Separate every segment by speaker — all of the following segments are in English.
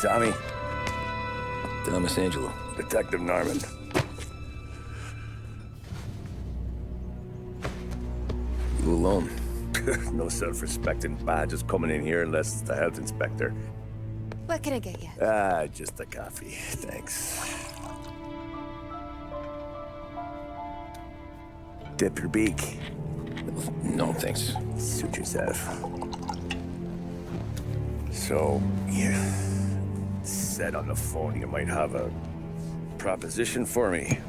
Speaker 1: Tommy.
Speaker 2: Tom Angelo.
Speaker 1: Detective Norman.
Speaker 2: You alone?
Speaker 1: No self-respecting badges coming in here unless it's the health inspector.
Speaker 3: What can I get you?
Speaker 1: Just a coffee. Thanks. Dip your beak.
Speaker 2: No, thanks.
Speaker 1: Suit yourself. So, you said on the phone you might have a proposition for me.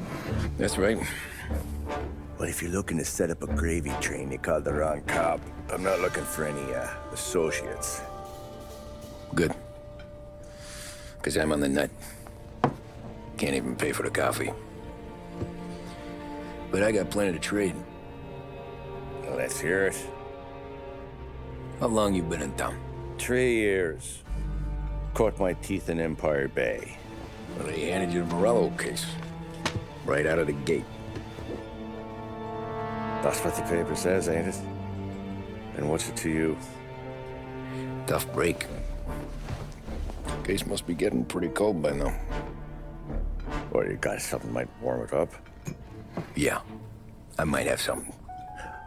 Speaker 2: That's right.
Speaker 1: Well, if you're looking to set up a gravy train, you called the wrong cop. I'm not looking for any, associates.
Speaker 2: Good. Because I'm on the nut. Can't even pay for the coffee. But I got plenty to trade.
Speaker 1: Well, let's hear it.
Speaker 2: How long you been in town?
Speaker 1: 3 years. Caught my teeth in Empire Bay.
Speaker 2: Well, they handed you the Morello case. Right out of the gate.
Speaker 1: That's what the paper says, ain't it? And what's it to you?
Speaker 2: Tough break. Case must be getting pretty cold by now.
Speaker 1: Or you got something might warm it up?
Speaker 2: Yeah, I might have something.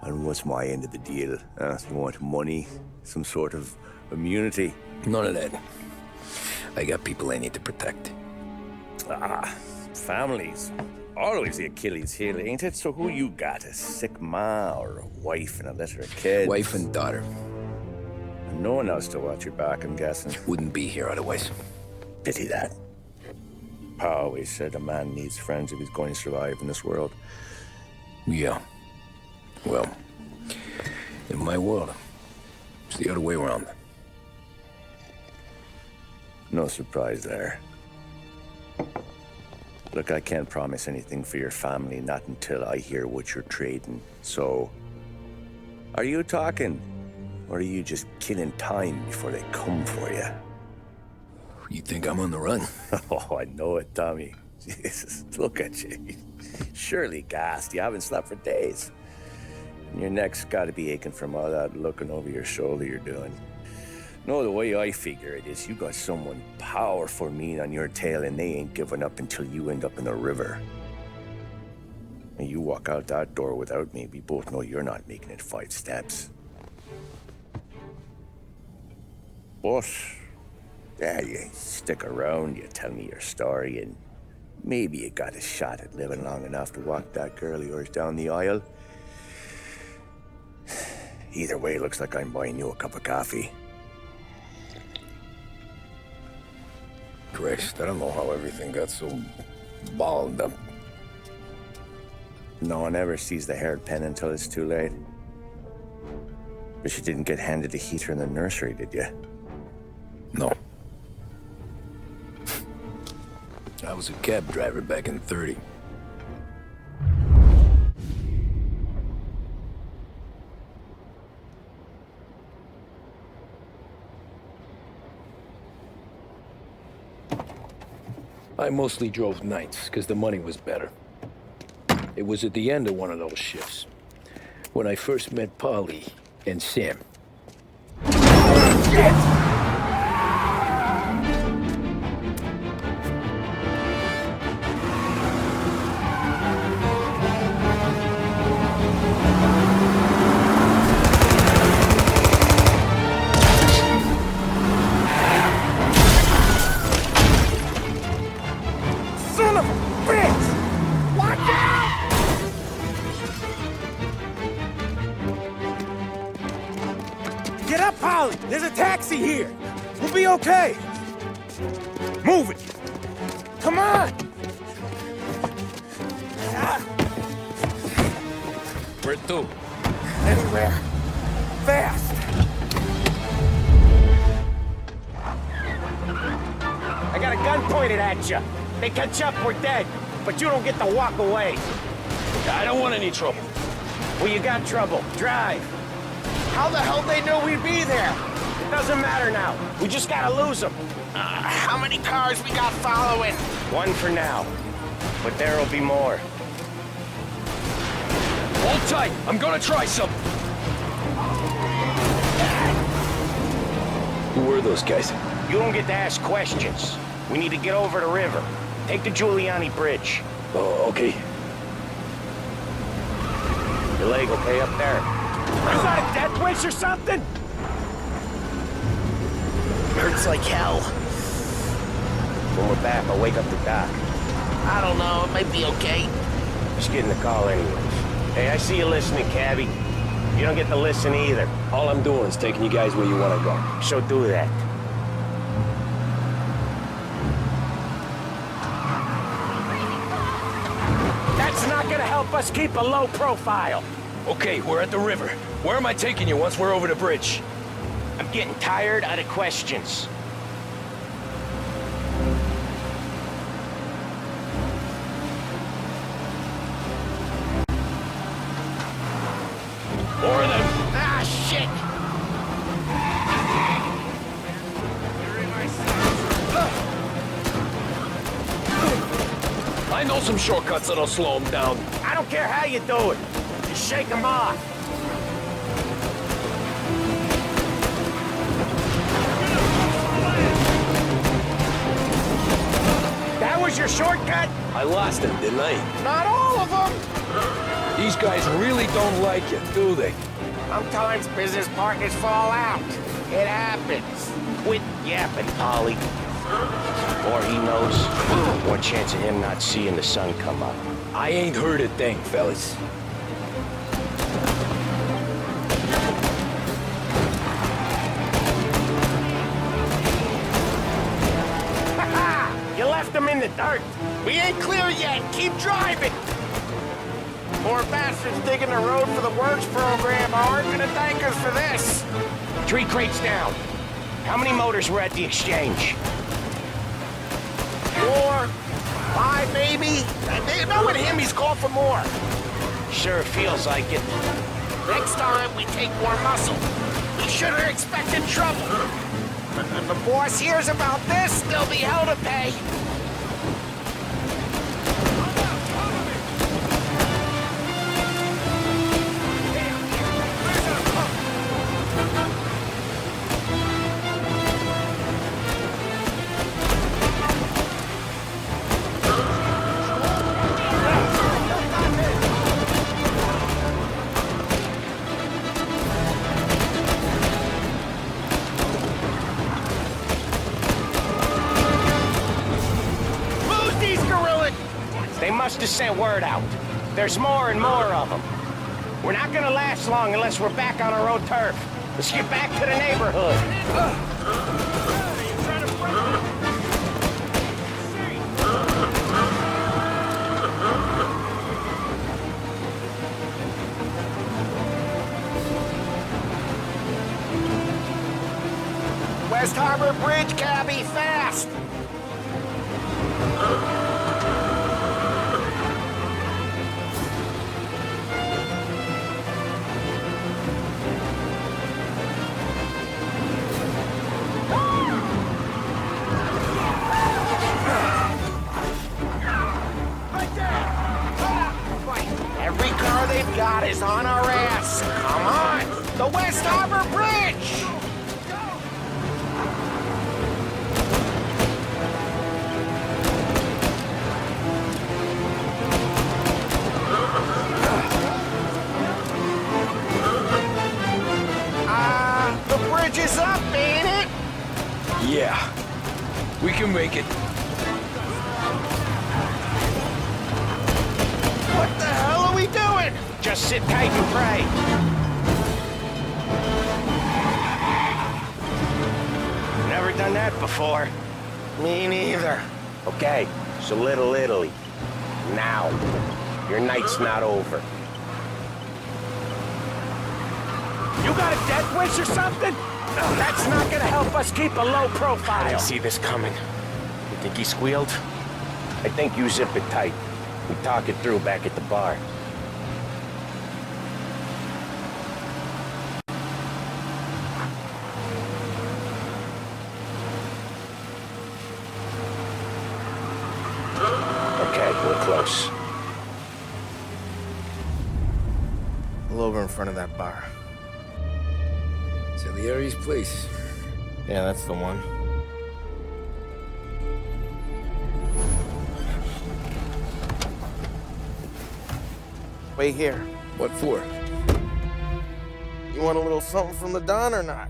Speaker 1: And what's my end of the deal? You want money? Some sort of immunity?
Speaker 2: None of that. I got people I need to protect.
Speaker 1: Families. Always the Achilles heel, ain't it? So who you got? A sick ma or a wife and a litter of kids?
Speaker 2: Wife and daughter.
Speaker 1: And no one else to watch your back, I'm guessing.
Speaker 2: Wouldn't be here otherwise.
Speaker 1: Pity that. Pa always said a man needs friends if he's going to survive in this world.
Speaker 2: Yeah. Well, in my world, it's the other way around.
Speaker 1: No surprise there. Look, I can't promise anything for your family, not until I hear what you're trading. So, are you talking? Or are you just killing time before they come for you?
Speaker 2: You think I'm on the run?
Speaker 1: Oh, I know it, Tommy. Jesus, look at you. Surely gassed. You haven't slept for days. And your neck's got to be aching from all that looking over your shoulder you're doing. No, the way I figure it is you got someone powerful mean on your tail and they ain't giving up until you end up in the river. And you walk out that door without me, we both know you're not making it 5 steps. But, yeah, you stick around, you tell me your story, and maybe you got a shot at living long enough to walk that girl of yours down the aisle. Either way, looks like I'm buying you a cup of coffee.
Speaker 2: Christ, I don't know how everything got so balled up.
Speaker 1: No one ever sees the haired pen until it's too late. But you didn't get handed a heater in the nursery, did you?
Speaker 2: No. I was a cab driver back in '30. I mostly drove nights, because the money was better. It was at the end of one of those shifts, when I first met Polly and Sam. Shit!
Speaker 4: There's a taxi here. We'll be okay. Move it. Come on.
Speaker 2: Where to?
Speaker 4: Anywhere. Fast.
Speaker 5: I got a gun pointed at you. They catch up, we're dead. But you don't get to walk away.
Speaker 2: I don't want any trouble.
Speaker 5: Well, you got trouble. Drive.
Speaker 4: How the hell they know we'd be there?
Speaker 5: It doesn't matter now. We just gotta lose them.
Speaker 4: How many cars we got following?
Speaker 5: One for now. But there'll be more.
Speaker 2: Hold tight. I'm gonna try something. Who were those guys?
Speaker 5: You don't get to ask questions. We need to get over the river. Take the Giuliani Bridge.
Speaker 2: Oh, okay.
Speaker 5: Your leg okay up there? Is that a death wish or something?
Speaker 6: Hurts like hell.
Speaker 5: When we're back, I'll wake up the doc.
Speaker 6: I don't know, it might be okay.
Speaker 5: Just getting the call anyways. Hey, I see you listening, cabbie. You don't get to listen either.
Speaker 2: All I'm doing is taking you guys where you want to go.
Speaker 5: So do that. That's not gonna help us keep a low profile.
Speaker 2: Okay, we're at the river. Where am I taking you once we're over the bridge?
Speaker 5: I'm getting tired of the questions.
Speaker 2: More of them.
Speaker 6: Ah, shit!
Speaker 2: I know some shortcuts that'll slow them down.
Speaker 5: I don't care how you do it. Just shake them off. That was your shortcut?
Speaker 2: I lost him, didn't I?
Speaker 5: Not all of them.
Speaker 2: These guys really don't like you, do they?
Speaker 5: Sometimes business partners fall out. It happens. Quit yapping, Polly. More he knows, more chance of him not seeing the sun come up.
Speaker 2: I ain't heard a thing, fellas.
Speaker 5: You left him in the dirt.
Speaker 6: We ain't clear yet! Keep driving! More bastards digging the road for the works program aren't gonna thank us for this!
Speaker 5: 3 crates down. How many motors were at the exchange?
Speaker 6: 4, 5 maybe? Knowing him, he's called for more.
Speaker 5: Sure feels like it.
Speaker 6: Next time, we take more muscle. We should have expected trouble. If the boss hears about this, there'll be hell to pay.
Speaker 5: They must have sent word out. There's more and more of them. We're not gonna last long unless we're back on our own turf. Let's get back to the neighborhood.
Speaker 6: West Harbor Bridge, cabbie, fast! Every car they've got is on our ass. Come on! The West Harbor Bridge! The bridge is up, ain't it?
Speaker 2: Yeah. We can make it.
Speaker 6: What the hell are we doing?
Speaker 5: Just sit tight and pray. Never done that before.
Speaker 6: Me neither.
Speaker 5: Okay, so Little Italy. Now. Your night's not over. You got a death wish or something? That's not gonna help us keep a low profile.
Speaker 6: I didn't see this coming.
Speaker 5: You think he squealed? I think you zip it tight. We talk it through back at the bar. Okay, we're close.
Speaker 6: Pull over in front of that bar.
Speaker 2: Salieri's place.
Speaker 6: Yeah, that's the one.
Speaker 4: Wait here.
Speaker 2: What for?
Speaker 4: You want a little something from the Don or not?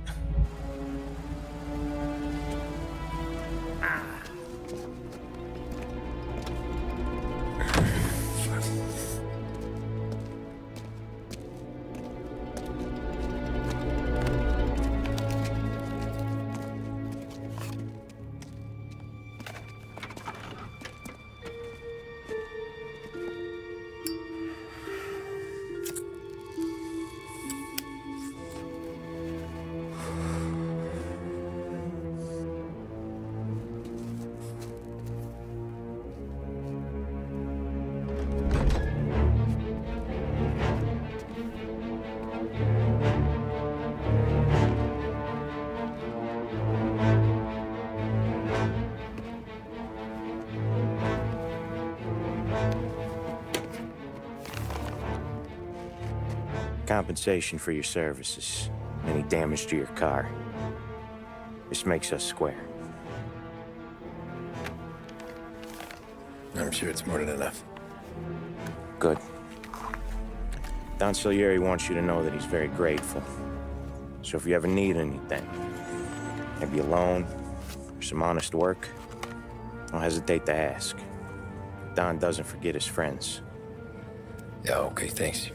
Speaker 5: Compensation for your services. Any damage to your car. This makes us square.
Speaker 2: I'm sure it's more than enough.
Speaker 5: Good. Don Salieri wants you to know that he's very grateful. So if you ever need anything, maybe a loan or some honest work, don't hesitate to ask. Don doesn't forget his friends.
Speaker 2: Yeah, okay, thanks.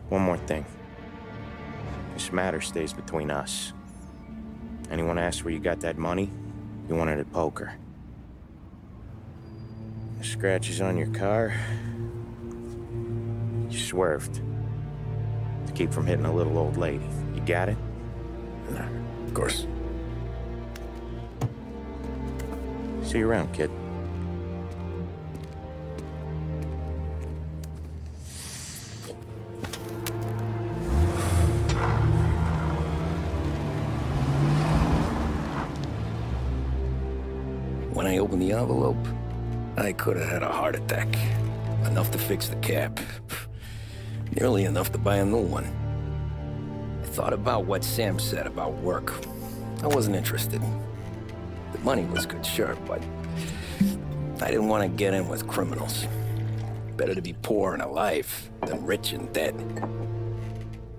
Speaker 5: One more thing. This matter stays between us. Anyone asks where you got that money, you won it at poker. The scratches on your car, you swerved to keep from hitting a little old lady. You got it?
Speaker 2: No, of course.
Speaker 5: See you around, kid.
Speaker 2: When I opened the envelope, I could have had a heart attack. Enough to fix the cap. Nearly enough to buy a new one. I thought about what Sam said about work. I wasn't interested. The money was good, sure, but I didn't want to get in with criminals. Better to be poor and alive than rich and dead.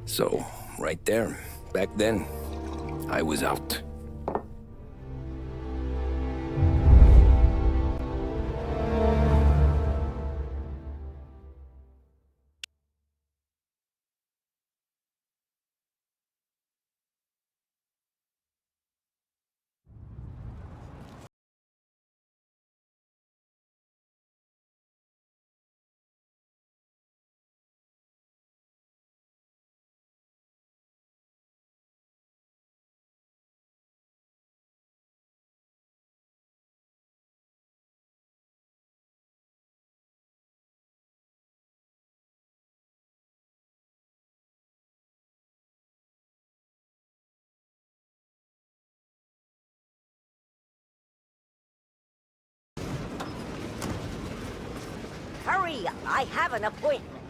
Speaker 2: So, right there, back then, I was out.
Speaker 7: Hurry! I have an appointment.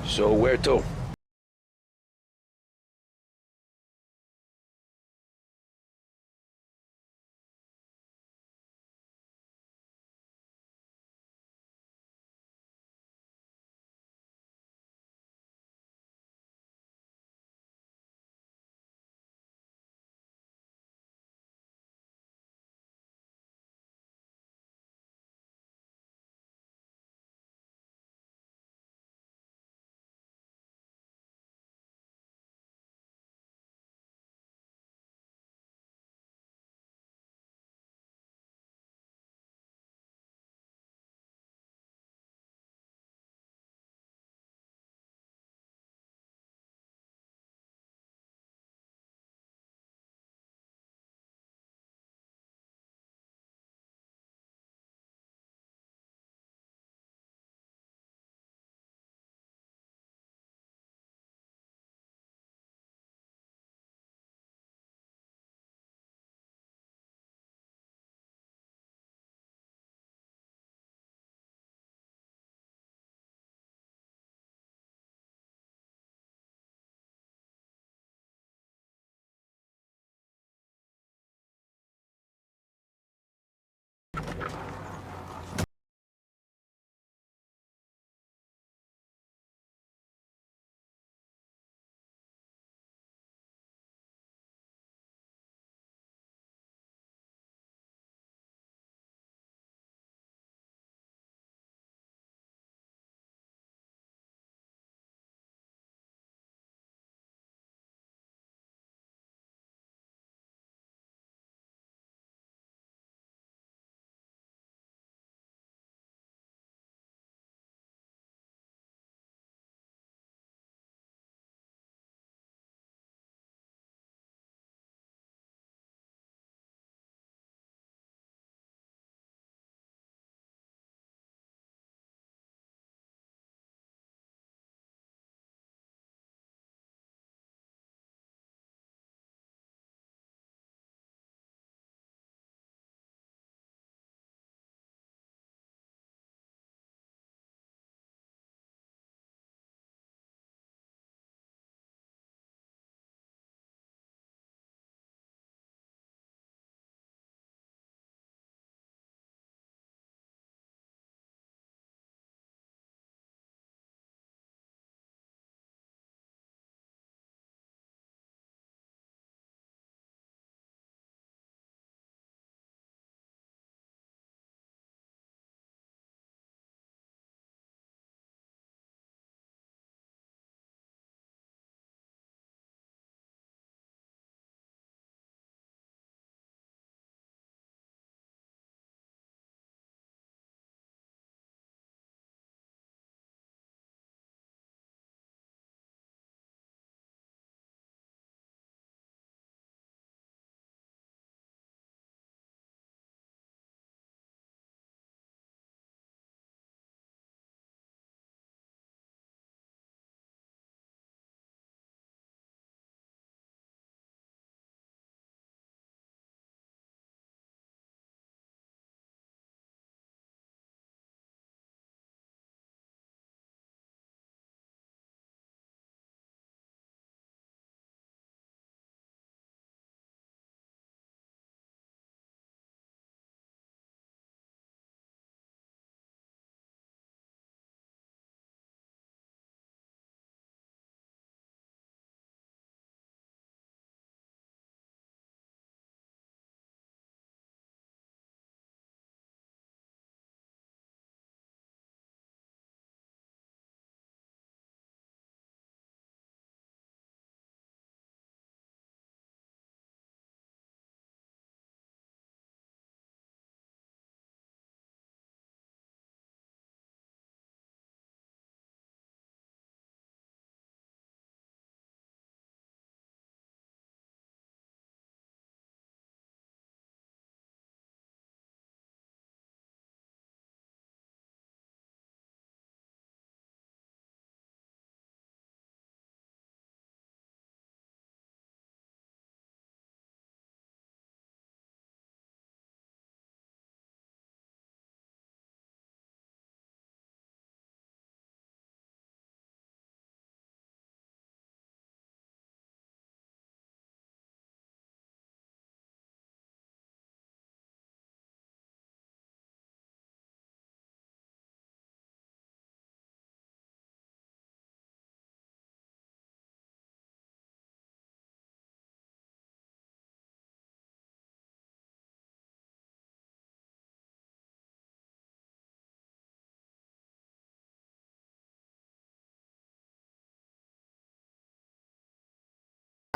Speaker 2: So where to?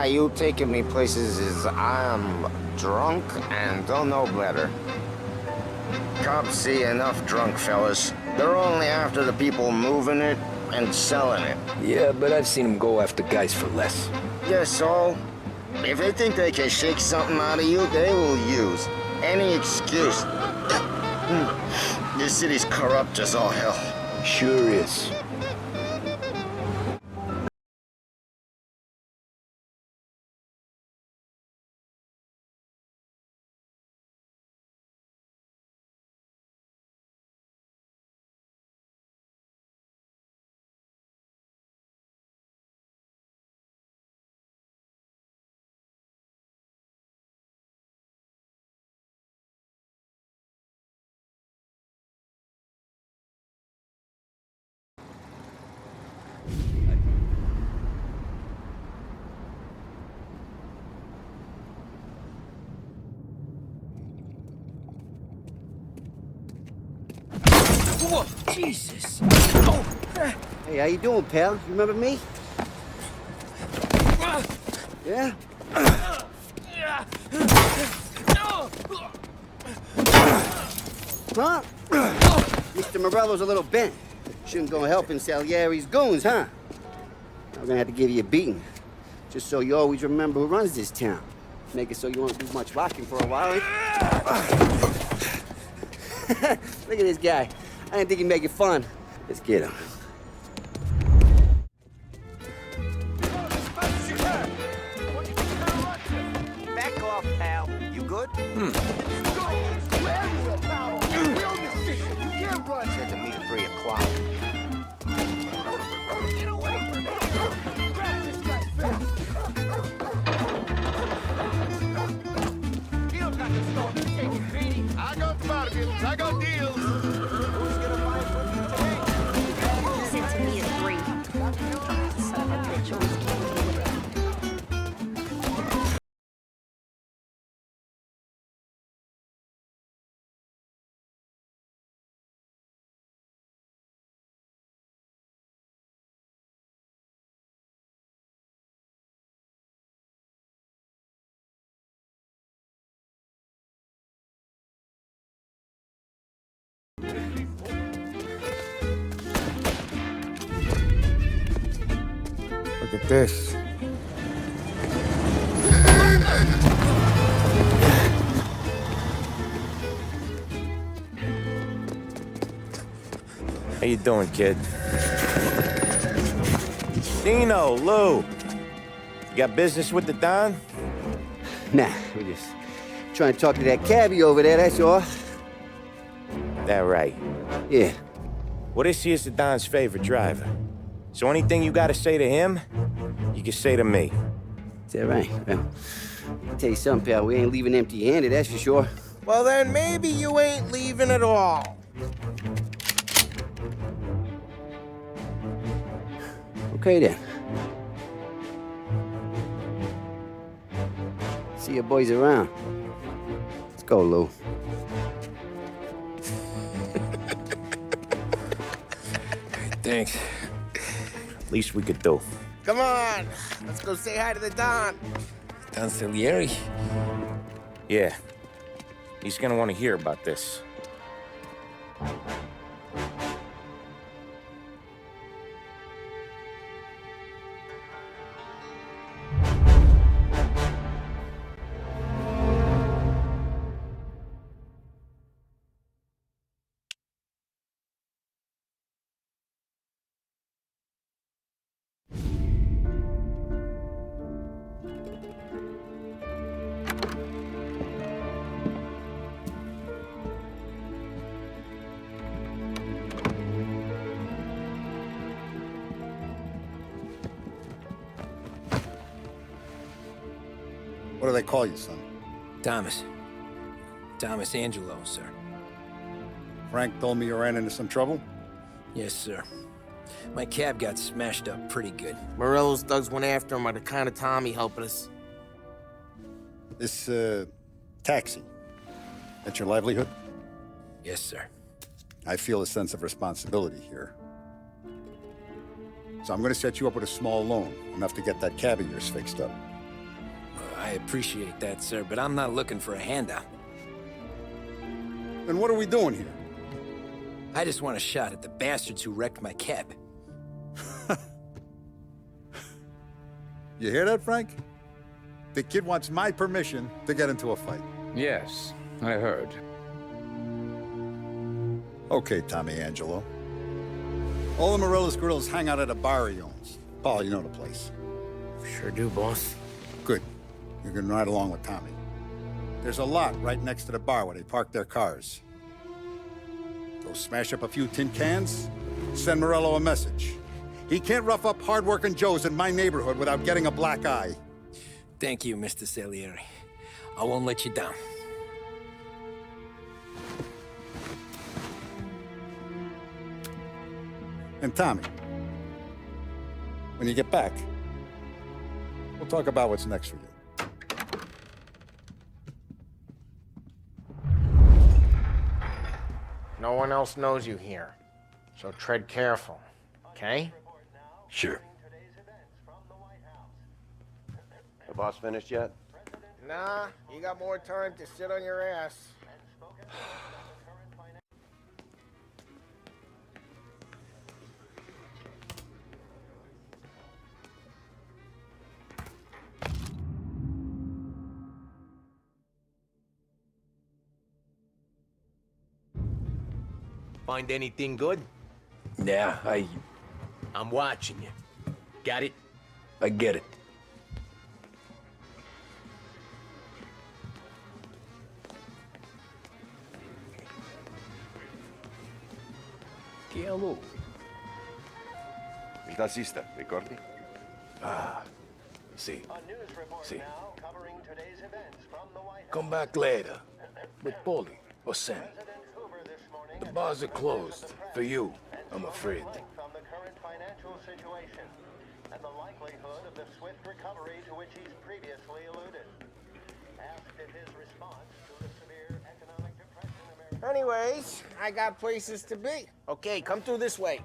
Speaker 8: You taking me places is I'm drunk and don't know better. Cops see enough drunk fellas. They're only after the people moving it and selling it.
Speaker 2: Yeah, but I've seen them go after guys for less.
Speaker 8: Yes, so if they think they can shake something out of you, they will use any excuse. This city's corrupt as all hell.
Speaker 2: Sure is.
Speaker 9: Whoa, Jesus!
Speaker 10: Oh. Hey, how you doing, pal? You remember me? Yeah? Huh? Mr. Morello's a little bent. Shouldn't go helping Salieri's goons, huh? I'm gonna have to give you a beating. Just so you always remember who runs this town. Make it so you won't do much rocking for a while. Look at this guy. I didn't think he'd make it fun. Let's get him.
Speaker 8: Back off, pal. You good? Said to meet at 3 o'clock. Get away from me! Grab this guy's face! You don't got to stop and take it, Greedy. I got bargains, I got deals. Who's gonna buy from you today?
Speaker 7: Said to me at 3. Son of a bitch always came with me.
Speaker 4: Look at this.
Speaker 5: How you doing, kid? Dino, Lou. You got business with the Don?
Speaker 10: Nah, we're just trying to talk to that cabbie over there, that's all.
Speaker 5: That right.
Speaker 10: Yeah.
Speaker 5: Well, this here's the Don's favorite driver. So anything you gotta say to him, you can say to me.
Speaker 10: Is that right? Well, I'll tell you something, pal. We ain't leaving empty-handed, that's for sure.
Speaker 8: Well, then maybe you ain't leaving at all.
Speaker 10: Okay, then. See your boys around. Let's go, Lou.
Speaker 2: Thanks.
Speaker 5: Least we could do.
Speaker 8: Come on, let's go say hi to the Don.
Speaker 2: Don Salieri?
Speaker 5: Yeah. He's gonna want to hear about this.
Speaker 11: What do they call you, son?
Speaker 2: Thomas. Thomas Angelo, sir.
Speaker 11: Frank told me you ran into some trouble?
Speaker 2: Yes, sir. My cab got smashed up pretty good.
Speaker 6: Morello's thugs went after him by the kind of Tommy helping us.
Speaker 11: This, taxi. That's your livelihood?
Speaker 2: Yes, sir.
Speaker 11: I feel a sense of responsibility here. So I'm gonna set you up with a small loan, enough to get that cab of yours fixed up.
Speaker 2: I appreciate that, sir, but I'm not looking for a handout.
Speaker 11: Then what are we doing here?
Speaker 2: I just want a shot at the bastards who wrecked my cab.
Speaker 11: You hear that, Frank? The kid wants my permission to get into a fight.
Speaker 12: Yes, I heard.
Speaker 11: Okay, Tommy Angelo. All the Morello's girls hang out at a bar he owns. Paul, you know the place.
Speaker 6: Sure do, boss.
Speaker 11: Good. You can ride along with Tommy. There's a lot right next to the bar where they park their cars. Go smash up a few tin cans, send Morello a message. He can't rough up hard-working Joes in my neighborhood without getting a black eye.
Speaker 2: Thank you, Mr. Salieri. I won't let you down.
Speaker 11: And Tommy, when you get back, we'll talk about what's next for you.
Speaker 6: No one else knows you here, so tread careful, okay?
Speaker 2: Sure.
Speaker 13: The boss finished yet?
Speaker 6: Nah, you got more time to sit on your ass.
Speaker 14: Find anything good?
Speaker 2: Yeah,
Speaker 14: I'm watching you. Got it?
Speaker 2: I get it.
Speaker 13: Hello. Il tassista, ricordi?
Speaker 12: Ah, sì. Sì. Come back later. With Paulie or Sam. The bars are closed. For you, I'm afraid.
Speaker 15: From the current financial situation and the likelihood of the swift recovery to which he's previously alluded. Asked if his response to the severe economic depression in America.
Speaker 6: Anyways, I got places to be. Okay, come through this way.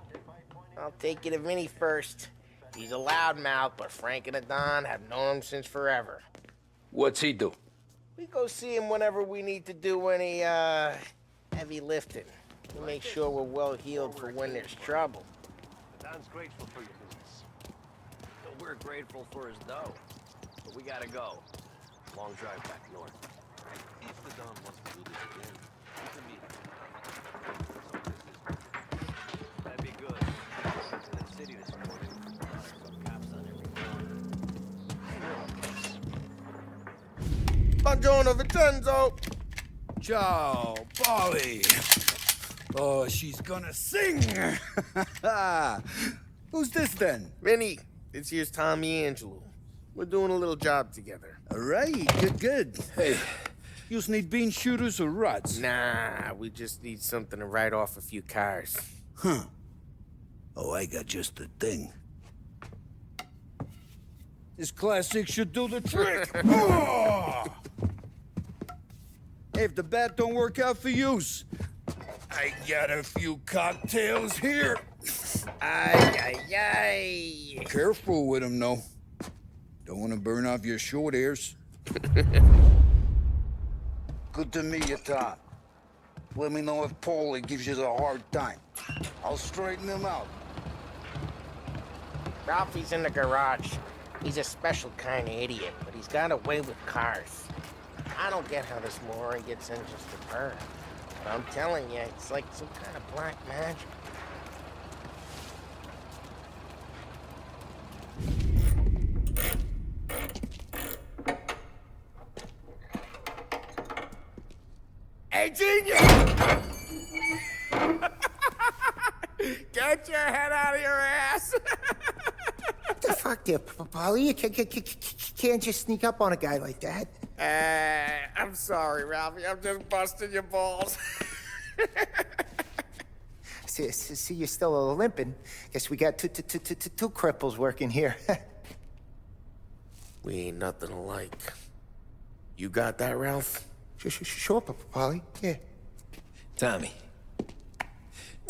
Speaker 6: I'll take you to Vinny first. He's a loudmouth, but Frank and the Don have known him since forever.
Speaker 12: What's he do?
Speaker 6: We go see him whenever we need to do any, heavy lifting. We make sure we're well healed for when there's trouble.
Speaker 16: Don's grateful for your business. We're grateful for his dough. But we gotta go. Long drive back north. If the Don wants to do this again, we can meet him. That'd be good. To the city this morning. Some cops on every corner.
Speaker 6: Buongiorno, Vincenzo!
Speaker 9: Ciao, Polly. Oh, she's gonna sing! Who's this then?
Speaker 6: Vinny, this here's Tommy Angelo. We're doing a little job together.
Speaker 9: All right, good. Hey, you need bean shooters or rods?
Speaker 6: Nah, we just need something to write off a few cars.
Speaker 9: Huh. Oh, I got just the thing. This classic should do the trick. Oh! Hey, if the bat don't work out for yous, I got a few cocktails here.
Speaker 6: Ay.
Speaker 9: Careful with them, though. Don't want to burn off your short hairs. Good to meet you, Tom. Let me know if Paulie gives you the hard time. I'll straighten him out.
Speaker 6: Ralphie's in the garage. He's a special kind of idiot, but he's got a way with cars. I don't get how this moron gets in just to burn. But I'm telling you, it's like some kind of black magic. Hey, genius! Get your head out of your ass!
Speaker 17: What the fuck there, Polly? You can't just sneak up on a guy like that.
Speaker 6: I'm sorry, Ralphie. I'm just busting your balls.
Speaker 17: See, you're still limping. Guess we got two cripples working here.
Speaker 6: We ain't nothing alike. You got that, Ralph?
Speaker 17: Sure, Polly. Yeah.
Speaker 2: Tommy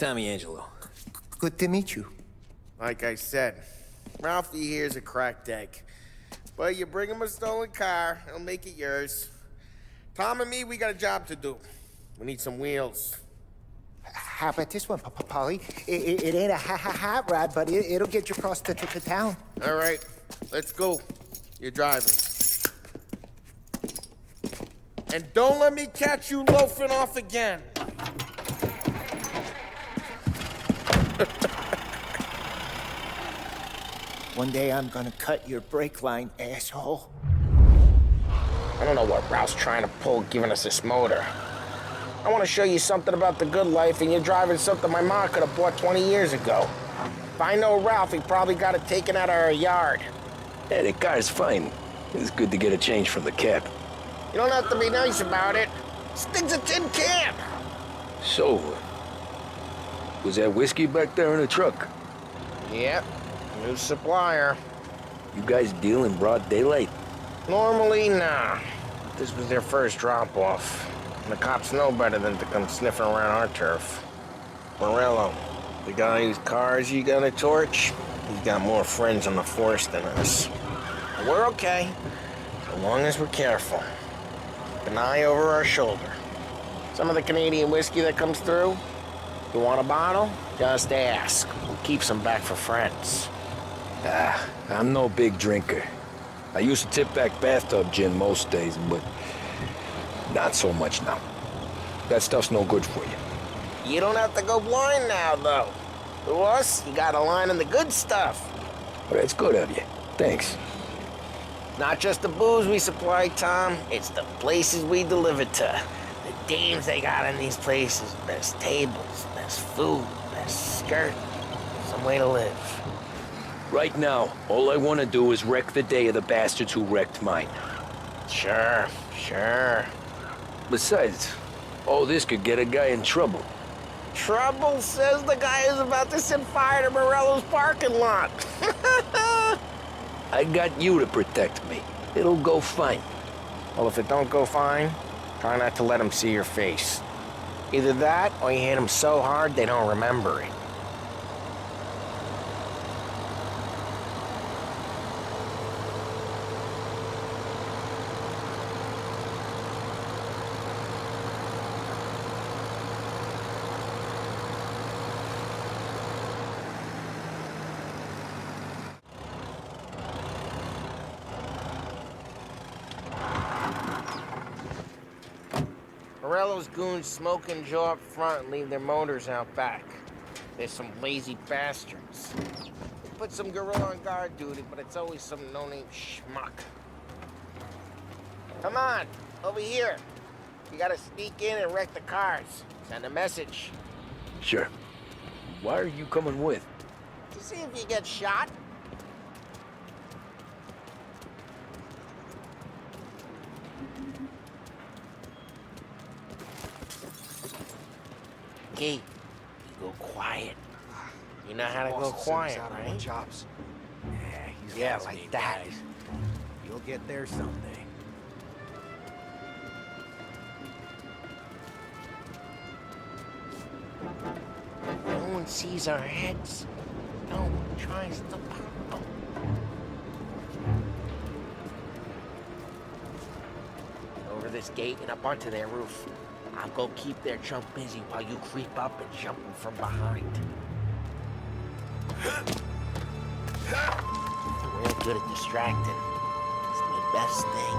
Speaker 2: Angelo.
Speaker 17: Good to meet you.
Speaker 6: Like I said, Ralphie here's a cracked egg. But you bring him a stolen car, he'll make it yours. Tom and me, we got a job to do. We need some wheels.
Speaker 17: How about this one, Polly? It ain't a hot rod, but it'll get you across to town.
Speaker 6: All right, let's go. You're driving. And don't let me catch you loafing off again.
Speaker 17: One day I'm gonna cut your brake line, asshole.
Speaker 6: I don't know what Ralph's trying to pull giving us this motor. I want to show you something about the good life, and you're driving something my mom could have bought 20 years ago. If I know Ralph, he probably got it taken out of our yard.
Speaker 2: Yeah, the car's fine. It's good to get a change from the cab.
Speaker 6: You don't have to be nice about it. This thing's a tin can.
Speaker 2: So, was that whiskey back there in the truck?
Speaker 6: Yep, new supplier.
Speaker 2: You guys deal in broad daylight?
Speaker 6: Normally, nah. This was their first drop-off. And the cops know better than to come sniffing around our turf. Morello, the guy whose cars you got a torch, he's got more friends on the force than us. But we're okay, so long as we're careful. Keep an eye over our shoulder. Some of the Canadian whiskey that comes through, you want a bottle? Just ask. We'll keep some back for friends.
Speaker 2: I'm no big drinker. I used to tip back bathtub gin most days, but not so much now. That stuff's no good for you.
Speaker 6: You don't have to go blind now, though. To us, you got a line in the good stuff.
Speaker 2: Well, that's good of you. Thanks.
Speaker 6: Not just the booze we supply, Tom. It's the places we deliver to. The dames they got in these places. Best tables, best food, best skirt. Some way to live.
Speaker 2: Right now, all I want to do is wreck the day of the bastards who wrecked mine.
Speaker 6: Sure.
Speaker 2: Besides, all this could get a guy in trouble.
Speaker 6: Trouble says the guy is about to set fire to Morello's parking lot.
Speaker 2: I got you to protect me. It'll go fine.
Speaker 6: Well, if it don't go fine, try not to let them see your face. Either that, or you hit them so hard they don't remember it. Morello's goons smoke and jaw up front and leave their motors out back. They're some lazy bastards. They put some gorilla on guard duty, but it's always some no-name schmuck. Come on, over here. You gotta sneak in and wreck the cars. Send a message.
Speaker 2: Sure. Why are you coming with?
Speaker 6: To see if you get shot. Key, you go quiet. You know how to go quiet, right?
Speaker 14: Chops.
Speaker 6: Yeah, like that.
Speaker 14: You'll get there someday.
Speaker 6: No one sees our heads. No one tries to pop them. Over this gate and up onto their roof. I'll go keep their chump busy while you creep up and jump them from behind. I'm real good at distracting. It's my best thing.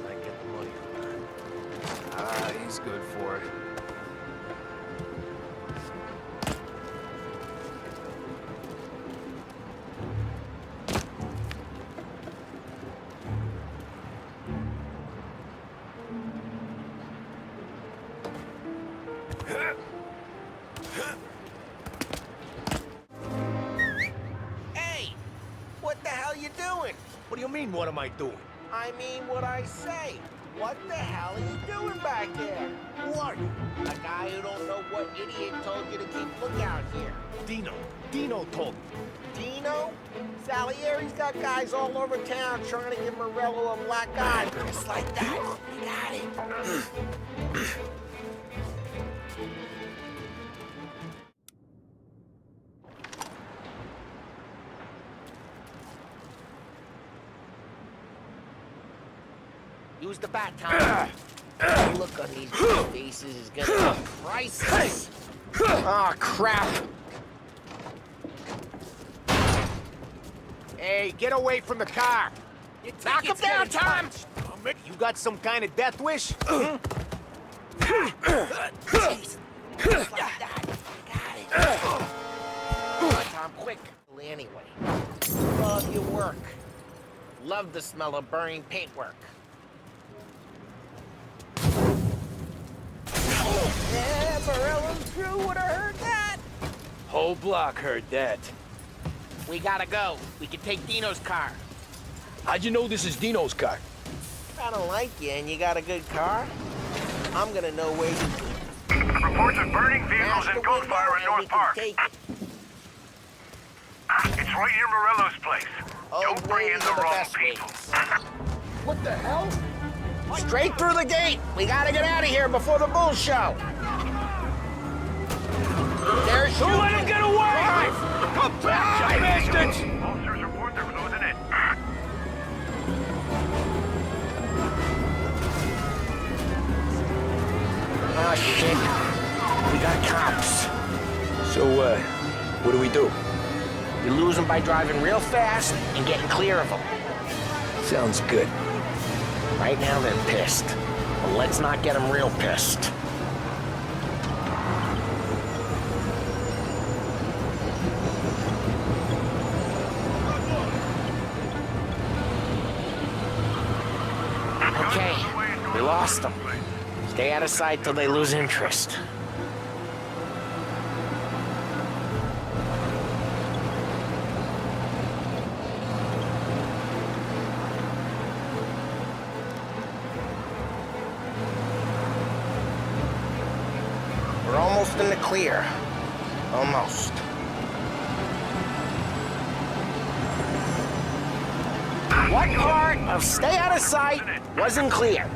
Speaker 14: I get the money from that. He's good for it.
Speaker 6: Hey! What the hell you doing?
Speaker 14: What do you mean, what am I doing?
Speaker 6: I mean what I say. What the hell are you doing back there?
Speaker 14: Who are you?
Speaker 6: A guy who don't know what idiot told you to keep lookout here.
Speaker 14: Dino. Dino told me.
Speaker 6: Dino? Salieri's got guys all over town trying to give Morello a black eye. Just like that. You got it. Use the bat, Tom. The look on these faces is gonna be priceless. Oh, crap.
Speaker 4: Hey, get away from the car!
Speaker 6: Knock him down, Tom!
Speaker 4: You got some kind of death wish?
Speaker 6: Jeez. Just like that. Got it. Come on, Tom, quick. Anyway, love your work. Love the smell of burning paintwork. Yeah, Morello's crew would have heard that.
Speaker 2: Whole block heard that.
Speaker 6: We gotta go. We can take Dino's car.
Speaker 2: How'd you know this is Dino's car?
Speaker 6: I don't like you and you got a good car. I'm gonna know where you keep it.
Speaker 15: Reports of burning vehicles and gunfire in North Park. It's right near Morello's place. Don't bring in the wrong people.
Speaker 6: What the hell? Straight through the gate. We gotta get out of here before the bull show. There's shooting.
Speaker 2: Don't let him get away! Come back, you bastards!
Speaker 15: Officers report they're closing in.
Speaker 6: Oh, shit. We got cops.
Speaker 2: So, what do we do?
Speaker 6: You lose them by driving real fast and getting clear of them.
Speaker 2: Sounds good.
Speaker 6: Right now they're pissed. But let's not get them real pissed. Okay, we lost them. Stay out of sight till they lose interest. We're almost in the clear. Almost. What part of stay out of sight wasn't clear?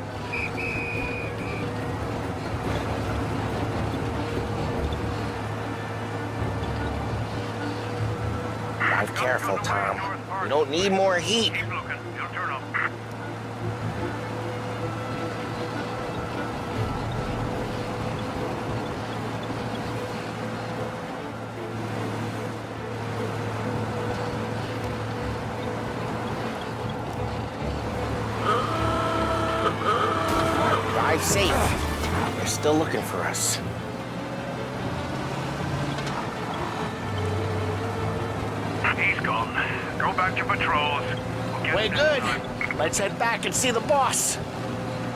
Speaker 6: Drive careful, Tom. We don't need more heat. Drive safe. They're still looking for us.
Speaker 15: He's gone. Go back to patrols.
Speaker 6: We're good. Let's head back and see the boss.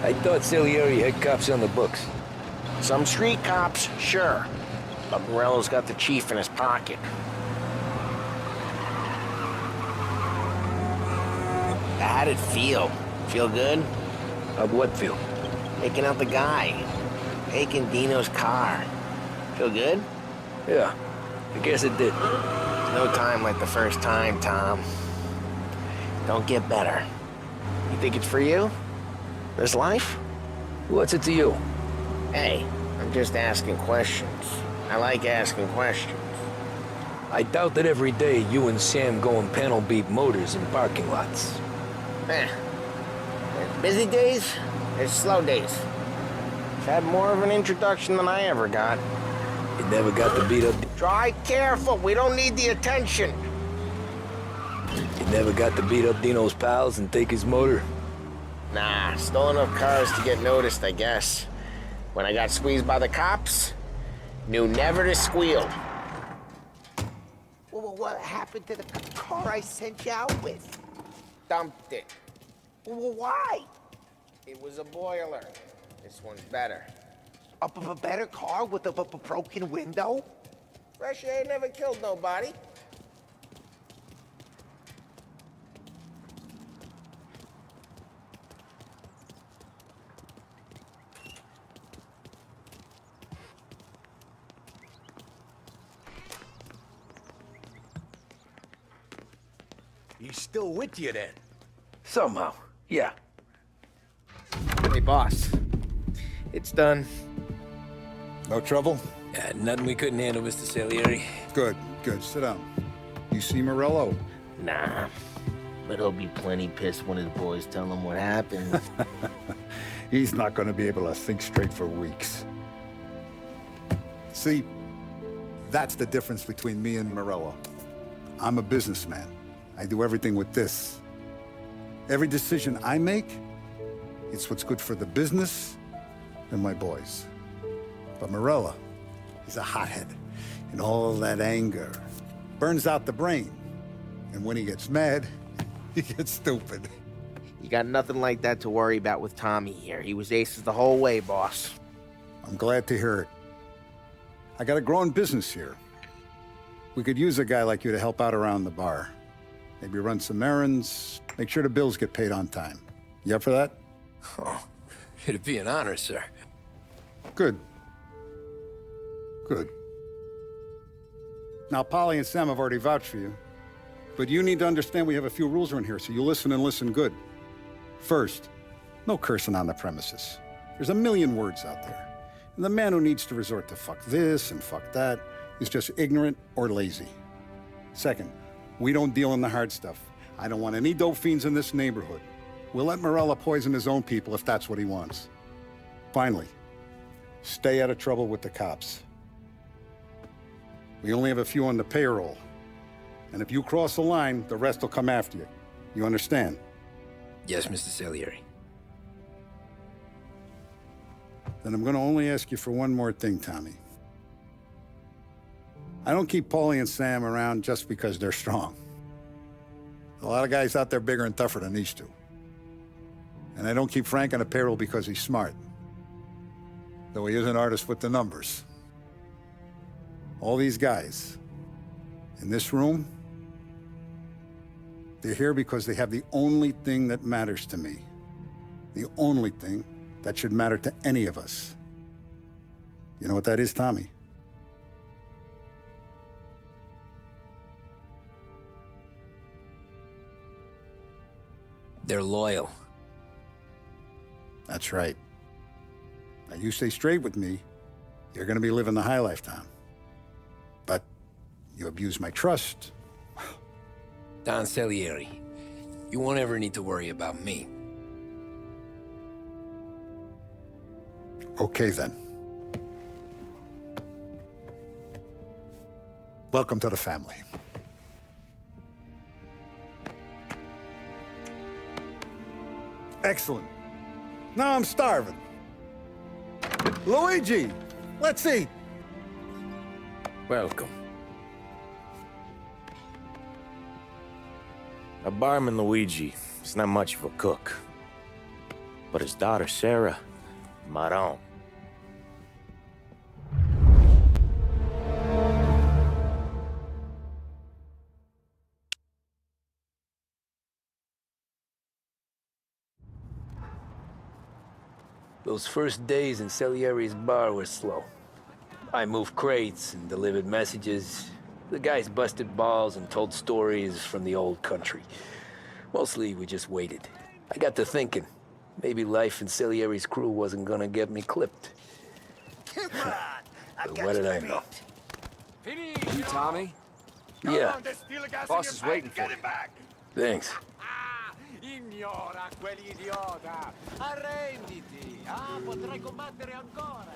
Speaker 2: I thought Salieri had cops on the books.
Speaker 6: Some street cops, sure. But Morello's got the chief in his pocket. How'd it feel? Feel good?
Speaker 2: How'd what feel?
Speaker 6: Taking out the guy. Taking Dino's car. Feel good?
Speaker 2: Yeah, I guess it did.
Speaker 6: No time like the first time, Tom. Don't get better. You think it's for you? This life?
Speaker 2: What's it to you?
Speaker 6: Hey, I'm just asking questions. I like asking questions.
Speaker 2: I doubt that every day you and Sam go and panel beat motors in parking lots.
Speaker 6: There's busy days, there's slow days. I've had more of an introduction than I ever got.
Speaker 2: You never got to beat up...
Speaker 6: Drive careful, we don't need the attention.
Speaker 2: You never got to beat up Dino's pals and take his motor?
Speaker 6: Nah, stole enough cars to get noticed, I guess. When I got squeezed by the cops, knew never to squeal.
Speaker 17: Well, what happened to the car I sent you out with?
Speaker 6: Dumped it.
Speaker 17: Well, why?
Speaker 6: It was a boiler. This one's better.
Speaker 17: A better car with a broken window?
Speaker 6: Fresh air never killed nobody.
Speaker 12: He's still with you then?
Speaker 2: Somehow, yeah.
Speaker 6: Hey, boss. It's done.
Speaker 11: No trouble?
Speaker 2: Yeah, nothing we couldn't handle, Mr. Salieri.
Speaker 11: Good, good. Sit down. You see Morello?
Speaker 6: Nah. But he'll be plenty pissed when his boys tell him what happened.
Speaker 11: He's not going to be able to think straight for weeks. See, that's the difference between me and Morello. I'm a businessman. I do everything with this. Every decision I make, it's what's good for the business and my boys. But Morello, he's a hothead. And all that anger burns out the brain. And when he gets mad, he gets stupid.
Speaker 6: You got nothing like that to worry about with Tommy here. He was aces the whole way, boss.
Speaker 11: I'm glad to hear it. I got a growing business here. We could use a guy like you to help out around the bar. Maybe run some errands, make sure the bills get paid on time. You up for that?
Speaker 2: Oh, it'd be an honor, sir.
Speaker 11: Good. Good. Now, Polly and Sam have already vouched for you. But you need to understand we have a few rules around here, so you listen and listen good. First, no cursing on the premises. There's a million words out there. And the man who needs to resort to fuck this and fuck that is just ignorant or lazy. Second, we don't deal in the hard stuff. I don't want any dope fiends in this neighborhood. We'll let Morello poison his own people if that's what he wants. Finally, stay out of trouble with the cops. We only have a few on the payroll. And if you cross the line, the rest will come after you. You understand?
Speaker 2: Yes, Mr. Salieri.
Speaker 11: Then I'm going to only ask you for one more thing, Tommy. I don't keep Paulie and Sam around just because they're strong. A lot of guys out there bigger and tougher than these two. And I don't keep Frank on the payroll because he's smart. Though he is an artist with the numbers. All these guys in this room, they're here because they have the only thing that matters to me. The only thing that should matter to any of us. You know what that is, Tommy?
Speaker 2: They're loyal.
Speaker 11: That's right. Now, you stay straight with me, you're gonna be living the high life, Tom. But you abuse my trust.
Speaker 2: Don Salieri, you won't ever need to worry about me.
Speaker 11: Okay, then. Welcome to the family. Excellent. Now I'm starving. Luigi, let's eat.
Speaker 2: Welcome.
Speaker 5: A barman, Luigi, is not much of a cook. But his daughter, Sarah, Maron.
Speaker 2: Those first days in Salieri's bar were slow. I moved crates and delivered messages. The guys busted balls and told stories from the old country. Mostly, we just waited. I got to thinking, maybe life in Salieri's crew wasn't gonna get me clipped. But what did I know?
Speaker 14: You Tommy?
Speaker 2: Yeah.
Speaker 14: Boss is waiting for you.
Speaker 2: Thanks.
Speaker 4: Ignora quell'idiota! Arrenditi! Ah, potrai combattere ancora!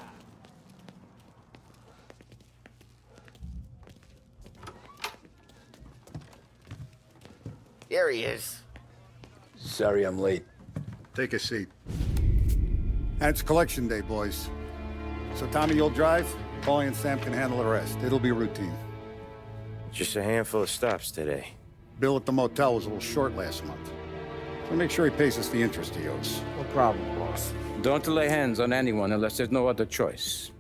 Speaker 6: Here he is.
Speaker 2: Sorry I'm late.
Speaker 11: Take a seat. And it's collection day, boys. So Tommy, you'll drive. Paulie and Sam can handle the rest. It'll be routine.
Speaker 5: Just a handful of stops today.
Speaker 11: Bill at the motel was a little short last month. So make sure he pays us the interest he owes.
Speaker 6: No problem, boss.
Speaker 18: Don't lay hands on anyone unless there's no other choice.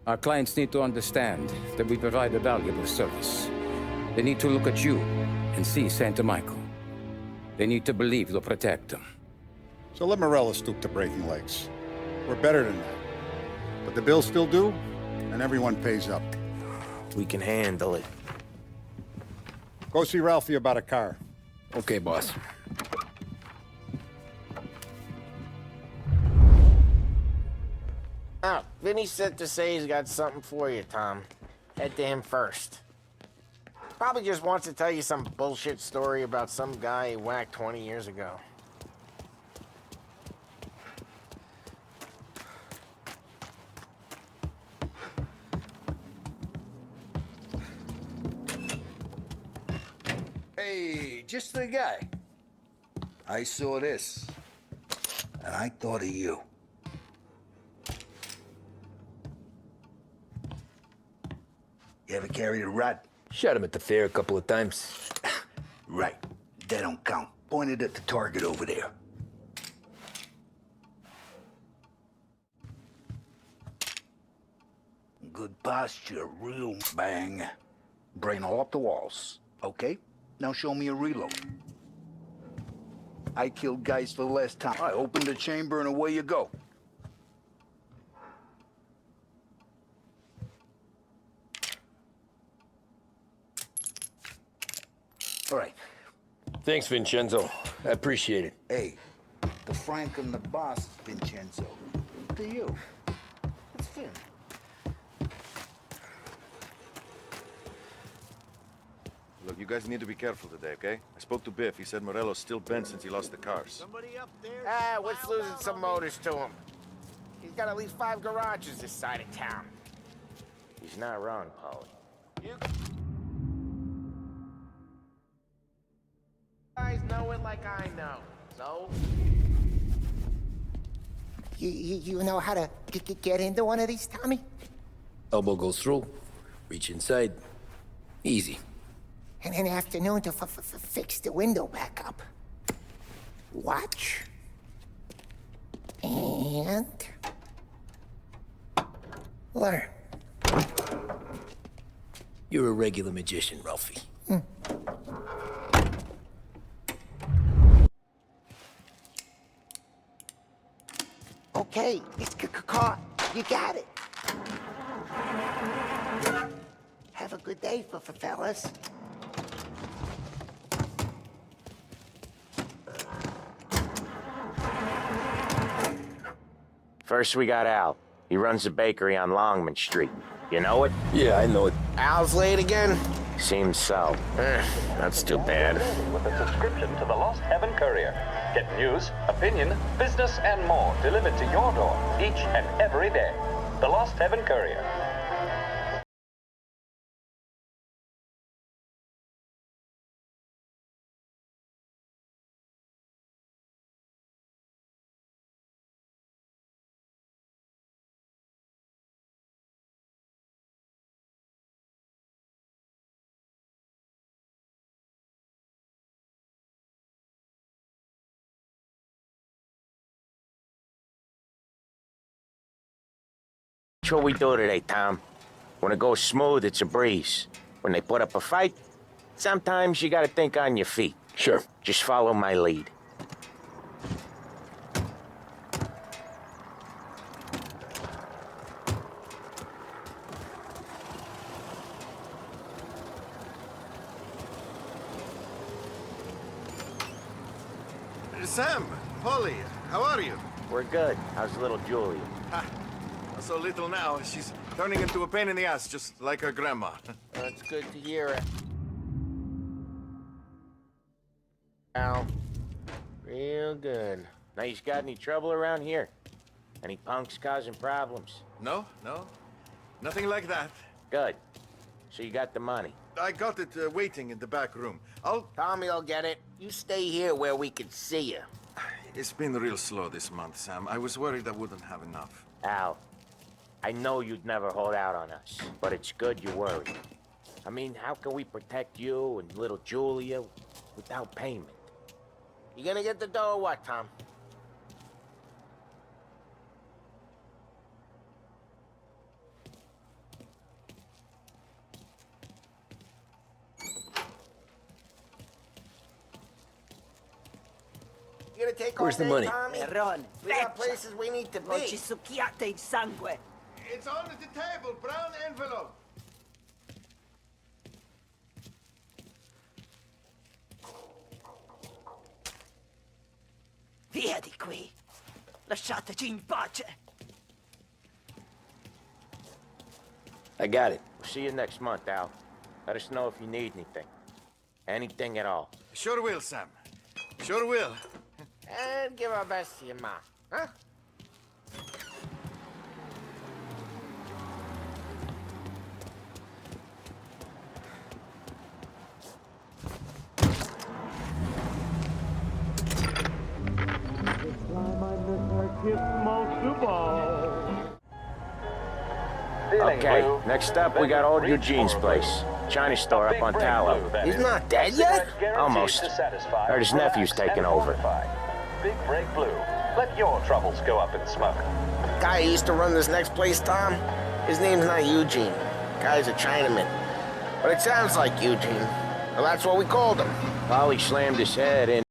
Speaker 18: Our clients need to understand that we provide a valuable service. They need to look at you and see Santa Michael. They need to believe you'll protect them.
Speaker 11: So let Morello stoop to breaking legs. We're better than that. But the bills still due, and everyone pays up.
Speaker 5: We can handle it.
Speaker 11: Go see Ralphie about a car.
Speaker 2: Okay, boss.
Speaker 6: Oh, Vinny said to say he's got something for you, Tom. Head to him first. Probably just wants to tell you some bullshit story about some guy he whacked 20 years ago.
Speaker 9: Hey, just the guy. I saw this, and I thought of you. You ever carried a rod?
Speaker 2: Shot him at the fair a couple of times.
Speaker 9: Right. That don't count. Pointed at the target over there. Good posture, real bang. Brain all off the walls. Okay? Now show me a reload. I killed guys for the last time. I opened the chamber and away you go. All right.
Speaker 2: Thanks, Vincenzo. I appreciate it.
Speaker 9: Hey, the Frank and the boss, Vincenzo. To you. It's fair.
Speaker 13: Look, you guys need to be careful today, okay? I spoke to Biff. He said Morello's still bent since he lost the cars.
Speaker 6: What's losing some motors to him? He's got at least 5 garages this side of town.
Speaker 1: He's not wrong, Polly.
Speaker 6: You guys know it like I know, so...
Speaker 17: You know how to get into one of these, Tommy?
Speaker 2: Elbow goes through, reach inside. Easy.
Speaker 17: And an afternoon to fix the window back up. Watch. And... learn.
Speaker 2: You're a regular magician, Ralphie.
Speaker 17: Okay, it's caught. You got it. Have a good day, fellas.
Speaker 1: First, we got Al. He runs a bakery on Longman Street. You know it?
Speaker 2: Yeah, I know it.
Speaker 6: Al's late again?
Speaker 1: Seems so. That's too bad.
Speaker 19: With a subscription to the Lost Heaven Courier. Get news, opinion, business, and more delivered to your door each and every day. The Lost Heaven Courier.
Speaker 1: That's what we do today, Tom. When it goes smooth, it's a breeze. When they put up a fight, sometimes you gotta think on your feet.
Speaker 2: Sure.
Speaker 1: Just follow my lead.
Speaker 13: Sam, Polly, how are you?
Speaker 1: We're good. How's little Julia?
Speaker 13: Ha, so little now. She's turning into a pain in the ass, just like her grandma.
Speaker 6: That's good to hear it. Al, real good.
Speaker 1: Now, you got any trouble around here? Any punks causing problems?
Speaker 13: No, nothing like that.
Speaker 1: Good. So you got the money?
Speaker 13: I got it waiting in the back room.
Speaker 6: Tommy'll get it. You stay here where we can see you.
Speaker 13: It's been real slow this month, Sam. I was worried I wouldn't have enough.
Speaker 1: Al, I know you'd never hold out on us, but it's good you're worried. I mean, how can we protect you and little Julia without payment?
Speaker 6: You gonna get the dough or what, Tom? You gonna take
Speaker 2: Where's the money?
Speaker 6: Tommy?
Speaker 7: Ron,
Speaker 6: We got places we need to
Speaker 7: non
Speaker 6: be.
Speaker 7: ci succhiate il sangue.
Speaker 13: It's on the table, brown envelope.
Speaker 7: Via di qui. Lasciateci in pace.
Speaker 2: I got it.
Speaker 1: We'll see you next month, Al. Let us know if you need anything. Anything at all.
Speaker 13: Sure will, Sam. Sure will.
Speaker 6: And give our best to your ma, huh?
Speaker 5: Okay, next up we got old Eugene's place. China store up on Tallow.
Speaker 6: He's not dead yet?
Speaker 5: Almost. Heard his nephew's taking over.
Speaker 19: Big Break Blue. Let your troubles go up in smoke.
Speaker 6: Guy who used to run this next place, Tom? His name's not Eugene. Guy's a Chinaman. But it sounds like Eugene. Well, that's what we called him.
Speaker 5: Polly slammed his head in.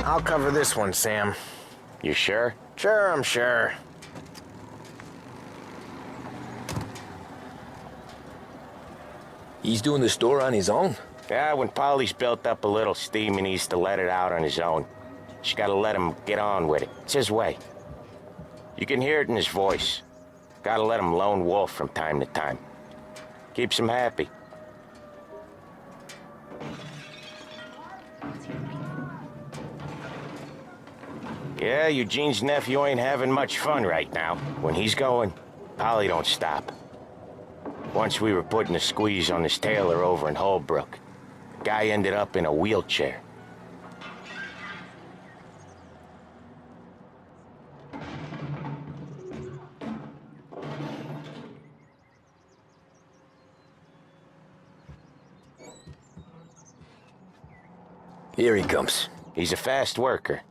Speaker 6: I'll cover this one, Sam.
Speaker 5: You sure?
Speaker 6: Sure, I'm sure.
Speaker 2: He's doing the store on his own?
Speaker 5: Yeah, when Polly's built up a little steam, he needs to let it out on his own. Just gotta let him get on with it. It's his way. You can hear it in his voice. Gotta let him lone wolf from time to time. Keeps him happy. Yeah, Eugene's nephew ain't having much fun right now. When he's going, Polly don't stop. Once we were putting a squeeze on his tailor over in Holbrook. The guy ended up in a wheelchair.
Speaker 2: Here he comes.
Speaker 5: He's a fast worker.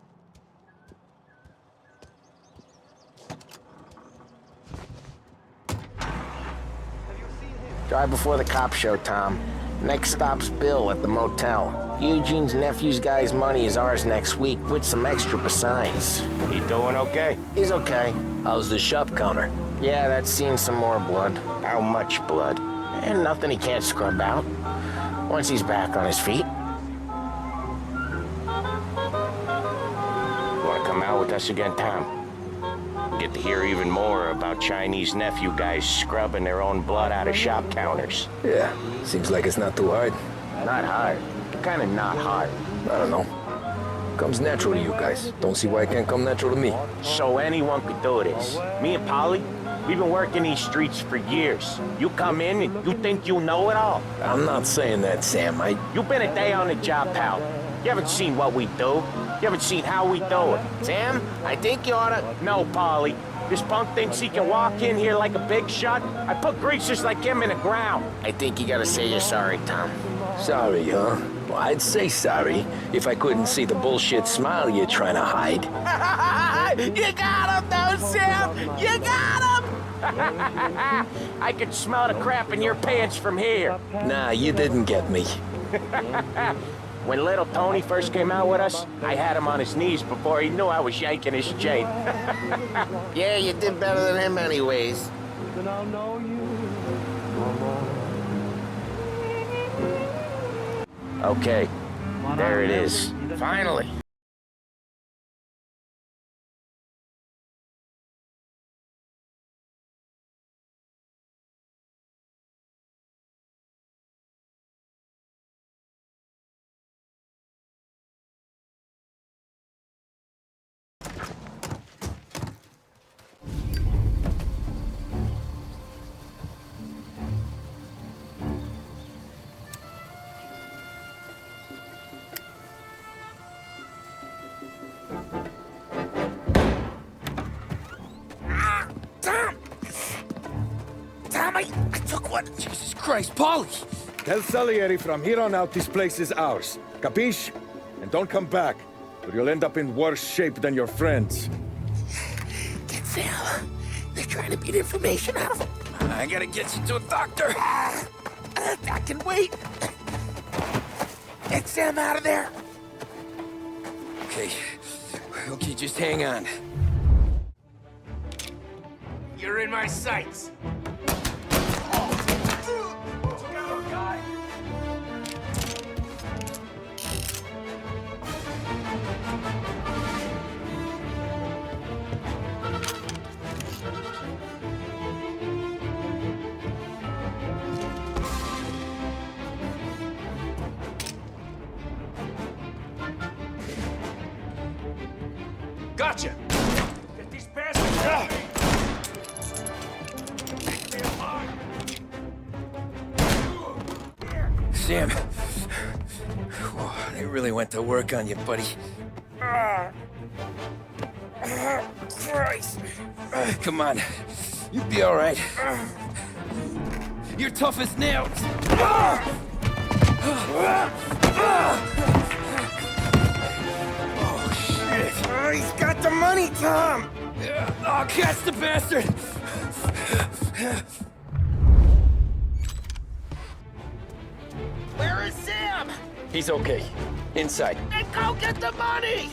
Speaker 6: Drive before the cop show, Tom. Next stop's Bill at the motel. Eugene's nephew's guy's money is ours next week, with some extra besides.
Speaker 5: He doing okay?
Speaker 6: He's okay.
Speaker 2: How's the shop counter?
Speaker 6: Yeah, that's seen some more blood.
Speaker 5: How much blood?
Speaker 6: And nothing he can't scrub out. Once he's back on his feet.
Speaker 5: Wanna come out with us again, Tom? Get to hear even more about Chinese nephew guys scrubbing their own blood out of shop counters.
Speaker 2: Yeah, seems like it's not too hard.
Speaker 5: Not hard. Kinda not hard.
Speaker 2: I don't know. Comes natural to you guys. Don't see why it can't come natural to me.
Speaker 5: So anyone could do this. Me and Polly, we've been working these streets for years. You come in and you think you know it all.
Speaker 2: I'm not saying that, Sam.
Speaker 5: You've been a day on the job, pal. You haven't seen what we do. You haven't seen how we do it.
Speaker 6: Sam, I think you oughta...
Speaker 5: No, Polly. This punk thinks he can walk in here like a big shot. I put greasers like him in the ground.
Speaker 6: I think you gotta say you're sorry, Tom.
Speaker 2: Sorry, huh? Well, I'd say sorry if I couldn't see the bullshit smile you're trying to hide.
Speaker 6: You got him, though, Sam! You got him!
Speaker 5: I could smell the crap in your pants from here.
Speaker 2: Nah, you didn't get me.
Speaker 5: When little Tony first came out with us, I had him on his knees before he knew I was yanking his chain.
Speaker 6: Yeah, you did better than him anyways.
Speaker 5: Okay, there it is. Finally.
Speaker 6: Tom, I took one.
Speaker 4: Jesus Christ, Polly! Tell Salieri from here on out this place is ours. Capiche? And don't come back, or you'll end up in worse shape than your friends.
Speaker 6: Get Sam. They're trying to beat information out of him.
Speaker 2: I gotta get you to a doctor.
Speaker 6: I can wait. Get Sam out of there.
Speaker 2: Okay, just hang on.
Speaker 6: You're in my sights.
Speaker 4: Gotcha!
Speaker 6: Get these bastards out!
Speaker 2: Sam. Whoa, they really went to work on you, buddy.
Speaker 6: Christ!
Speaker 2: Come on. You'll be all right. You're tough as nails.
Speaker 6: He's got the money, Tom!
Speaker 2: Oh, catch the bastard!
Speaker 6: Where is Sam?
Speaker 2: He's okay. Inside.
Speaker 6: Then go get the money!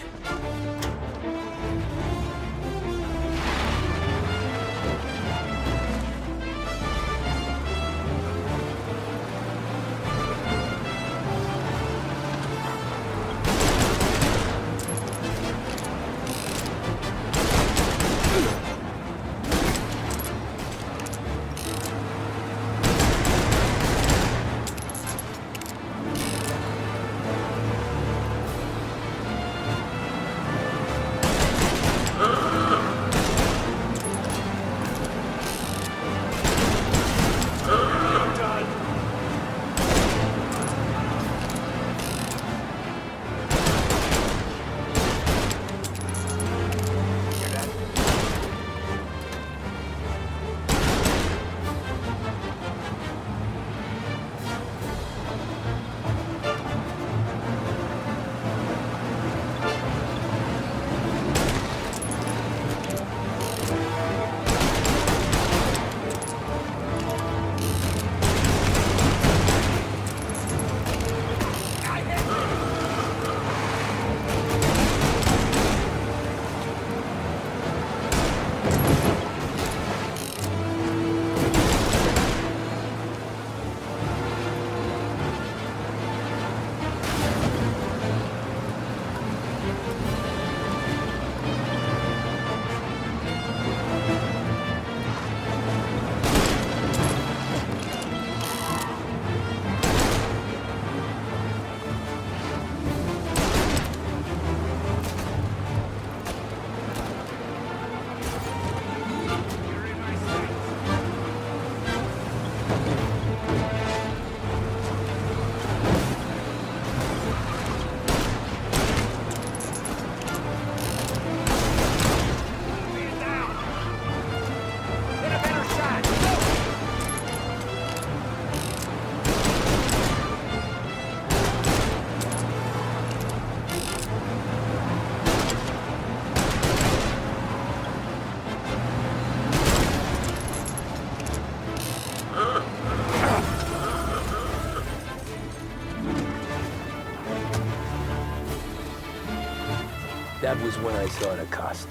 Speaker 2: That was when I saw the cost.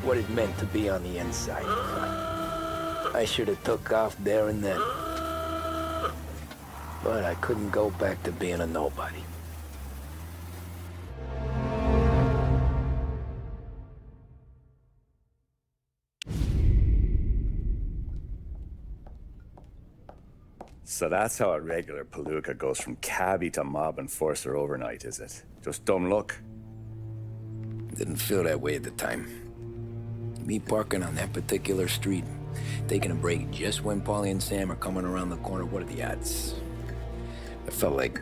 Speaker 2: What it meant to be on the inside. I should have took off there and then. But I couldn't go back to being a nobody.
Speaker 1: So that's how a regular palooka goes from cabbie to mob enforcer overnight, is it? Just dumb luck?
Speaker 2: Didn't feel that way at the time. Me parking on that particular street, taking a break just when Paulie and Sam are coming around the corner, what are the odds? I felt like,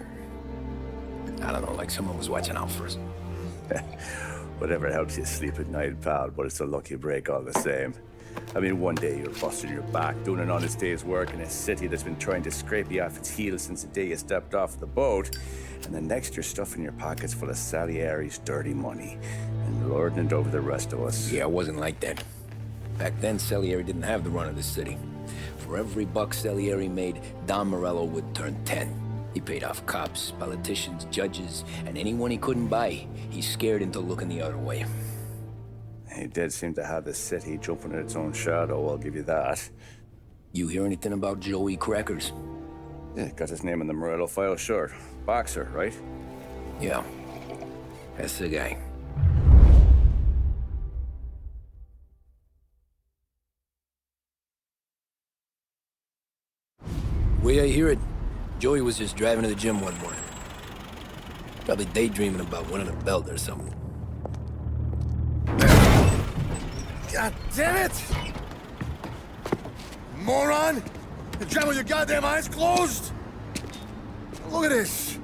Speaker 2: I don't know, like someone was watching out for us.
Speaker 1: Whatever helps you sleep at night, pal, but it's a lucky break all the same. I mean, one day you're busting your back, doing an honest day's work in a city that's been trying to scrape you off its heels since the day you stepped off the boat. And then next you're stuffing your pockets full of Salieri's dirty money and lording it over the rest of us.
Speaker 2: Yeah, it wasn't like that. Back then, Salieri didn't have the run of the city. For every buck Salieri made, Don Morello would turn 10. He paid off cops, politicians, judges, and anyone he couldn't buy, he scared into looking the other way.
Speaker 1: He did seem to have the city jumping at its own shadow, I'll give you that.
Speaker 2: You hear anything about Joey Crackers?
Speaker 1: Yeah, got his name in the Morello file, sure. Boxer, right?
Speaker 2: Yeah, that's the guy. Way I hear it, Joey was just driving to the gym one morning. Probably daydreaming about winning a belt or something.
Speaker 4: God damn it! Moron! You drive with your goddamn eyes closed? Look at this!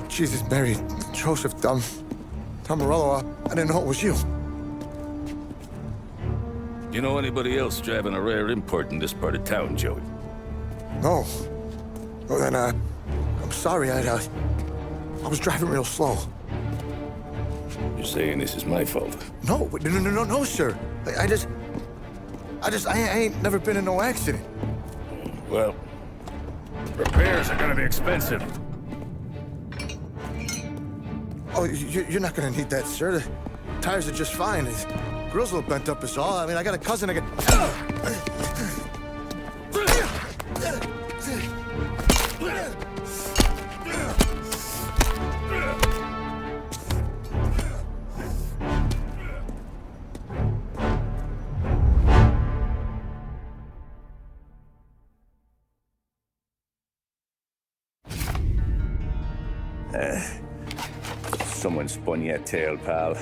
Speaker 4: Jesus, Mary, Joseph, Tom Morello, I didn't know it was you.
Speaker 20: You know anybody else driving a rare import in this part of town, Joey?
Speaker 4: No. Well, then, I'm sorry, I was driving real slow.
Speaker 20: You're saying this is my fault?
Speaker 4: No, sir. I ain't never been in no accident.
Speaker 20: Well, repairs are gonna be expensive.
Speaker 4: Oh, you're not gonna need that, sir. The tires are just fine. The grill's a little bent up is all. I mean, I got a cousin I
Speaker 1: Someone spun you a tail, pal.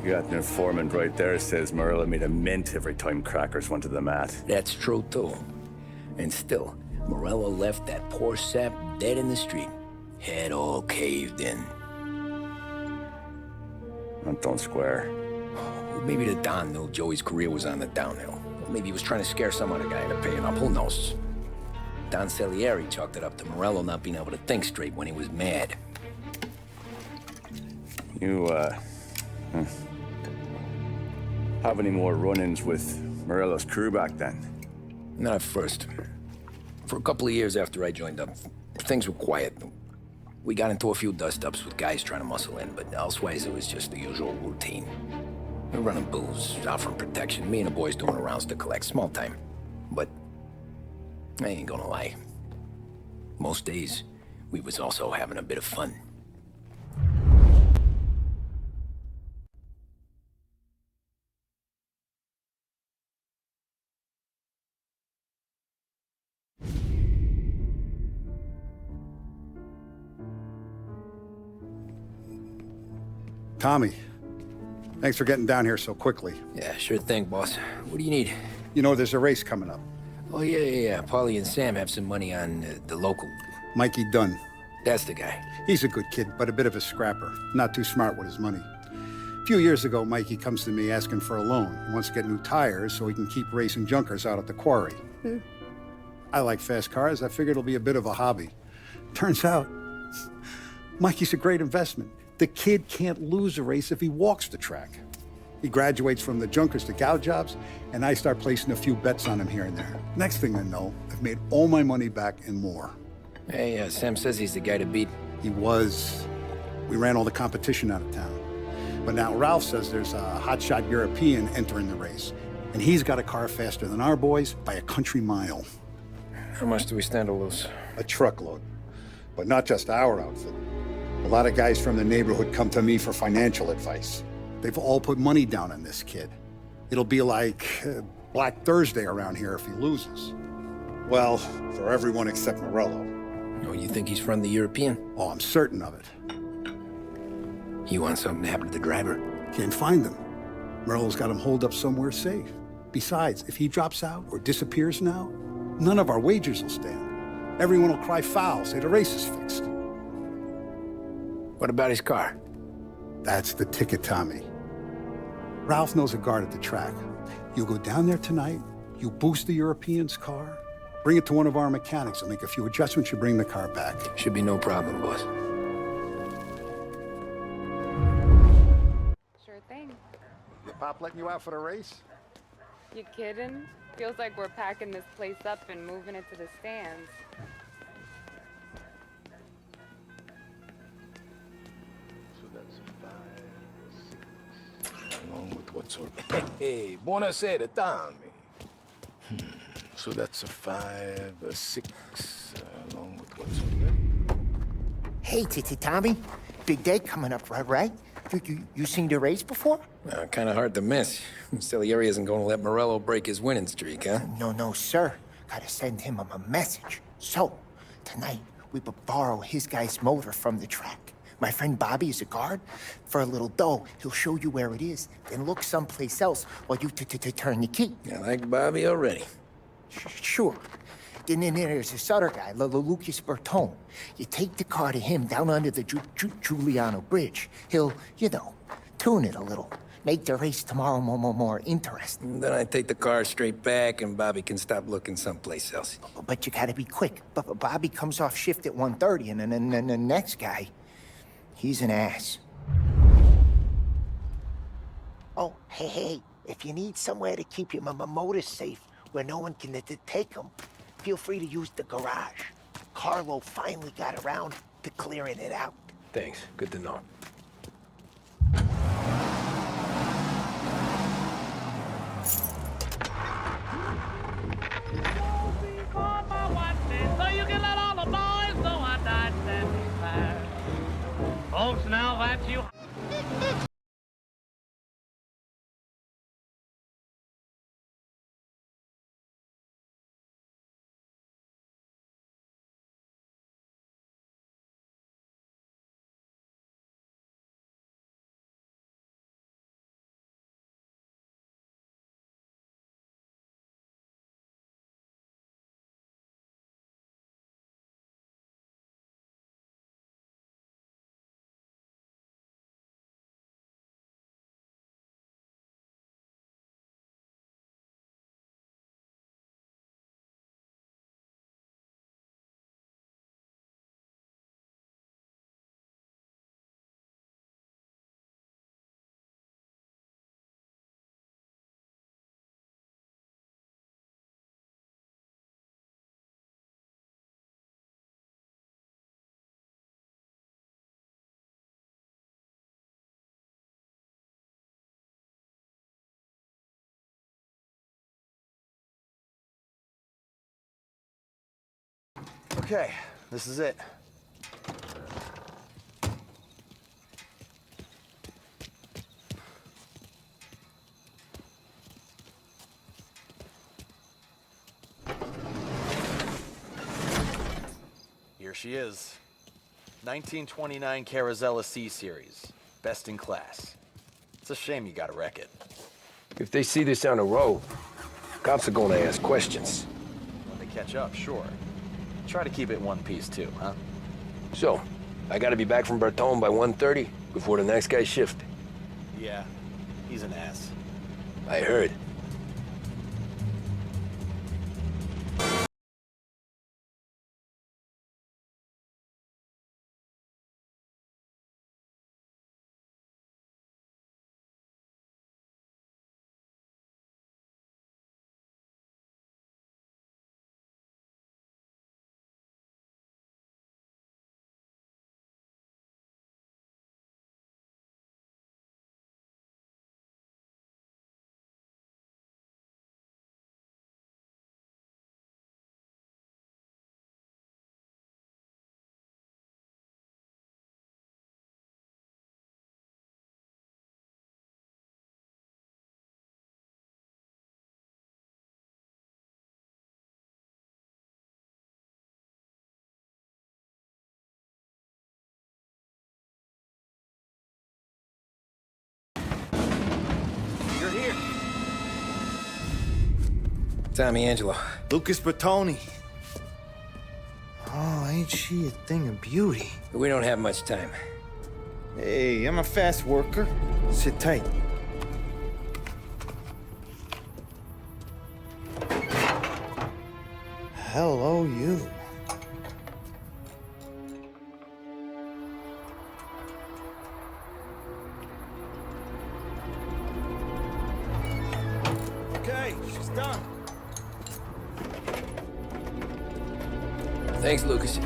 Speaker 1: You got an informant right there says Morello made a mint every time Crackers went to the mat.
Speaker 2: That's true, too. And still, Morello left that poor sap dead in the street. Head all caved in.
Speaker 1: That don't square.
Speaker 2: Maybe the Don knew Joey's career was on the downhill. Or maybe he was trying to scare some other guy into paying up. Who knows? Don Salieri chalked it up to Morello not being able to think straight when he was mad.
Speaker 1: You, have any more run-ins with Morello's crew back then?
Speaker 2: Not at first. For a couple of years after I joined up, things were quiet. We got into a few dust-ups with guys trying to muscle in, but elsewise it was just the usual routine. We're running booze, offering protection, me and the boys doing the rounds to collect, small time. But I ain't gonna lie. Most days, we was also having a bit of fun.
Speaker 11: Tommy, thanks for getting down here so quickly.
Speaker 2: Yeah, sure thing, boss. What do you need?
Speaker 11: You know, there's a race coming up.
Speaker 2: Oh, yeah. Paulie and Sam have some money on the local.
Speaker 11: Mikey Dunn.
Speaker 2: That's the guy.
Speaker 11: He's a good kid, but a bit of a scrapper. Not too smart with his money. A few years ago, Mikey comes to me asking for a loan. He wants to get new tires so he can keep racing junkers out at the quarry. I like fast cars. I figured it'll be a bit of a hobby. Turns out, Mikey's a great investment. The kid can't lose a race if he walks the track. He graduates from the junkers to gal jobs, and I start placing a few bets on him here and there. Next thing I know, I've made all my money back and more.
Speaker 2: Hey, Sam says he's the guy to beat.
Speaker 11: He was. We ran all the competition out of town. But now Ralph says there's a hotshot European entering the race, and he's got a car faster than our boys by a country mile.
Speaker 2: How much do we stand to lose?
Speaker 11: A truckload. But not just our outfit. A lot of guys from the neighborhood come to me for financial advice. They've all put money down on this kid. It'll be like Black Thursday around here if he loses. Well, for everyone except Morello.
Speaker 2: Oh, you think he's from the European?
Speaker 11: Oh, I'm certain of it.
Speaker 2: You want something to happen to the driver?
Speaker 11: Can't find him. Morello's got him holed up somewhere safe. Besides, if he drops out or disappears now, none of our wagers will stand. Everyone will cry foul, say the race is fixed.
Speaker 2: What about his car?
Speaker 11: That's the ticket, Tommy. Ralph knows a guard at the track. You go down there tonight, you boost the European's car, bring it to one of our mechanics, and make a few adjustments, you bring the car back.
Speaker 2: Should be no problem, boss.
Speaker 21: Sure thing.
Speaker 11: Your pop letting you out for the race?
Speaker 21: You kidding? Feels like we're packing this place up and moving it to the stands.
Speaker 12: So that's a 5, 6, along with what's over. Hey, buonasera, Tommy. So that's a 5, a 6, along with what's over.
Speaker 17: Hey, Tommy. Big day coming up, right? You seen the race before?
Speaker 2: Kind of hard to miss. Salieri isn't going to let Morello break his winning streak, huh?
Speaker 17: No, sir. Gotta send him a message. So, tonight, we borrow his guy's motor from the track. My friend Bobby is a guard. For a little dough, he'll show you where it is, then look someplace else while you turn the key.
Speaker 2: I like Bobby already.
Speaker 17: Sure. Then there's this other guy, Lucas Bertone. You take the car to him down under the Giuliano Bridge. He'll, tune it a little. Make the race tomorrow more interesting.
Speaker 2: Then I take the car straight back and Bobby can stop looking someplace else.
Speaker 17: But you gotta be quick. But Bobby comes off shift at 1:30 and then the next guy, he's an ass. Oh, hey, if you need somewhere to keep your motor safe where no one can take them, feel free to use the garage. Carlo finally got around to clearing it out.
Speaker 2: Thanks. Good to know.
Speaker 22: Folks, now that you...
Speaker 23: Okay, this is it. Here she is. 1929 Carazella C-Series. Best in class. It's a shame you gotta wreck it.
Speaker 2: If they see this on the road, cops are going to ask questions.
Speaker 23: When they catch up, sure. Try to keep it one piece too, huh?
Speaker 2: So, I gotta be back from Bertone by 1:30 before the next guy's shift.
Speaker 23: Yeah, he's an ass.
Speaker 2: I heard.
Speaker 23: You're here.
Speaker 2: Tom Angelo.
Speaker 23: Lucas Bertone. Oh, ain't she a thing of beauty?
Speaker 2: We don't have much time.
Speaker 23: Hey, I'm a fast worker. Sit tight.
Speaker 3: hell owe you?
Speaker 4: Okay, she's done.
Speaker 2: Thanks, Lucas.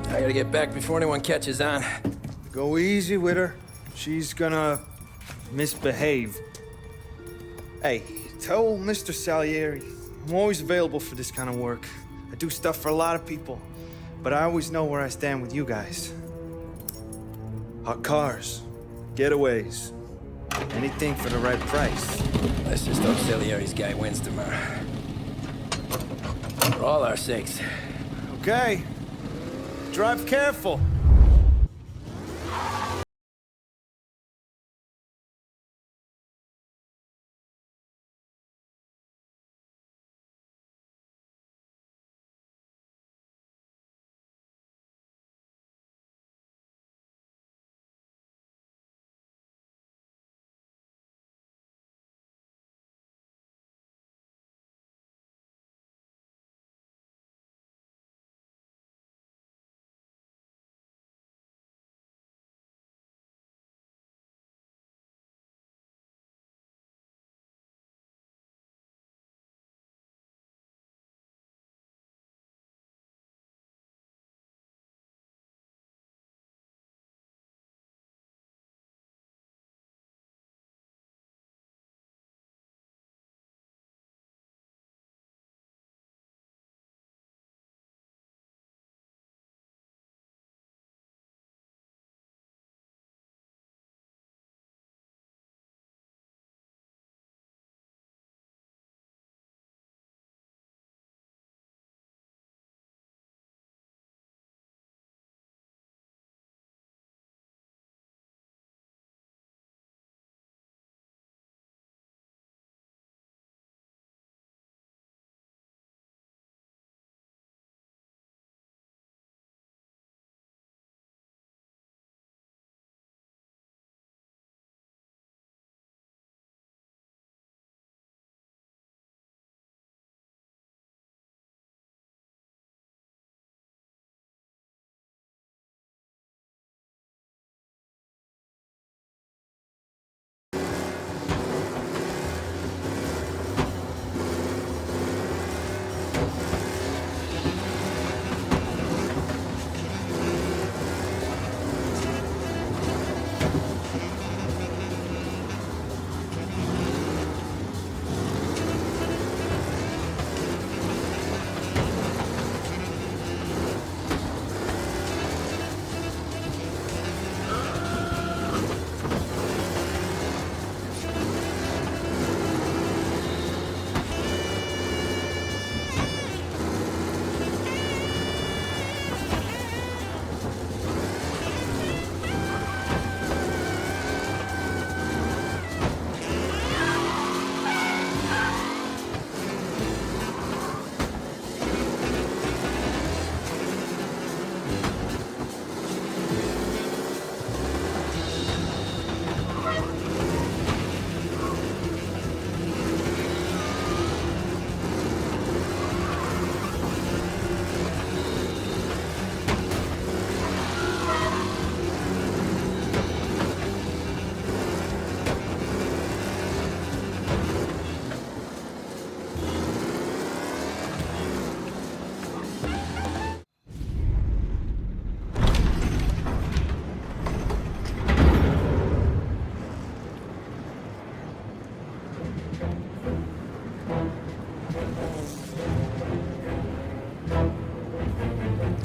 Speaker 2: I gotta get back before anyone catches on.
Speaker 3: Go easy with her. She's gonna misbehave. Hey, tell Mr. Salieri I'm always available for this kind of work. I do stuff for a lot of people, but I always know where I stand with you guys. Hot cars, getaways, anything for the right price.
Speaker 2: Let's just hope Salieri's guy wins tomorrow. For all our sakes.
Speaker 3: Okay. Drive careful.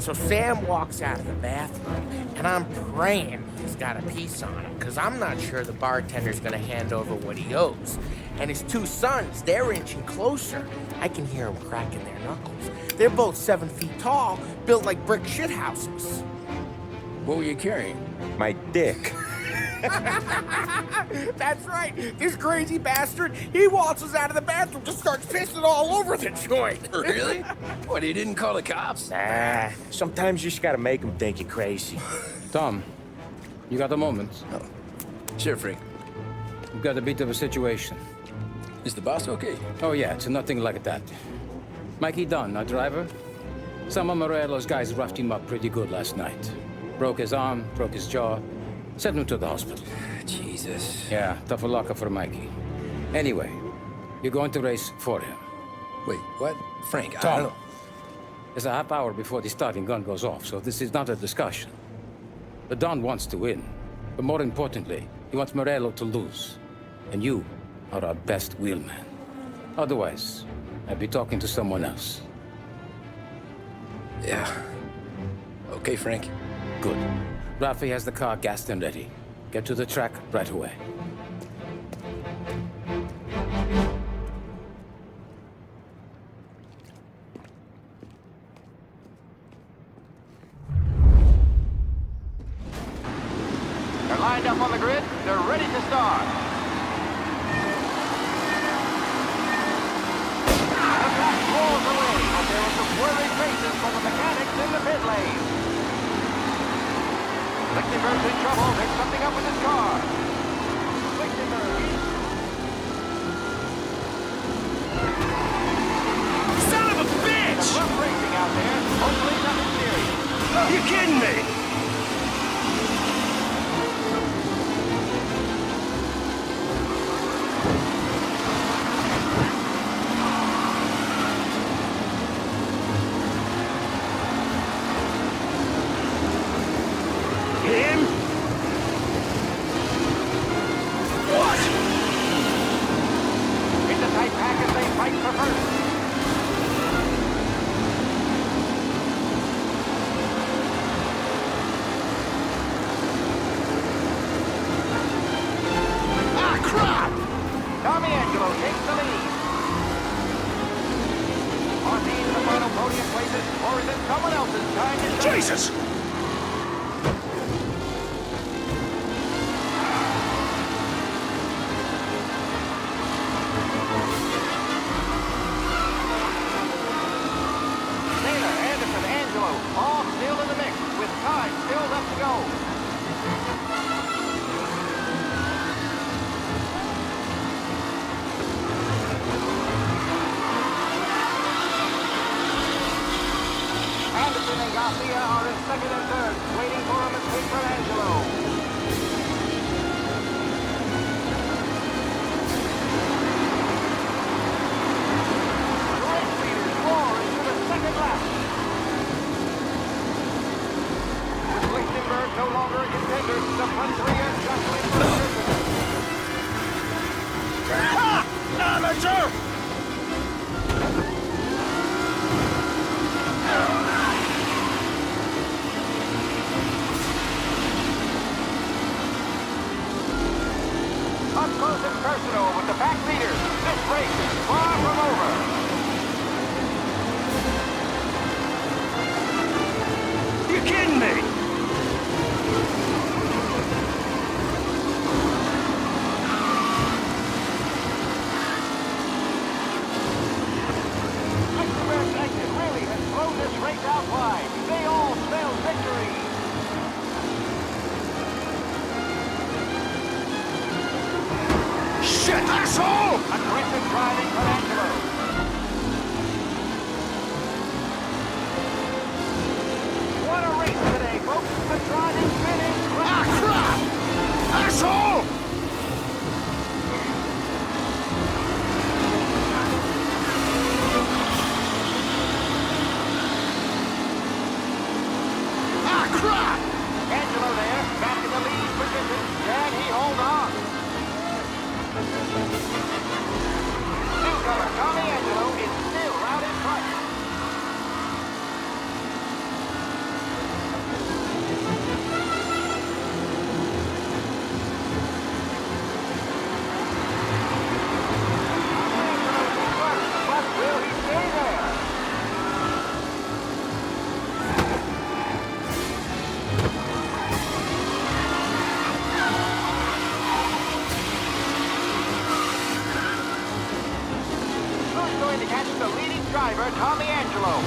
Speaker 6: So Sam walks out of the bathroom, and I'm praying he's got a piece on him, because I'm not sure the bartender's gonna hand over what he owes. And his two sons, they're inching closer. I can hear them cracking their knuckles. They're both 7 feet tall, built like brick shithouses.
Speaker 2: What were you carrying?
Speaker 5: My dick.
Speaker 6: That's right. This crazy bastard, he waltzes out of the bathroom, just starts pissing all over the joint.
Speaker 2: Really? What, he didn't call the cops?
Speaker 5: Nah, sometimes you just gotta make them think you're crazy.
Speaker 18: Tom, you got a moment?
Speaker 2: Oh. Sure, Frank.
Speaker 18: We've got a bit of a situation.
Speaker 2: Is the boss okay?
Speaker 18: Oh yeah, it's nothing like that. Mikey Dunn, our driver. Some of Morello's guys roughed him up pretty good last night. Broke his arm, broke his jaw, sent him to the hospital.
Speaker 2: Jesus.
Speaker 18: Yeah, tough luck for Mikey. Anyway, you're going to race for him.
Speaker 2: Wait, what? Frank, I
Speaker 18: Tom,
Speaker 2: don't...
Speaker 18: there's a half hour before the starting gun goes off, so this is not a discussion. The Don wants to win, but more importantly, he wants Morello to lose. And you are our best wheelman. Otherwise, I'd be talking to someone else.
Speaker 2: Yeah. Okay, Frank.
Speaker 18: Good. Rafi has the car gassed and ready. Get to the track right away.
Speaker 8: They're lined up on the grid. They're ready to start. The track rolls away, but there are some whirling faces from the mechanics in the pit lane. Lichtenberg's in trouble. There's something up with his car. Lichtenberg.
Speaker 20: Son of a bitch!
Speaker 8: Some rough racing out there. Hopefully nothing serious.
Speaker 20: You kidding me? Him? What?
Speaker 8: It's a tight pack as they fight for first.
Speaker 20: Ah, crap!
Speaker 8: Tom Angelo takes the lead. Are these the final podium places, or is it someone else's time to shine?
Speaker 20: Jesus!
Speaker 8: Taylor, Anderson, Angelo, all still in the mix, with time still left to go. Anderson and Garcia are in second and third, waiting for a mistake from Angelo. The race leaders roar into the second lap. With Lichtenberg no longer a contender, the front three are jostling for the
Speaker 20: Amateur!
Speaker 8: Up close and personal with the pack leaders. This race is far from over.
Speaker 20: You kidding me?
Speaker 8: Lichtenberg's exit really has thrown this race out wide. They all spell victory.
Speaker 20: Shit, asshole!
Speaker 8: Aggressive driving from Angelo. What a race today, folks. The driving's been incredible.
Speaker 20: Ah, crap! Asshole! Ah, crap!
Speaker 8: Angelo there, back in the lead position. Can he hold on? Newcomer Tommy Angelo is still out in front. But will he stay there? Who's going to catch the leading driver, Tommy Angelo?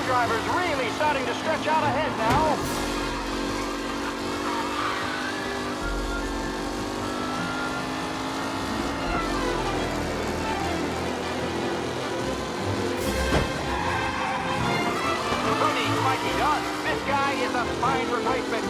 Speaker 8: driver's really starting to stretch out ahead now. Pretty spiky done. This guy is a fine replacement.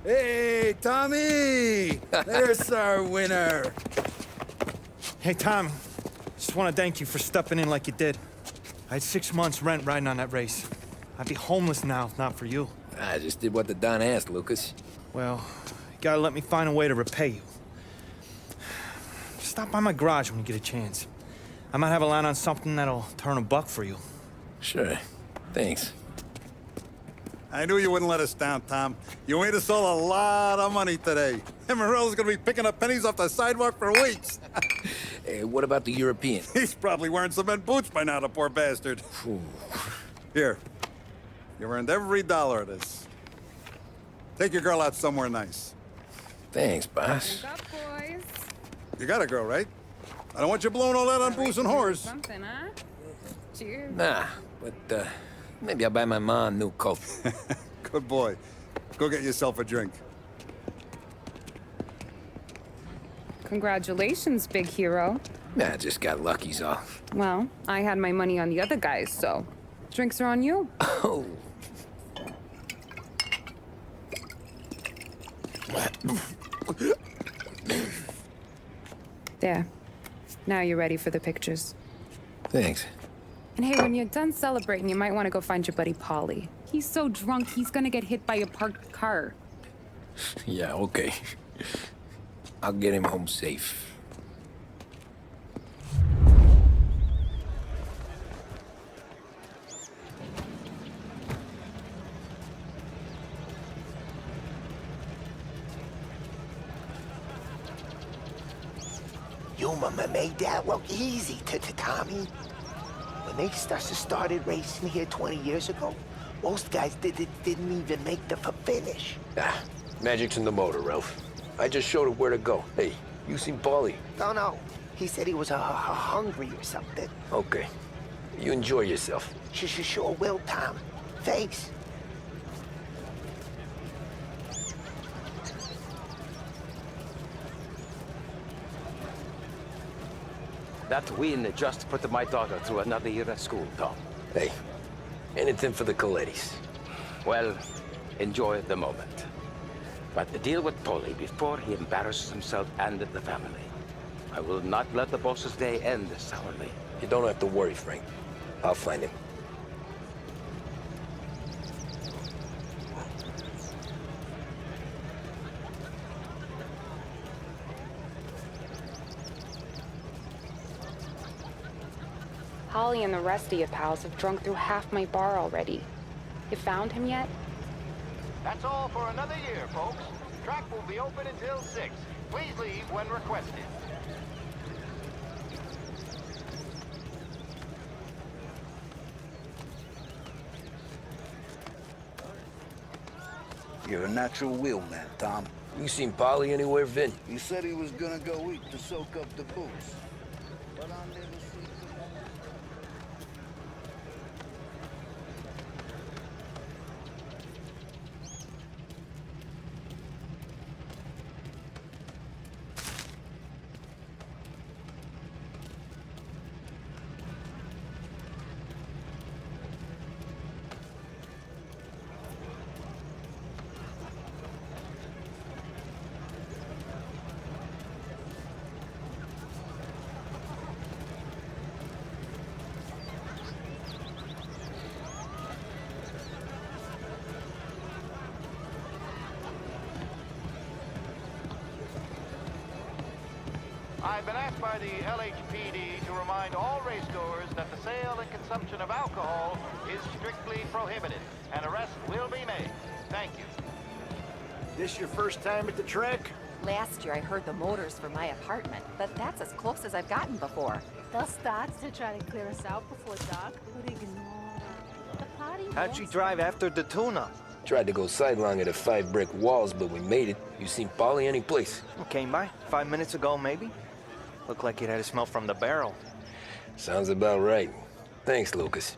Speaker 11: Hey, Tommy! There's our winner.
Speaker 3: Hey, Tom. Just want to thank you for stepping in like you did. I had 6 months rent riding on that race. I'd be homeless now if not for you.
Speaker 2: I just did what the Don asked, Lucas.
Speaker 3: Well, you gotta let me find a way to repay you. Stop by my garage when you get a chance. I might have a line on something that'll turn $1 for you.
Speaker 2: Sure. Thanks.
Speaker 11: I knew you wouldn't let us down, Tom. You made us all a lot of money today. And Morello's gonna be picking up pennies off the sidewalk for weeks.
Speaker 2: Hey, what about the European?
Speaker 11: He's probably wearing cement boots by now, the poor bastard. Here. You earned every dollar of this. Take your girl out somewhere nice.
Speaker 2: Thanks, boss.
Speaker 21: Wake up, boys.
Speaker 11: You got a girl, right? I don't want you blowing all that on booze and whores.
Speaker 21: Something, huh? Cheers.
Speaker 2: Nah, but, maybe I'll buy my mom a new coat.
Speaker 11: Good boy. Go get yourself a drink.
Speaker 21: Congratulations, big hero.
Speaker 2: Nah, just got lucky's all.
Speaker 21: Well, I had my money on the other guys, so drinks are on you.
Speaker 2: Oh.
Speaker 21: There. Now you're ready for the pictures.
Speaker 2: Thanks.
Speaker 21: And hey, when you're done celebrating, you might want to go find your buddy Polly. He's so drunk, he's gonna get hit by a parked car.
Speaker 2: Yeah, okay. I'll get him home safe.
Speaker 17: You made that look easy, Tommy. When they started racing here 20 years ago, most guys didn't even make the finish.
Speaker 2: Ah, magic's in the motor, Ralph. I just showed it where to go. Hey, you seen Paulie?
Speaker 17: No. He said he was hungry or something.
Speaker 2: Okay. You enjoy yourself.
Speaker 17: Sure will, Tom. Thanks.
Speaker 14: That win just put my daughter through another year at school, Tom.
Speaker 2: Hey, anything for the Colettis.
Speaker 14: Well, enjoy the moment. But deal with Polly before he embarrasses himself and the family. I will not let the boss's day end sourly.
Speaker 2: You don't have to worry, Frank. I'll find him.
Speaker 21: Holly and the rest of you pals have drunk through half my bar already. You found him yet?
Speaker 8: That's all for another year, folks. Track will be open until 6. Please leave when requested.
Speaker 9: You're a natural wheelman, Tom.
Speaker 2: You seen Polly anywhere, Vin?
Speaker 9: He said he was gonna go eat to soak up the booze. But I'll never see him.
Speaker 8: I've been asked by the LHPD to remind all racegoers that the sale and consumption of alcohol is strictly prohibited. An arrest will be made. Thank you.
Speaker 5: This your first time at the track?
Speaker 10: Last year I heard the motors for my apartment, but that's as close as I've gotten before.
Speaker 15: They'll start to try to clear us out before dark, but ignore. The party.
Speaker 23: How'd you drive after the tune-up?
Speaker 2: Tried to go sidelong at the 5 brick walls, but we made it. You seen Polly any place?
Speaker 23: Came by 5 minutes ago, maybe. Looked like it had a smell from the barrel.
Speaker 2: Sounds about right. Thanks, Lucas.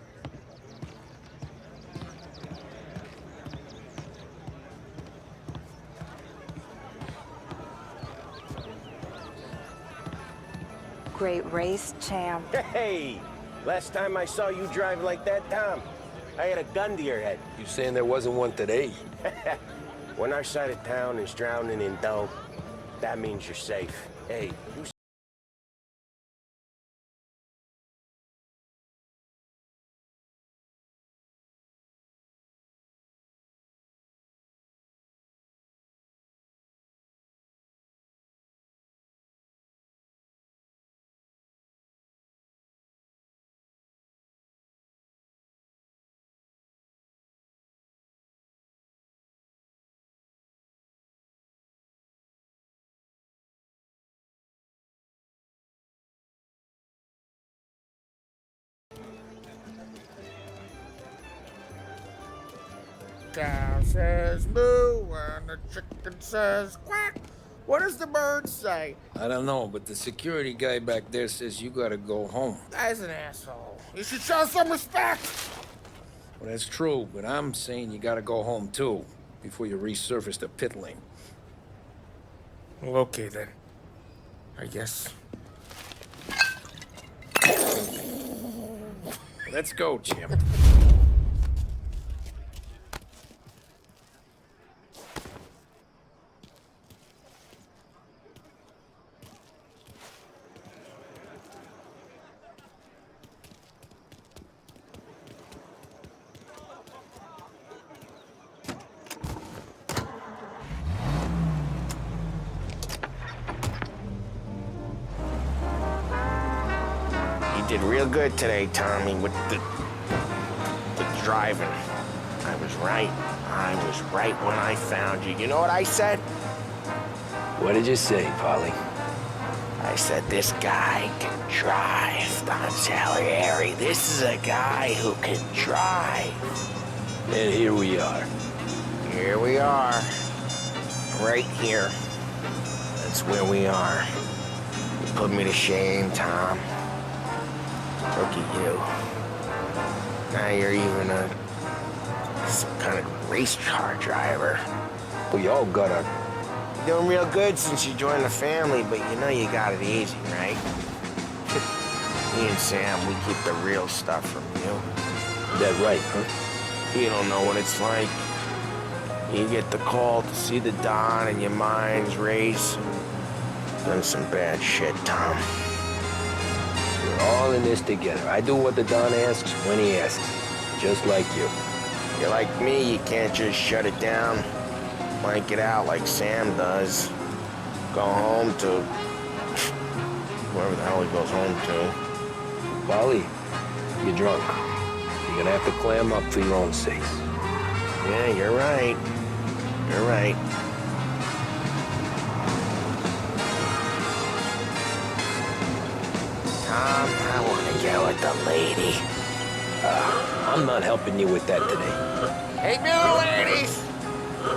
Speaker 10: Great race, champ.
Speaker 5: Hey! Last time I saw you drive like that, Tom, I had a gun to your head.
Speaker 2: You saying there wasn't one today?
Speaker 5: When our side of town is drowning in dough, that means you're safe. Hey, you...
Speaker 6: Cow says moo and the chicken says quack. What does the bird say?
Speaker 2: I don't know, but the security guy back there says you gotta go home.
Speaker 6: Guy's an asshole. You should show some respect.
Speaker 2: Well, that's true, but I'm saying you gotta go home too, before you resurface the pit lane.
Speaker 6: Well, okay then. I guess.
Speaker 2: Let's go, champ.
Speaker 6: You did real good today, Tommy, with the driving. I was right. I was right when I found you. You know what I said?
Speaker 2: What did you say, Polly?
Speaker 6: I said, this guy can drive, Don Salieri. This is a guy who can drive.
Speaker 2: And here we are.
Speaker 6: Here we are. Right here. That's where we are. You put me to shame, Tom. Look at you. Now you're even some kind of race car driver.
Speaker 2: We all got our...
Speaker 6: You're doing real good since you joined the family, but you know you got it easy, right? Me and Sam, we keep the real stuff from you.
Speaker 2: That right, huh?
Speaker 6: You don't know what it's like. You get the call to see the Don and your mind's race. Done some bad shit, Tom.
Speaker 2: We're all in this together. I do what the Don asks when he asks. Just like you.
Speaker 6: You're like me, you can't just shut it down. Blank it out like Sam does. Go home to... wherever the hell he goes home to.
Speaker 2: Polly, you're drunk. You're gonna have to clam up for your own sakes.
Speaker 6: Yeah, you're right. You're right. Tom, I want to get with the lady.
Speaker 2: I'm not helping you with that today.
Speaker 6: Take me to the ladies!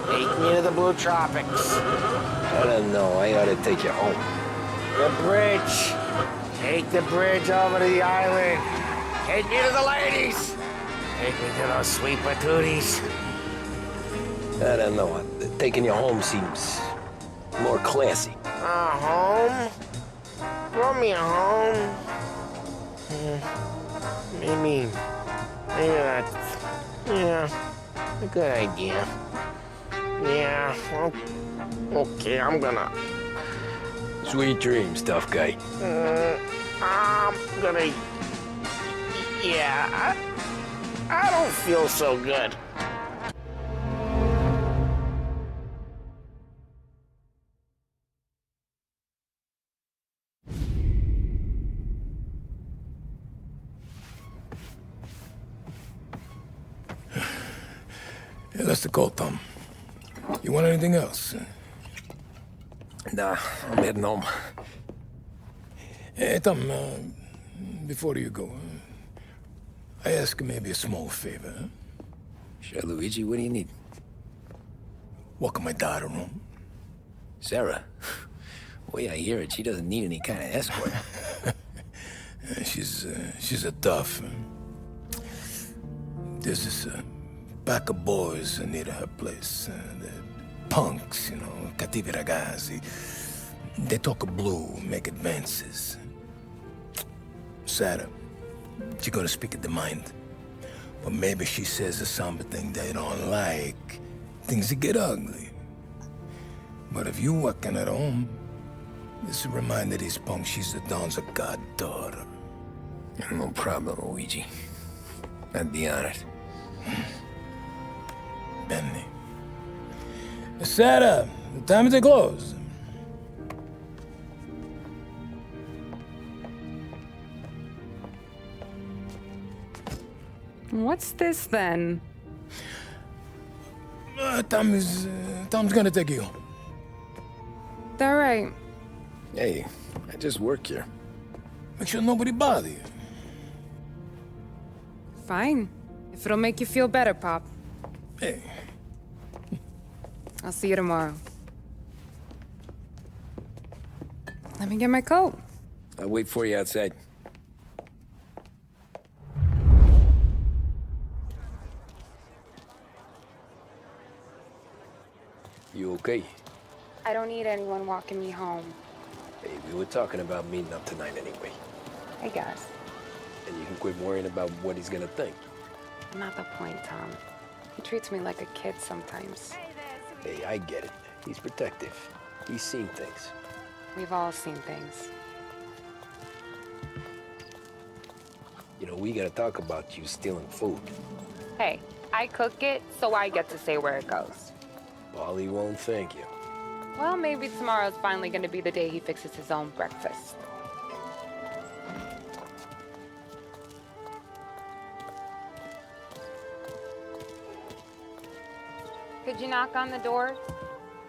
Speaker 6: Take me to the Blue Tropics.
Speaker 2: I don't know. I ought to take you home.
Speaker 6: The bridge. Take the bridge over to the island. Take me to the ladies. Take me to those sweet patooties.
Speaker 2: I don't know. Taking you home seems more classy.
Speaker 6: Home? Brought me a home. Maybe that's, a good idea. Yeah, well, okay, I'm gonna...
Speaker 2: Sweet dreams, tough guy.
Speaker 6: I'm gonna... Yeah, I don't feel so good.
Speaker 12: Hey, that's the call, Tom. You want anything else?
Speaker 2: Nah, I'm heading home.
Speaker 12: Hey, Tom, before you go, I ask maybe a small favor, huh?
Speaker 2: Sure, Luigi, what do you need?
Speaker 12: Welcome my daughter home.
Speaker 2: Sarah? The way I hear it, she doesn't need any kind of escort.
Speaker 12: She's a tough. There's this pack of boys near her place. They're punks, you know, cattivi ragazzi. They talk blue, make advances. Sarah, she's gonna speak at the mind. But maybe she says something they don't like. Things that get ugly. But if you working at home, this remind these punks she's the Don's a goddaughter.
Speaker 2: No problem, Luigi. I'd be honored.
Speaker 12: Benny. Sarah, the time to close.
Speaker 21: What's this then?
Speaker 12: Tom's gonna take you home.
Speaker 21: All right.
Speaker 2: Hey, I just work here.
Speaker 12: Make sure nobody bother you.
Speaker 21: Fine. If it'll make you feel better, Pop.
Speaker 12: Hey.
Speaker 21: I'll see you tomorrow. Let me get my coat.
Speaker 2: I'll wait for you outside. You okay?
Speaker 21: I don't need anyone walking me home.
Speaker 2: Hey, we were talking about meeting up tonight anyway.
Speaker 21: I guess.
Speaker 2: And you can quit worrying about what he's gonna think.
Speaker 21: Not the point, Tom. He treats me like a kid sometimes.
Speaker 2: Hey, I get it. He's protective. He's seen things.
Speaker 21: We've all seen things.
Speaker 2: You know, we gotta talk about you stealing food.
Speaker 21: Hey, I cook it, so I get to say where it goes.
Speaker 2: Paulie won't thank you.
Speaker 21: Well, maybe tomorrow's finally gonna be the day he fixes his own breakfast. Could you knock on the door?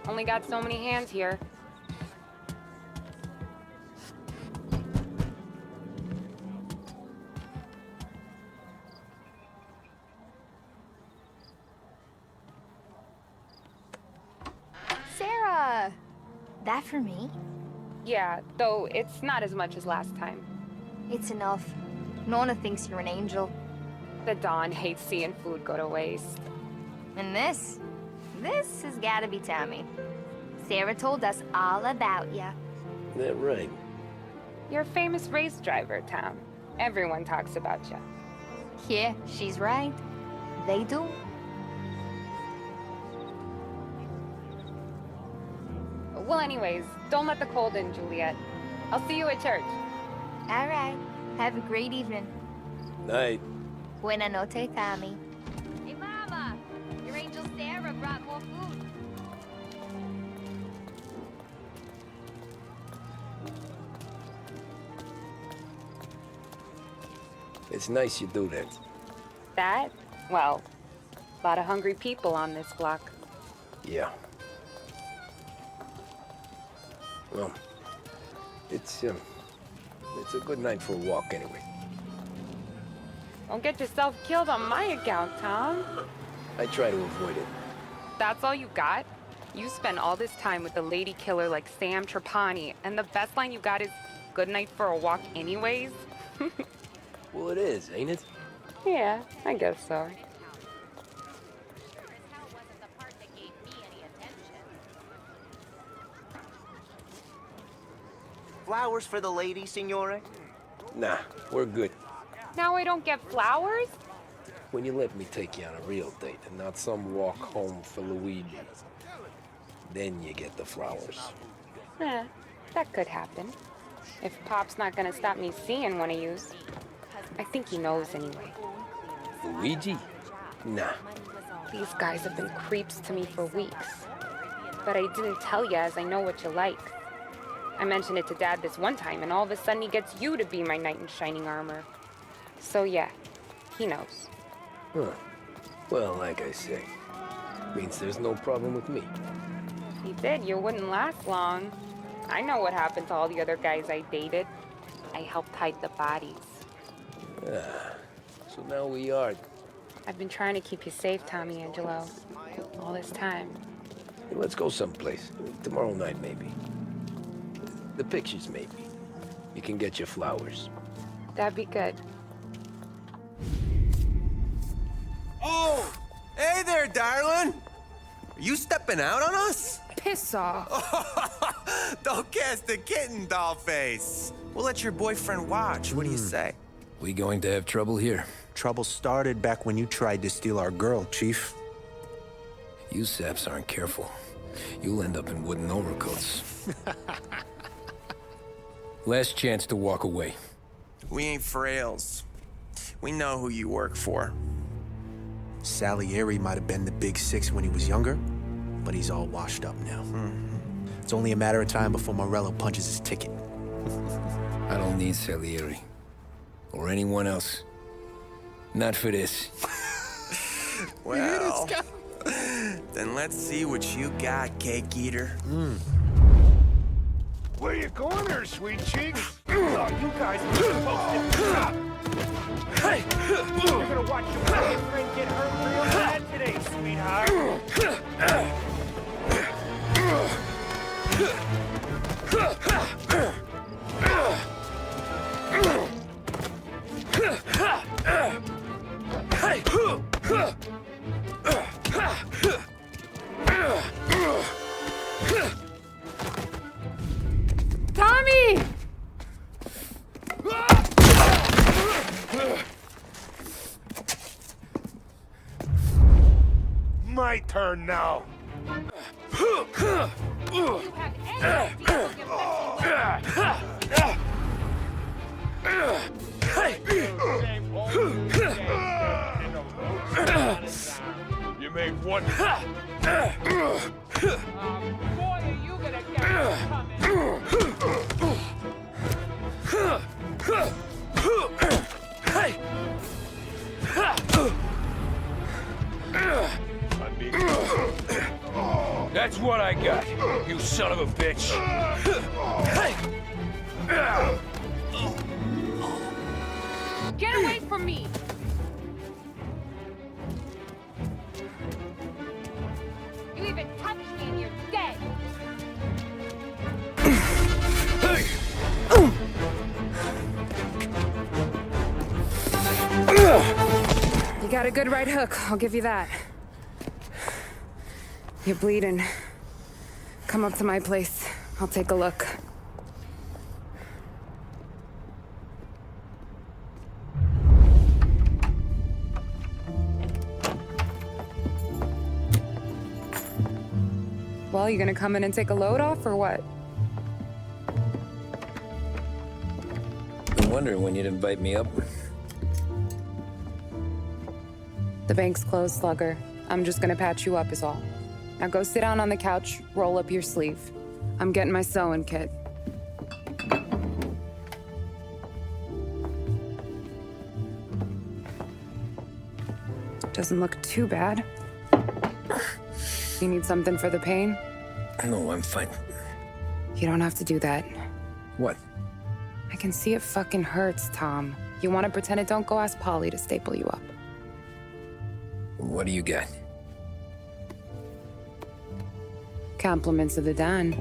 Speaker 21: Only got so many hands here.
Speaker 7: Sarah! That for me?
Speaker 21: Yeah, though it's not as much as last time.
Speaker 7: It's enough. Nona thinks you're an angel.
Speaker 21: The Don hates seeing food go to waste.
Speaker 7: And this has gotta be Tommy. Sarah told us all about ya.
Speaker 2: That right?
Speaker 21: You're a famous race driver, Tom. Everyone talks about you.
Speaker 7: Yeah, she's right. They do.
Speaker 21: Well, anyways, don't let the cold in, Juliet. I'll see you at church.
Speaker 7: All right. Have a great evening.
Speaker 2: Night.
Speaker 7: Buena noche, Tommy. Hey, Mama! Your angel Sarah brought more food.
Speaker 2: It's nice you do that.
Speaker 21: That? Well, a lot of hungry people on this block.
Speaker 2: Yeah. Well, it's a good night for a walk anyway.
Speaker 21: Don't get yourself killed on my account, Tom.
Speaker 2: I try to avoid it.
Speaker 21: That's all you got? You spend all this time with a lady killer like Sam Trapani, and the best line you got is, good night for a walk anyways?
Speaker 2: Well, it is, ain't it?
Speaker 21: Yeah, I guess so.
Speaker 13: Flowers for the lady, signore?
Speaker 2: Nah, we're good.
Speaker 21: Now I don't get flowers?
Speaker 2: When you let me take you on a real date and not some walk home for Luigi, then you get the flowers.
Speaker 21: That could happen. If Pop's not gonna stop me seeing one of yous. I think he knows anyway.
Speaker 2: Luigi? Nah.
Speaker 21: These guys have been creeps to me for weeks. But I didn't tell you as I know what you like. I mentioned it to Dad this one time, and all of a sudden he gets you to be my knight in shining armor. So yeah, he knows.
Speaker 2: Huh. Well, like I say, Means there's no problem with me.
Speaker 21: If you did, you wouldn't last long. I know what happened to all the other guys I dated. I helped hide the bodies.
Speaker 2: So now we are.
Speaker 21: I've been trying to keep you safe, Tom Angelo, all this time.
Speaker 2: Hey, let's go someplace. Tomorrow night, maybe. The pictures, maybe. You can get your flowers.
Speaker 21: That'd be good.
Speaker 1: Oh! Hey there, darling! Are you stepping out on us?
Speaker 21: Piss off.
Speaker 1: Don't cast a kitten, dollface. We'll let your boyfriend watch. What do you say?
Speaker 2: We going to have trouble here?
Speaker 16: Trouble started back when you tried to steal our girl, Chief.
Speaker 2: You saps aren't careful. You'll end up in wooden overcoats. Last chance to walk away.
Speaker 1: We ain't frails. We know who you work for.
Speaker 16: Salieri might have been the big six when he was younger, but he's all washed up now. It's only a matter of time before Morello punches his ticket.
Speaker 2: I don't need Salieri. Or anyone else. Not for this.
Speaker 1: Well, then let's see what you got, cake eater.
Speaker 20: Where you going there, sweet cheeks? Oh, you guys are supposed to stop. Hey! You're gonna watch your boyfriend get hurt real bad today, sweetheart.
Speaker 21: Tommy!
Speaker 20: My turn now.
Speaker 21: You have
Speaker 20: You made one.
Speaker 22: Boy, are you gonna get
Speaker 20: That's what I got, you son of a bitch.
Speaker 21: Get away from me! You even touch me and you're dead! You got a good right hook, I'll give you that. You're bleeding. Come up to my place. I'll take a look. Well, you gonna come in and take a load off, or what?
Speaker 2: Been wondering when you'd invite me up.
Speaker 21: The bank's closed, Slugger. I'm just gonna patch you up is all. Now go sit down on the couch, roll up your sleeve. I'm getting my sewing kit. Doesn't look too bad. You need something for the pain?
Speaker 2: No, I'm fine.
Speaker 21: You don't have to do that.
Speaker 2: What?
Speaker 21: I can see it fucking hurts, Tom. You want to pretend it don't? Go ask Polly to staple you up.
Speaker 2: What do you got?
Speaker 21: Compliments of the Don.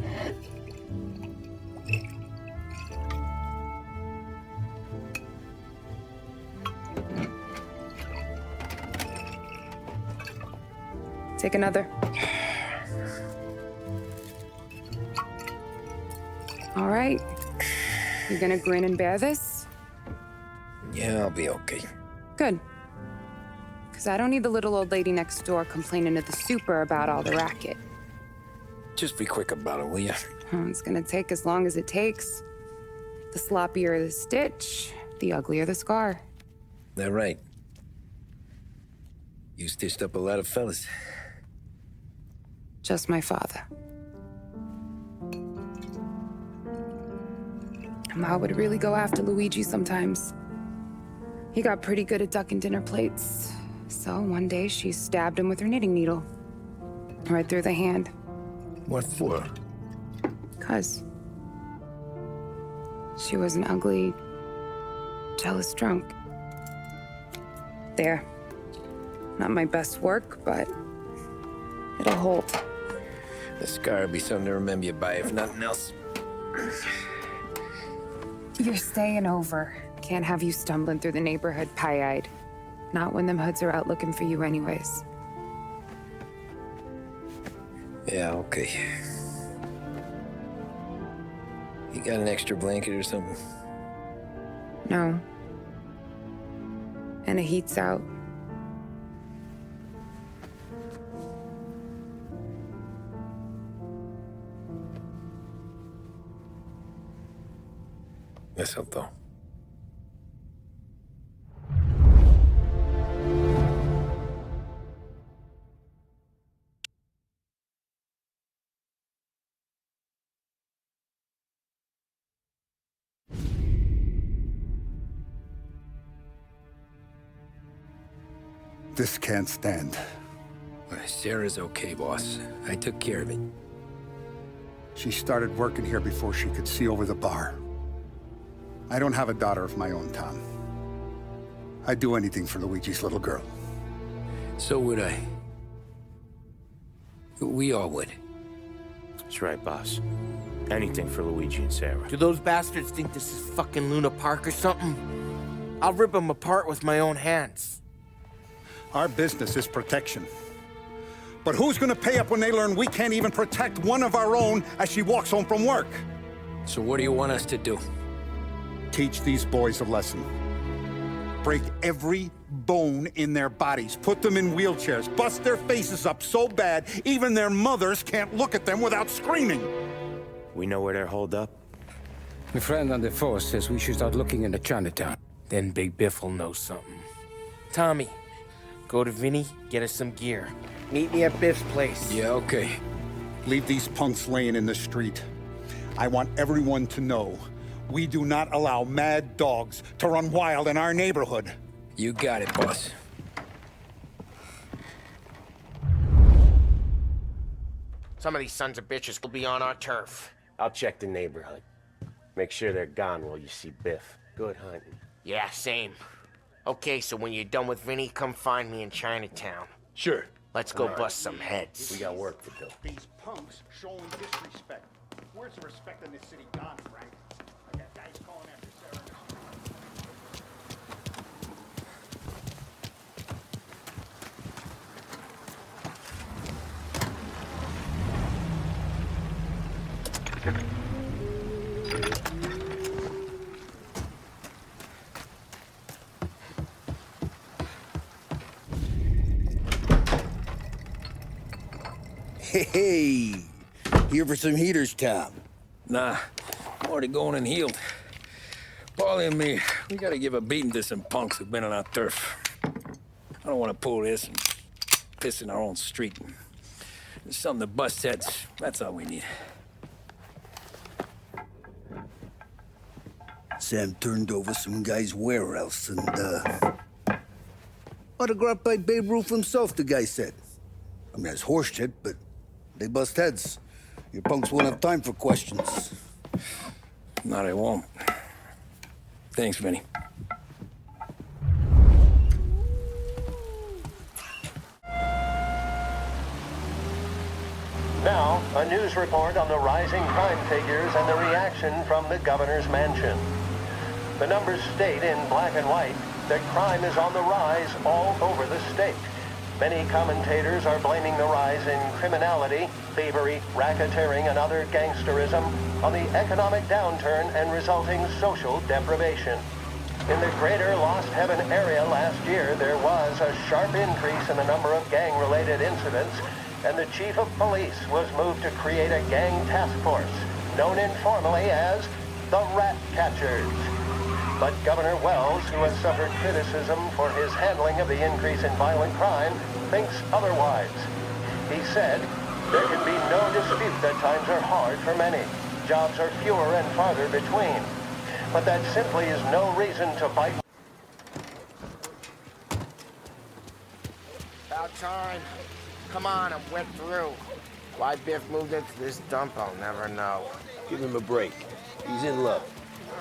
Speaker 21: Take another. All right. You gonna grin and bear this?
Speaker 2: Yeah, I'll be okay.
Speaker 21: Good. Because I don't need the little old lady next door complaining to the super about all the racket.
Speaker 2: Just be quick about it, will ya?
Speaker 21: It's gonna take as long as it takes. The sloppier the stitch, the uglier the scar.
Speaker 2: That right. You stitched up a lot of fellas.
Speaker 21: Just my father. Ma would really go after Luigi sometimes. He got pretty good at ducking dinner plates. So one day she stabbed him with her knitting needle. Right through the hand.
Speaker 12: What for?
Speaker 21: 'Cause she was an ugly, jealous drunk. There. Not my best work, but it'll hold.
Speaker 2: The scar will be something to remember you by, if nothing else.
Speaker 21: You're staying over. Can't have you stumbling through the neighborhood pie-eyed. Not when them hoods are out looking for you anyways.
Speaker 2: Yeah, okay. You got an extra blanket or something?
Speaker 21: No. And the heat's out.
Speaker 2: Eso todo.
Speaker 11: This can't stand.
Speaker 2: Sarah's okay, boss. I took care of it.
Speaker 11: She started working here before she could see over the bar. I don't have a daughter of my own, Tom. I'd do anything for Luigi's little girl.
Speaker 2: So would I. We all would.
Speaker 5: That's right, boss. Anything for Luigi and Sarah.
Speaker 6: Do those bastards think this is fucking Luna Park or something? I'll rip them apart with my own hands.
Speaker 11: Our business is protection. But who's gonna pay up when they learn we can't even protect one of our own as she walks home from work?
Speaker 2: So what do you want us to do?
Speaker 11: Teach these boys a lesson. Break every bone in their bodies. Put them in wheelchairs. Bust their faces up so bad, even their mothers can't look at them without screaming.
Speaker 5: We know where they're holed up?
Speaker 4: My friend on the force says we should start looking into Chinatown. Then Big Biff will know something.
Speaker 6: Tommy, go to Vinny, get us some gear. Meet me at Biff's place.
Speaker 2: Yeah, okay.
Speaker 11: Leave these punks laying in the street. I want everyone to know we do not allow mad dogs to run wild in our neighborhood.
Speaker 2: You got it, boss.
Speaker 6: Some of these sons of bitches will be on our turf.
Speaker 18: I'll check the neighborhood. Make sure they're gone while you see Biff. Good hunting.
Speaker 6: Yeah, same. Okay, so when you're done with Vinny, come find me in Chinatown.
Speaker 18: Sure.
Speaker 6: Let's go bust some heads.
Speaker 18: We got work to do.
Speaker 11: These punks showing disrespect. Where's the respect in this city gone, Frank? I got guys calling after Sarah.
Speaker 17: Hey, here for some heaters, Tom?
Speaker 2: Nah, I'm already going and healed. Paulie and me, we gotta give a beating to some punks who've been on our turf. I don't want to pull this and piss in our own street. There's something to bust heads. That's all we need.
Speaker 17: Sam turned over some guy's warehouse and, autographed by Babe Ruth himself, the guy said. I mean, it's horse shit, but they bust heads. Your punks won't have time for questions.
Speaker 2: No, they won't. Thanks, Vinny.
Speaker 8: Now, a news report on the rising crime figures and the reaction from the governor's mansion. The numbers state in black and white that crime is on the rise all over the state. Many commentators are blaming the rise in criminality, thievery, racketeering, and other gangsterism on the economic downturn and resulting social deprivation. In the greater Lost Heaven area last year, there was a sharp increase in the number of gang-related incidents, and the chief of police was moved to create a gang task force, known informally as the Rat Catchers. But Governor Wells, who has suffered criticism for his handling of the increase in violent crime, thinks otherwise. He said, there can be no dispute that times are hard for many. Jobs are fewer and farther between. But that simply is no reason to bite.
Speaker 6: About time. Come on, I'm wet through. Why Biff moved into this dump, I'll never know.
Speaker 2: Give him a break. He's in love.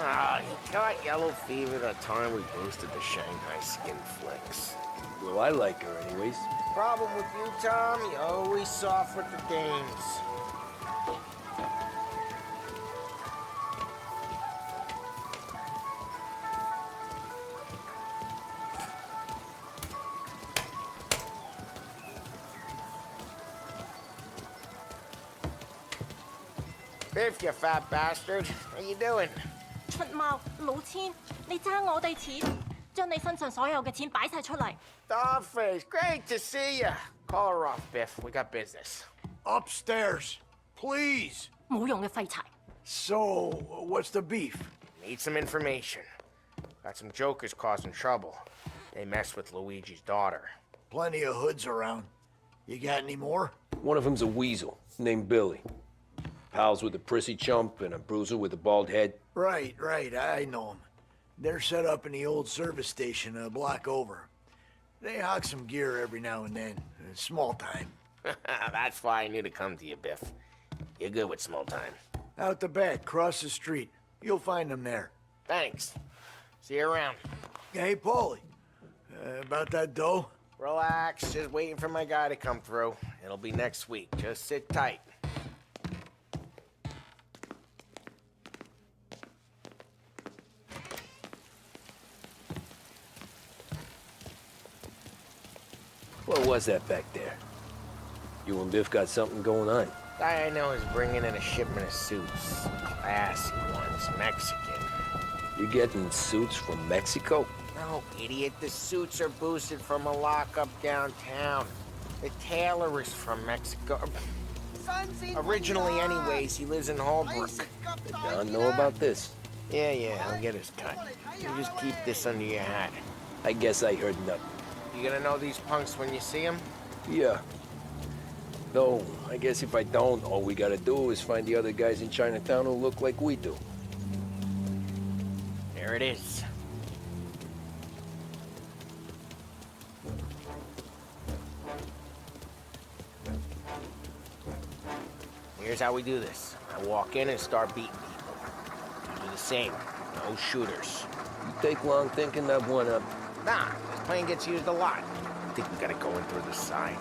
Speaker 6: Ah, he caught yellow fever the time we boosted the Shanghai skin flicks.
Speaker 2: Well, I like her anyways.
Speaker 6: Problem with you, Tom, you always soft with the dames. Biff, you fat bastard. How you doing?
Speaker 15: 出貓老千，你爭我哋錢，將你身上所有嘅錢擺晒出嚟。
Speaker 6: Dollface, great to see you. Call her off, Biff. We got business.
Speaker 20: Upstairs, please.
Speaker 15: 冇用嘅廢柴。
Speaker 20: So, what's the beef?
Speaker 6: Need some information. Got some jokers causing trouble. They messed with Luigi's daughter.
Speaker 20: Plenty of hoods around. You got any more?
Speaker 2: One of them's a weasel named Billy. Pals with a prissy chump and a bruiser with a bald head.
Speaker 20: Right, I know them. They're set up in the old service station a block over. They hawk some gear every now and then. Small time.
Speaker 6: That's why I knew to come to you, Biff. You're good with small time.
Speaker 20: Out the back, cross the street. You'll find them there.
Speaker 6: Thanks. See you around.
Speaker 20: Hey, Paulie. About that dough?
Speaker 6: Relax. Just waiting for my guy to come through. It'll be next week. Just sit tight.
Speaker 2: What was that back there? You and Biff got something going on.
Speaker 6: Guy I know is bringing in a shipment of suits. Classy ones, Mexican.
Speaker 2: You getting suits from Mexico?
Speaker 6: No, idiot. The suits are boosted from a lockup downtown. The tailor is from Mexico. Originally, anyways, he lives in Holbrook.
Speaker 2: Did Don know about this?
Speaker 6: Yeah, I'll get his cut. You just keep this under your hat.
Speaker 2: I guess I heard nothing.
Speaker 6: You gonna know these punks when you see them?
Speaker 2: Yeah. No, I guess if I don't, all we gotta do is find the other guys in Chinatown who look like we do.
Speaker 6: There it is. Here's how we do this. I walk in and start beating people. You do the same. No shooters.
Speaker 2: You take long thinking that one up.
Speaker 6: Nah, this plane gets used a lot. I think we gotta go in through the side.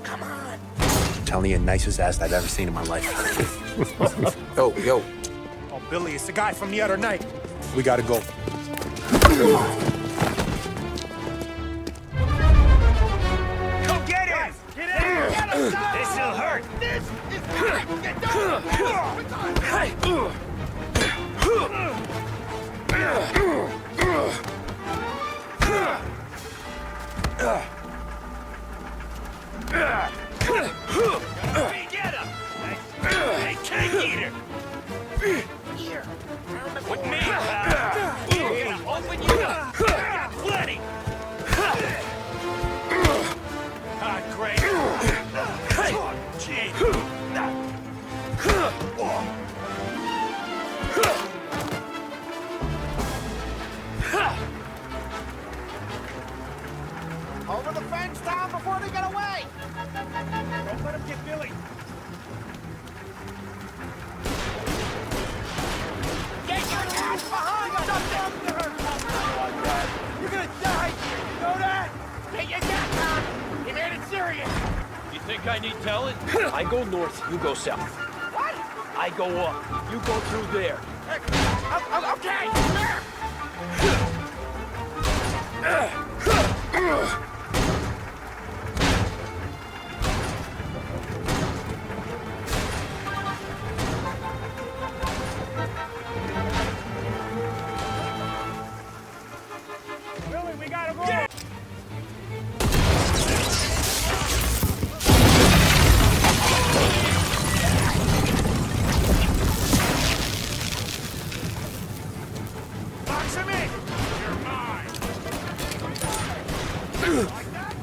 Speaker 6: Come on!
Speaker 16: I'm telling you, nicest ass I've ever seen in my life. Yo.
Speaker 20: Oh, Billy, it's the guy from the other night. We gotta go. Go get him! Get in! This'll hurt! This is get down! Get him! Hey, cake eater!
Speaker 6: Here,
Speaker 20: With me, pal! Open you up! I got plenty! Ah, great! Gee!
Speaker 6: over the fence, Tom, before they get away!
Speaker 20: Don't let him get Billy!
Speaker 6: Get your ass behind us!
Speaker 20: You're gonna die! You know that?
Speaker 6: Get your gas, Tom! He made it serious!
Speaker 2: You think I need telling? I go north, you go south.
Speaker 6: What?
Speaker 2: I go up, you go through there.
Speaker 6: Okay!
Speaker 20: Billy, we gotta move! Box him in! You're mine! Like that?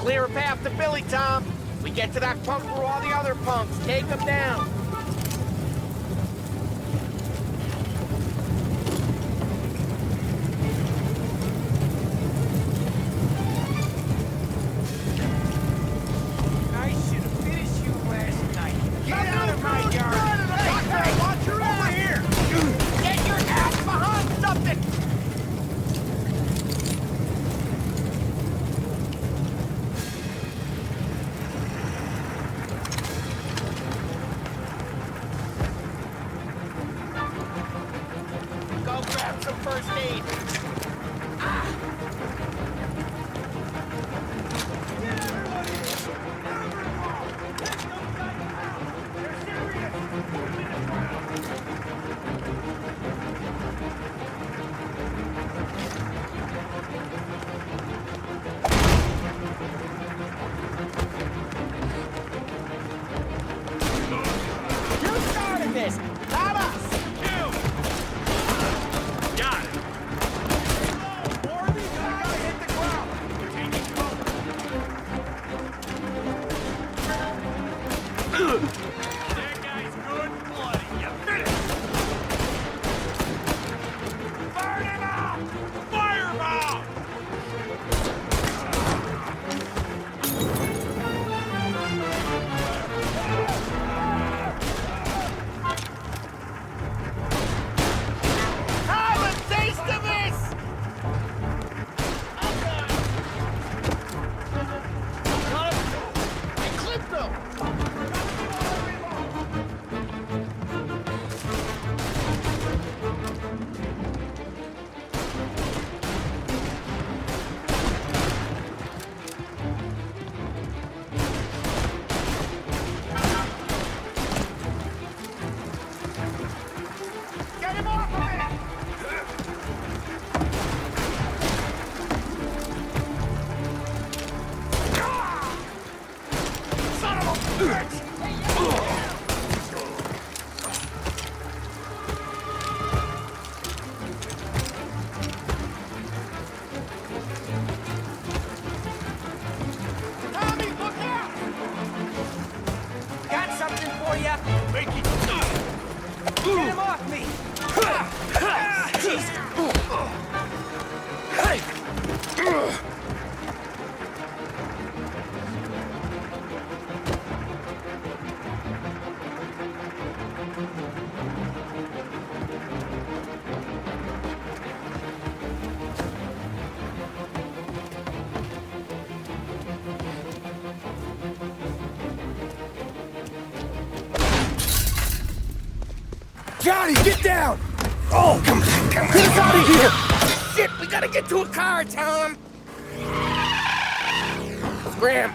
Speaker 6: Clear a path to Billy, Tom. We get to that pump through all the other punks. Take them down.
Speaker 20: I should have finished you last night. Get out of my yard! Hey, watch your over here!
Speaker 6: Get your ass behind something! Go grab some first aid. You started this, not us.
Speaker 20: Got it. More of these guys gotta hit the ground. Taking cover. That guy's good bloody. You finished. Fire him out! Fire him out!
Speaker 6: Have a taste of this! I clipped him! Get him off of me! Son of a bitch! Tommy, look out! Got something for ya!
Speaker 20: Make it.
Speaker 6: Get him off me! Jesus!
Speaker 20: Johnny, get down! Oh, come on. Get us out of here!
Speaker 6: Shit, we gotta get to a car, Tom! Scram!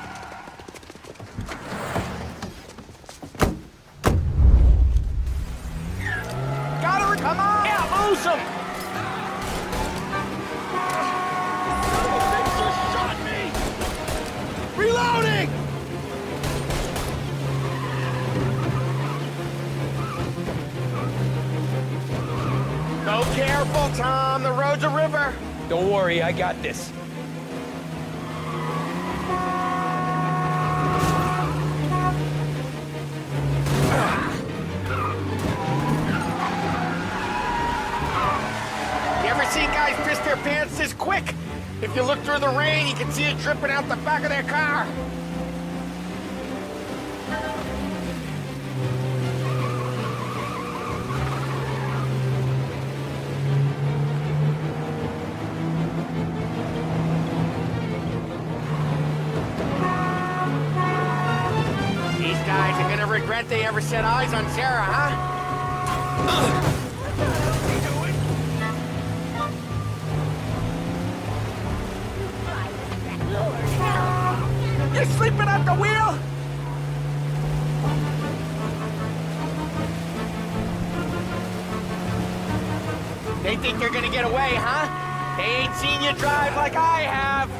Speaker 6: Gotta come on! Yeah, lose him! They just shot me! Reloading! Go careful, Tom. The road's a river.
Speaker 2: Don't worry, I got this.
Speaker 6: You ever see guys piss their pants this quick? If you look through the rain, you can see it dripping out the back of their car. These guys are gonna regret they ever set eyes on Sarah, huh? You sleeping at the wheel? They think they're gonna get away, huh? They ain't seen you drive like I have.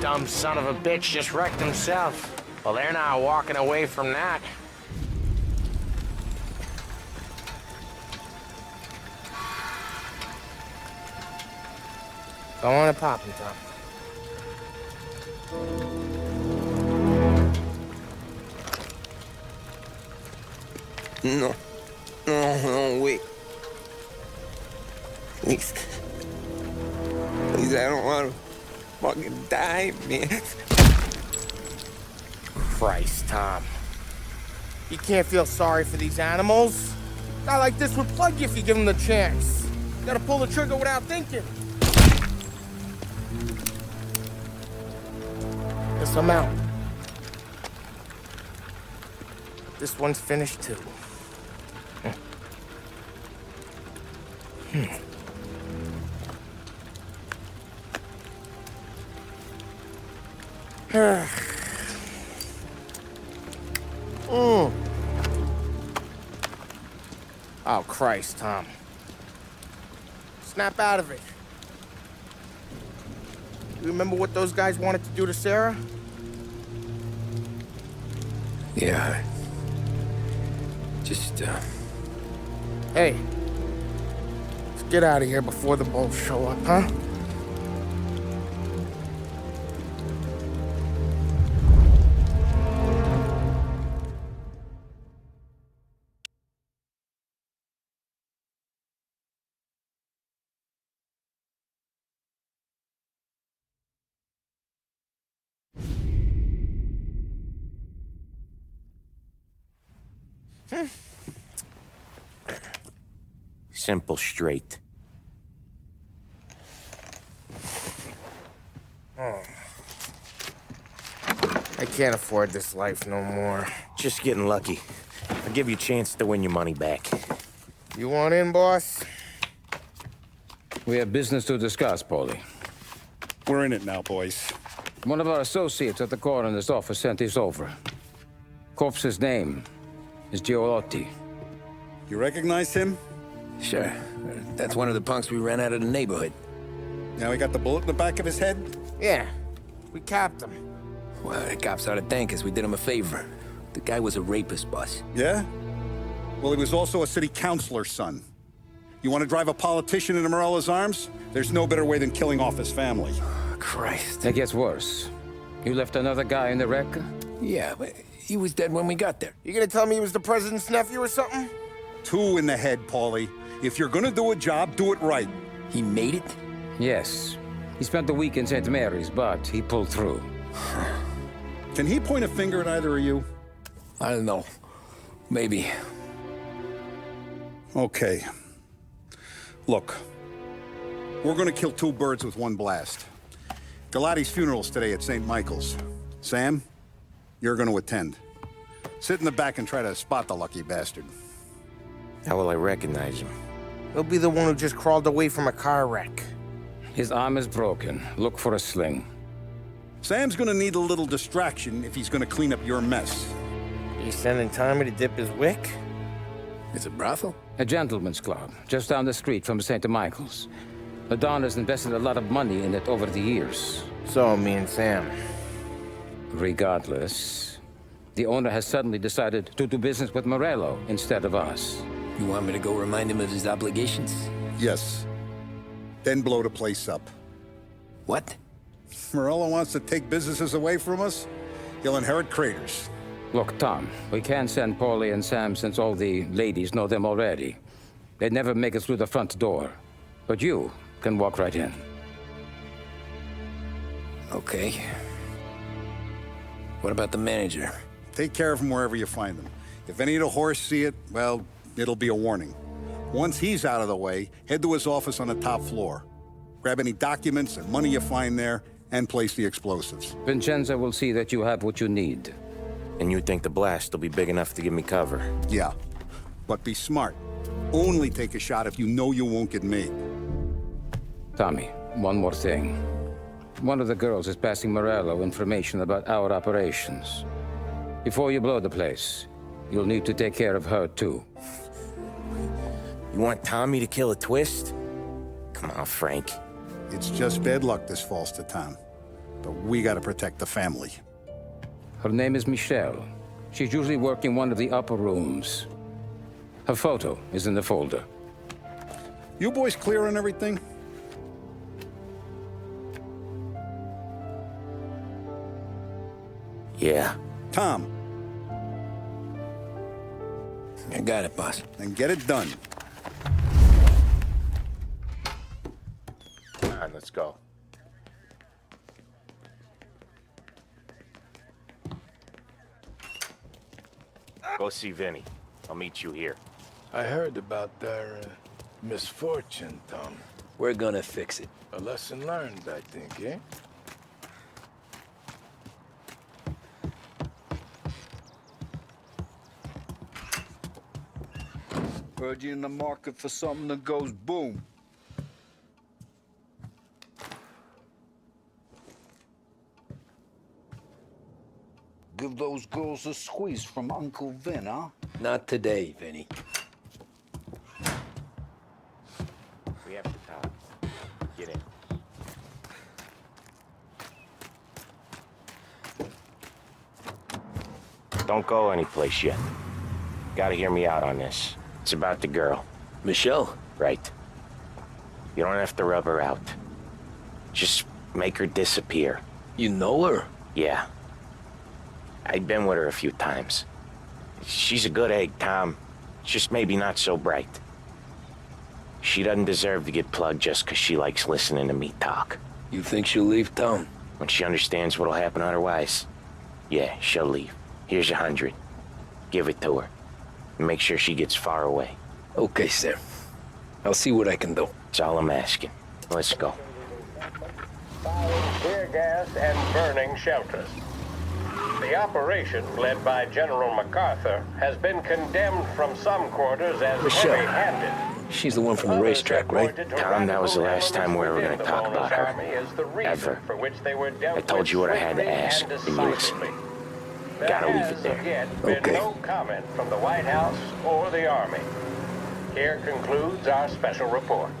Speaker 6: dumb son of a bitch just wrecked himself. Well, they're not walking away from that. Go on and pop him, Tom.
Speaker 2: No. No, wait. Please. Please, I don't want to fucking die, man.
Speaker 6: Christ, Tom. You can't feel sorry for these animals. A guy like this would plug you if you give him the chance. You gotta pull the trigger without thinking. Guess I'm out. This one's finished too. Oh, Christ, Tom. Snap out of it. You remember what those guys wanted to do to Sarah?
Speaker 2: Yeah. Just,
Speaker 6: Hey. Let's get out of here before the bulls show up, huh?
Speaker 5: Simple, straight.
Speaker 6: I can't afford this life no more.
Speaker 5: Just getting lucky. I'll give you a chance to win your money back.
Speaker 6: You want in, boss?
Speaker 4: We have business to discuss, Paulie.
Speaker 11: We're in it now, boys.
Speaker 4: One of our associates at the coroner's office sent this over. Corpse's name is Giolotti.
Speaker 11: You recognize him?
Speaker 2: Sure. That's one of the punks we ran out of the neighborhood.
Speaker 11: Now he got the bullet in the back of his head?
Speaker 6: Yeah. We capped him.
Speaker 2: Well, the cops ought to thank us. We did him a favor. The guy was a rapist, boss.
Speaker 11: Yeah? Well, he was also a city councilor's son. You want to drive a politician into Morella's arms? There's no better way than killing off his family.
Speaker 2: Oh, Christ.
Speaker 4: It gets worse. You left another guy in the wreck?
Speaker 2: Yeah, but he was dead when we got there.
Speaker 6: You gonna tell me he was the president's nephew or something?
Speaker 11: 2 in the head, Paulie. If you're gonna do a job, do it right.
Speaker 2: He made it?
Speaker 4: Yes. He spent the week in St. Mary's, but he pulled through.
Speaker 11: Can he point a finger at either of you?
Speaker 2: I don't know. Maybe.
Speaker 11: Okay. Look. We're gonna kill 2 birds with 1 blast. Galati's funeral's today at St. Michael's. Sam, you're gonna attend. Sit in the back and try to spot the lucky bastard.
Speaker 5: How will I recognize him?
Speaker 6: He'll be the one who just crawled away from a car wreck.
Speaker 4: His arm is broken. Look for a sling.
Speaker 11: Sam's gonna need a little distraction if he's gonna clean up your mess.
Speaker 6: You sending Tommy to dip his wick?
Speaker 2: It's a brothel?
Speaker 4: A gentleman's club, just down the street from St. Michael's. The Don has invested a lot of money in it over the years.
Speaker 6: So, me and Sam.
Speaker 4: Regardless, the owner has suddenly decided to do business with Morello instead of us.
Speaker 2: You want me to go remind him of his obligations?
Speaker 11: Yes. Then blow the place up.
Speaker 2: What?
Speaker 11: Morello wants to take businesses away from us? He'll inherit craters.
Speaker 4: Look, Tom, we can't send Paulie and Sam since all the ladies know them already. They'd never make it through the front door. But you can walk right in.
Speaker 2: Okay. What about the manager?
Speaker 11: Take care of him wherever you find him. If any of the whores see it, well, it'll be a warning. Once he's out of the way, head to his office on the top floor. Grab any documents and money you find there, and place the explosives.
Speaker 4: Vincenzo will see that you have what you need.
Speaker 5: And you think the blast will be big enough to give me cover?
Speaker 11: Yeah. But be smart. Only take a shot if you know you won't get made.
Speaker 4: Tommy, one more thing. One of the girls is passing Morello information about our operations. Before you blow the place, you'll need to take care of her, too.
Speaker 5: You want Tommy to kill a twist? Come on, Frank.
Speaker 11: It's just bad luck this falls to Tom. But we gotta protect the family.
Speaker 4: Her name is Michelle. She's usually working one of the upper rooms. Her photo is in the folder.
Speaker 11: You boys clear on everything?
Speaker 12: Yeah.
Speaker 11: Tom.
Speaker 12: I got it, boss.
Speaker 11: Then get it done.
Speaker 5: Come on, let's go. Go see Vinny. I'll meet you here.
Speaker 12: I heard about their misfortune, Tom.
Speaker 2: We're gonna fix it.
Speaker 12: A lesson learned, I think, eh?
Speaker 9: Heard you in the market for something that goes boom. Give those girls a squeeze from Uncle Vin, huh?
Speaker 2: Not today, Vinny.
Speaker 5: We have to talk. Get in. Don't go anyplace yet. Gotta hear me out on this. It's about the girl.
Speaker 2: Michelle?
Speaker 5: Right. You don't have to rub her out. Just make her disappear.
Speaker 2: You know her?
Speaker 5: Yeah. I've been with her a few times. She's a good egg, Tom. Just maybe not so bright. She doesn't deserve to get plugged just 'cause she likes listening to me talk.
Speaker 2: You think she'll leave town?
Speaker 5: When she understands what'll happen otherwise, yeah, she'll leave. Here's 100. Give it to her. And make sure she gets far away.
Speaker 2: Okay, Sam. I'll see what I can do.
Speaker 5: That's all I'm asking. Let's go.
Speaker 8: Tear gas and burning shelters. The operation, led by General MacArthur, has been condemned from some quarters as
Speaker 2: Michelle.
Speaker 8: heavy-handed.
Speaker 2: She's the one from the racetrack, right?
Speaker 5: Tom, that was the last time we were going to talk about her. Ever. I told you what I had to ask, and you listened. Gotta leave it there.
Speaker 8: Been no comment from the White House or the Army. Here concludes our special report.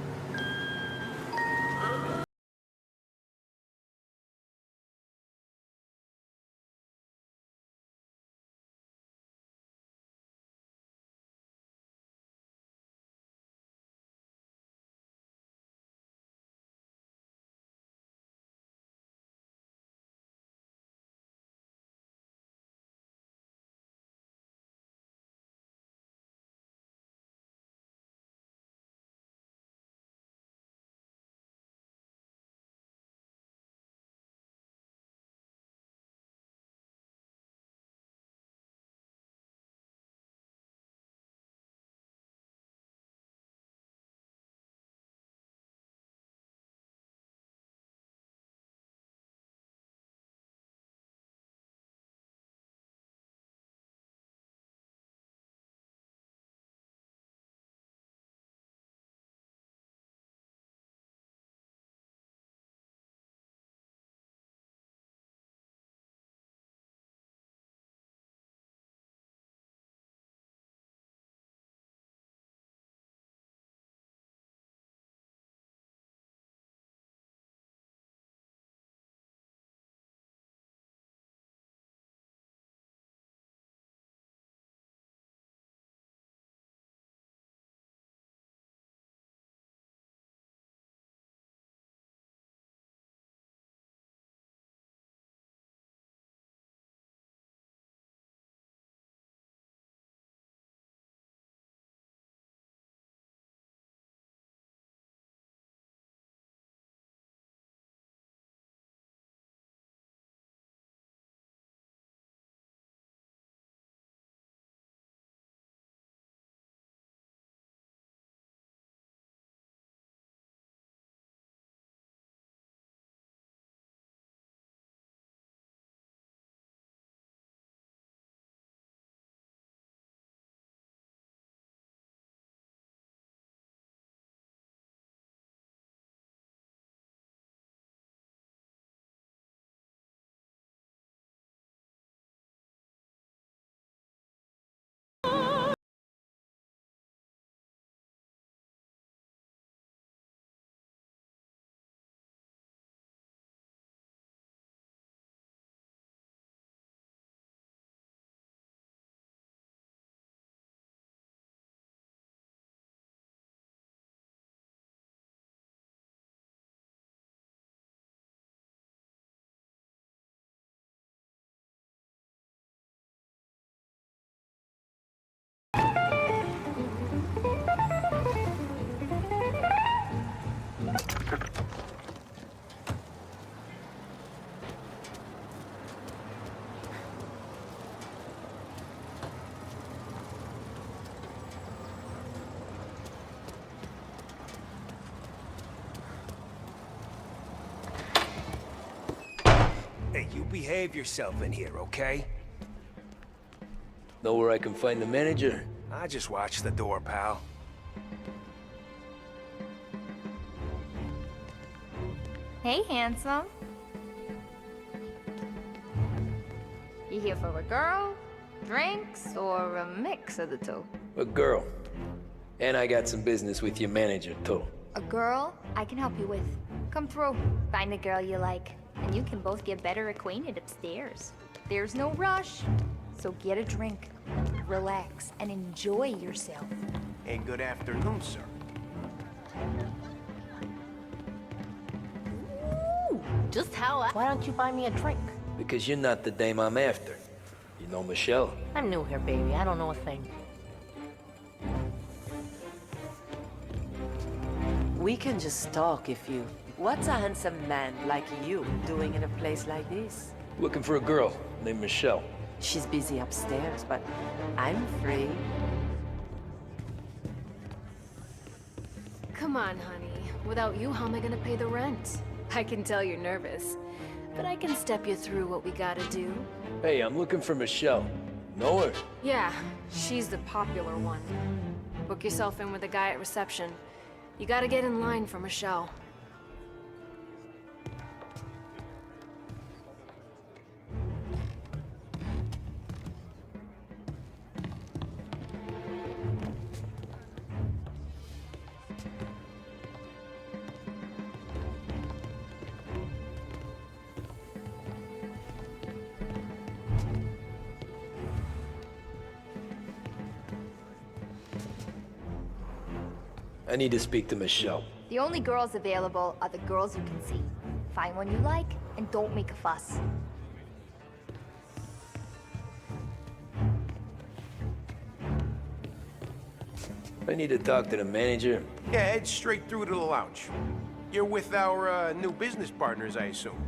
Speaker 3: Hey, you behave yourself in here, okay?
Speaker 2: Know where I can find the manager?
Speaker 3: I just watch the door, pal.
Speaker 7: Hey, handsome. You here for a girl, drinks, or a mix of the two?
Speaker 2: A girl. And I got some business with your manager, too.
Speaker 7: A girl I can help you with. Come through, find a girl you like, and you can both get better acquainted upstairs. There's no rush, so get a drink, relax, and enjoy yourself.
Speaker 13: Hey, good afternoon, sir.
Speaker 15: Ooh, just how Why don't you buy me a drink?
Speaker 2: Because you're not the dame I'm after. You know Michelle?
Speaker 15: I'm new here, baby. I don't know a thing.
Speaker 14: We can just talk if you... What's a handsome man like you doing in a place like this?
Speaker 2: Looking for a girl named Michelle.
Speaker 14: She's busy upstairs, but I'm free.
Speaker 19: Come on, honey. Without you, how am I gonna pay the rent? I can tell you're nervous, but I can step you through what we gotta do.
Speaker 2: Hey, I'm looking for Michelle. Know her?
Speaker 19: Yeah, she's the popular one. Book yourself in with the guy at reception. You gotta get in line for Michelle.
Speaker 2: I need to speak to Michelle.
Speaker 7: The only girls available are the girls you can see. Find one you like, and don't make a fuss.
Speaker 2: I need to talk to the manager.
Speaker 13: Yeah, head straight through to the lounge. You're with our new business partners, I assume.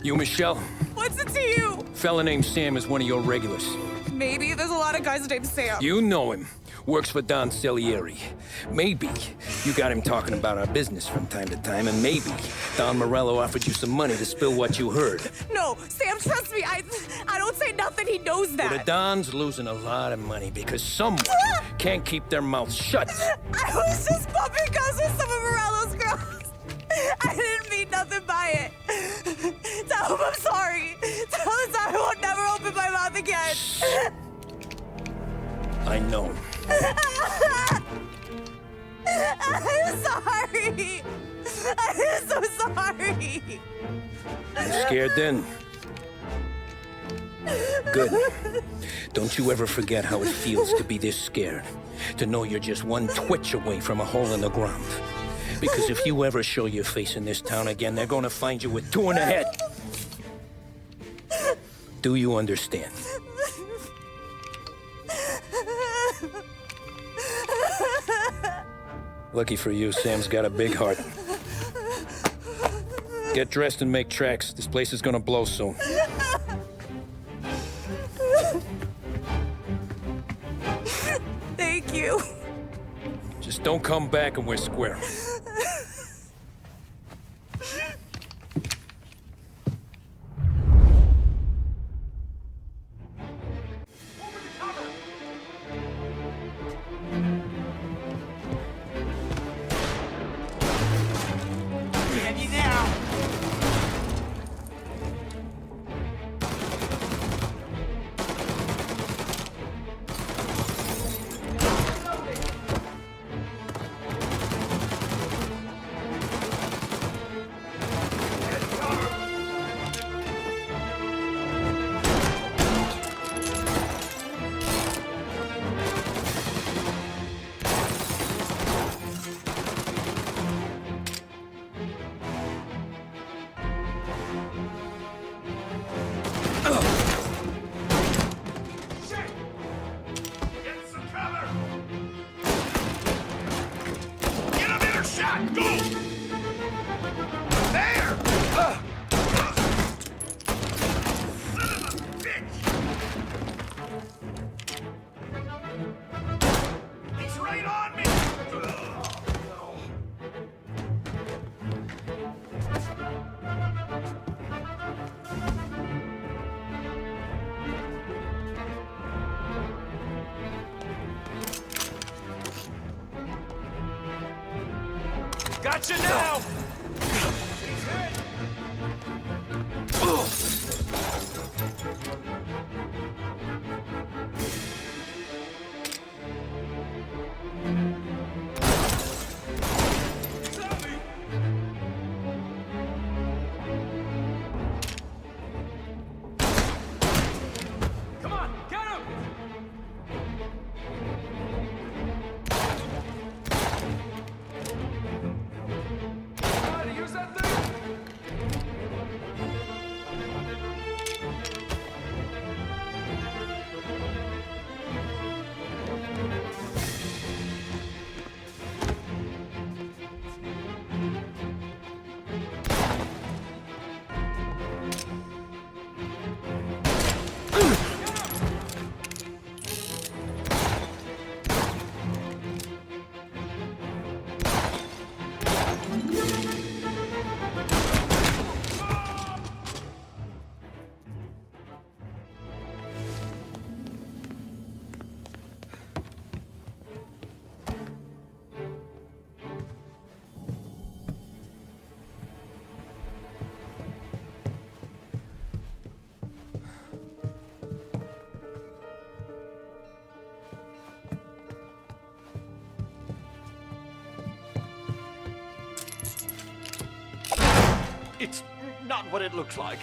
Speaker 2: You, Michelle?
Speaker 24: What's it to you?
Speaker 2: Fella named Sam is one of your regulars.
Speaker 24: Maybe there's a lot of guys named Sam.
Speaker 2: You know him. Works for Don Salieri. Maybe you got him talking about our business from time to time, and maybe Don Morello offered you some money to spill what you heard.
Speaker 24: No, Sam, trust me. I don't say nothing. He knows that.
Speaker 2: Well, the Don's losing a lot of money because someone can't keep their mouth shut.
Speaker 24: I was just bumping guns with some of Morello's girls. I didn't mean nothing by it. Tell him I'm sorry. Tell him I won't never open my mouth again.
Speaker 2: I know.
Speaker 24: I'm sorry. I'm so sorry.
Speaker 2: You scared then? Good. Don't you ever forget how it feels to be this scared. To know you're just one twitch away from a hole in the ground. Because if you ever show your face in this town again, they're gonna find you with 2 in the head. Do you understand? Lucky for you, Sam's got a big heart. Get dressed and make tracks. This place is gonna blow soon.
Speaker 24: Thank you.
Speaker 2: Just don't come back and we're square.
Speaker 20: Gotcha now! Come on, get him! Use that thing! It's not what it looks like.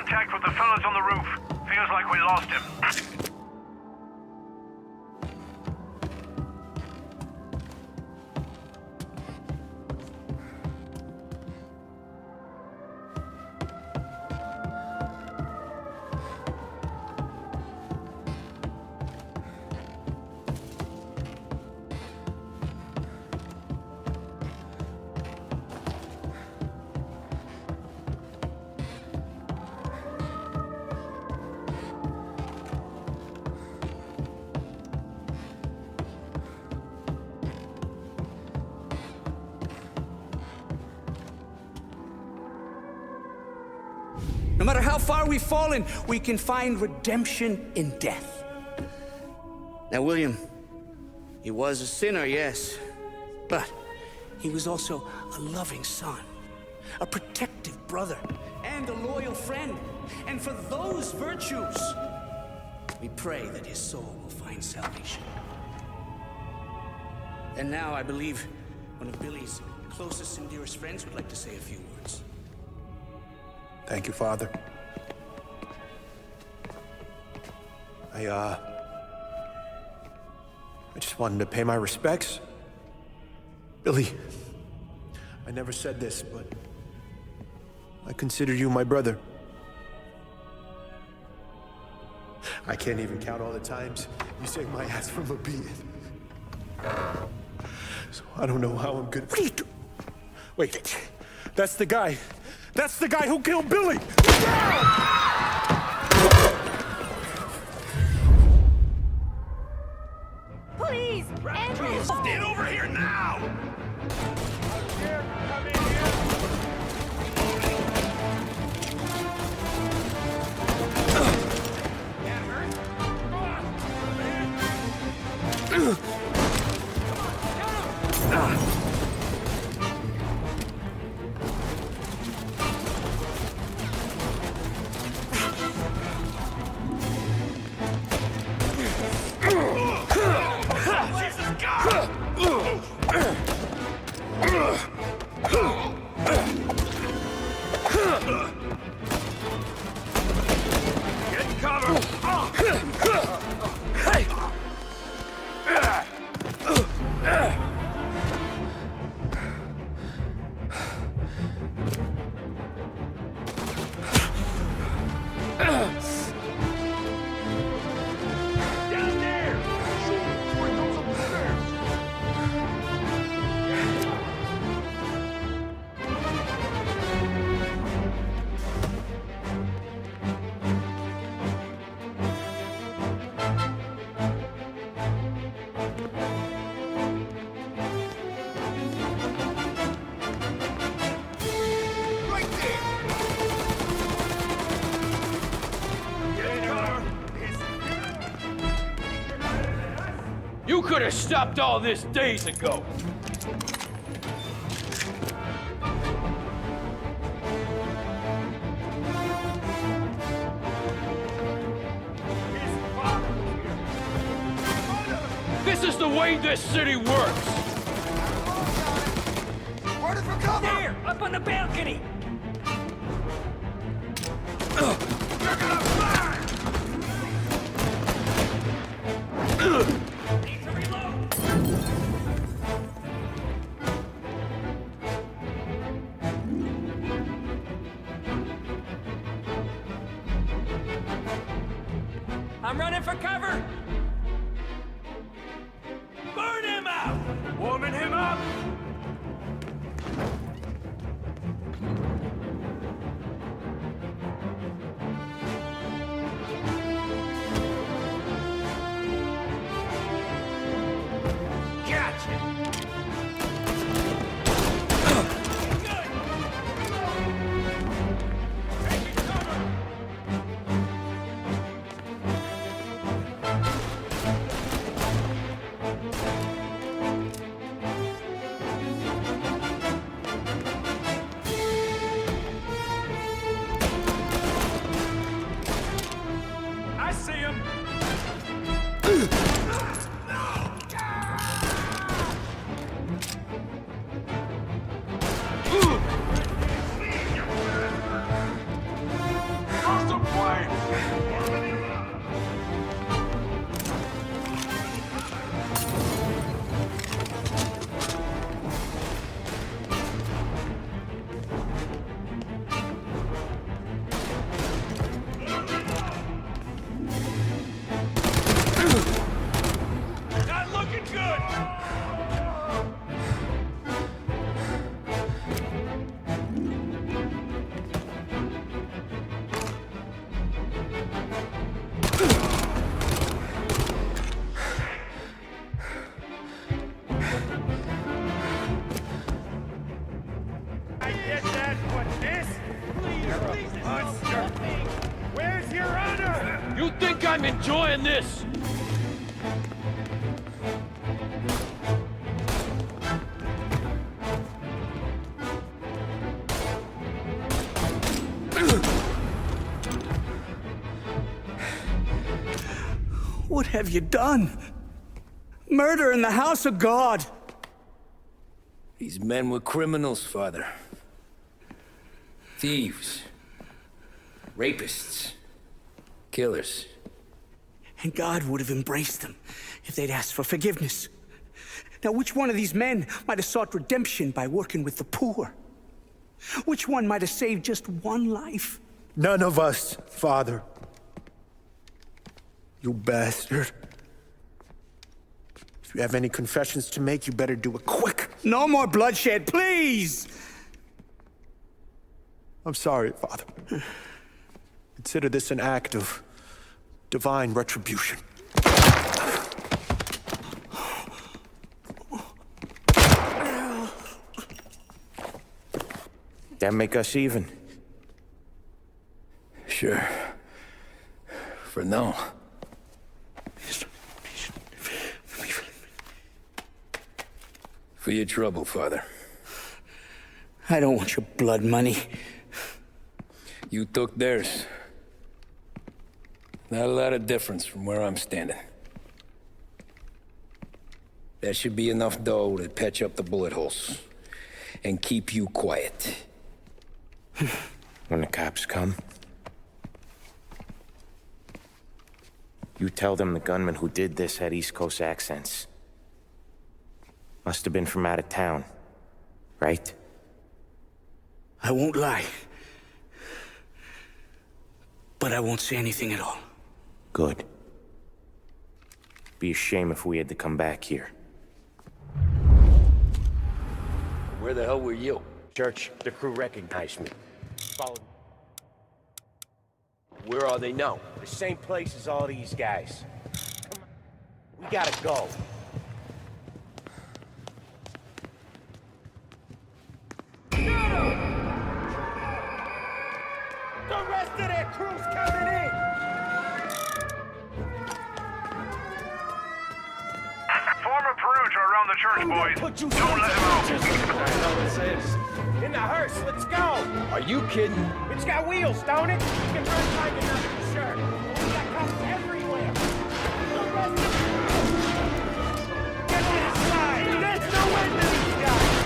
Speaker 20: contact with the fellas on the roof. Feels like we lost him.
Speaker 1: No matter how far we've fallen, we can find redemption in death. Now, William, he was a sinner, yes, but he was also a loving son, a protective brother, and a loyal friend. And for those virtues, we pray that his soul will find salvation. And now I believe one of Billy's closest and dearest friends would like to say a few words.
Speaker 16: Thank you, Father. I just wanted to pay my respects. Billy, I never said this, but I consider you my brother. I can't even count all the times you saved my ass from a beating. So I don't know how I'm gonna... What are you doing? Wait, that's the guy. That's the guy who killed Billy!
Speaker 24: Please, Andrew!
Speaker 20: Get over here now!
Speaker 10: You could have stopped all this days ago. This is the way this city works.
Speaker 20: Ready for cover!
Speaker 10: There, up on the balcony.
Speaker 20: You're gonna fire!
Speaker 10: I'm running for cover! Burn him out!
Speaker 20: Warming him up! Gotcha! this? Please, monster! Where's your honor?
Speaker 10: You think I'm enjoying this?
Speaker 1: What have you done? Murder in the house of God!
Speaker 2: These men were criminals, Father. Thieves. Rapists. Killers.
Speaker 1: And God would have embraced them if they'd asked for forgiveness. Now, which one of these men might have sought redemption by working with the poor? Which one might have saved just one life?
Speaker 16: None of us, Father. You bastard. If you have any confessions to make, you better do it quick.
Speaker 1: No more bloodshed, please!
Speaker 16: I'm sorry, Father. Consider this an act of divine retribution.
Speaker 5: That make us even?
Speaker 2: Sure. For now. For your trouble, Father.
Speaker 1: I don't want your blood money.
Speaker 2: You took theirs. Not a lot of difference from where I'm standing. That should be enough dough to patch up the bullet holes and keep you quiet.
Speaker 5: When the cops come, you tell them the gunman who did this had East Coast accents. Must have been from out of town, right?
Speaker 1: I won't lie. But I won't say anything at all.
Speaker 5: Good. Be a shame if we had to come back here.
Speaker 2: Where the hell were you?
Speaker 13: Church, the crew recognized me. Followed me.
Speaker 10: Where are they now?
Speaker 13: The same place as all these guys. Come on. We gotta go. The rest of their crew's coming in!
Speaker 20: Former Perugia around the church, boys. Don't let him out.
Speaker 10: I know this is.
Speaker 13: In the hearse, let's go!
Speaker 10: Are you kidding?
Speaker 13: It's got wheels, don't it? You can run like another shirt. We got cops everywhere. The rest of the get to the side! There's no end to these guys!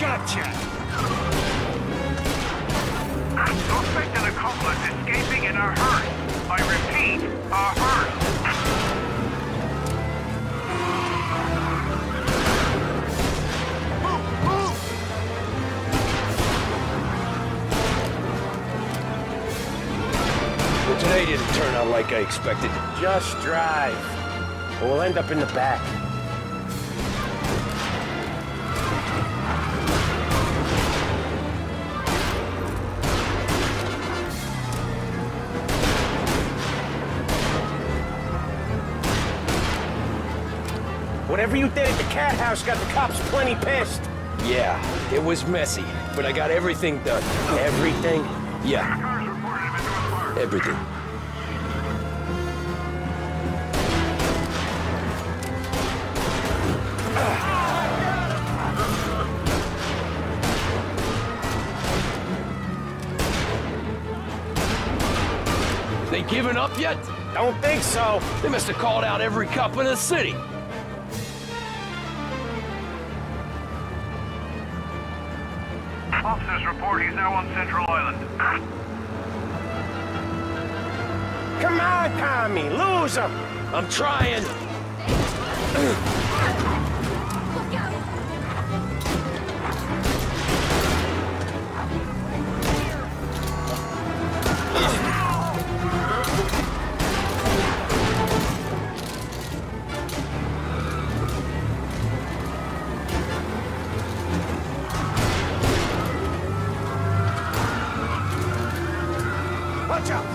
Speaker 13: Gotcha!
Speaker 20: Suspect and accomplice escaping in our hearse. I repeat, our hearse.
Speaker 10: Well, today didn't turn out like I expected.
Speaker 13: Just drive. Or we'll end up in the back. Whatever you did at the cat house got the cops plenty pissed.
Speaker 10: Yeah, it was messy, but I got everything done.
Speaker 13: Everything?
Speaker 10: Yeah. Everything. They giving up yet?
Speaker 13: Don't think so.
Speaker 10: They must have called out every cop in the city.
Speaker 20: Officers report he's now on Central Island.
Speaker 13: Come on, Tommy, lose him!
Speaker 10: I'm trying.
Speaker 13: Watch out!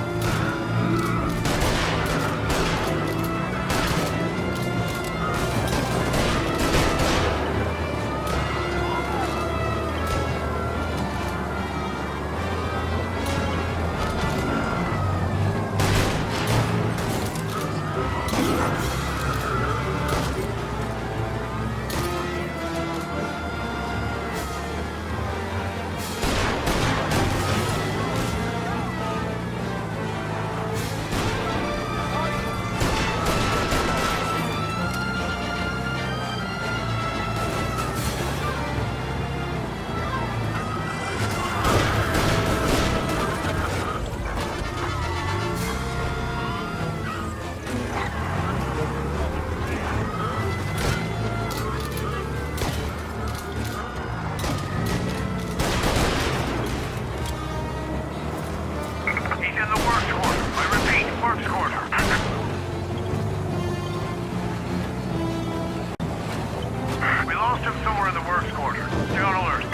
Speaker 20: lost him somewhere in the works quarter. Stay on alert.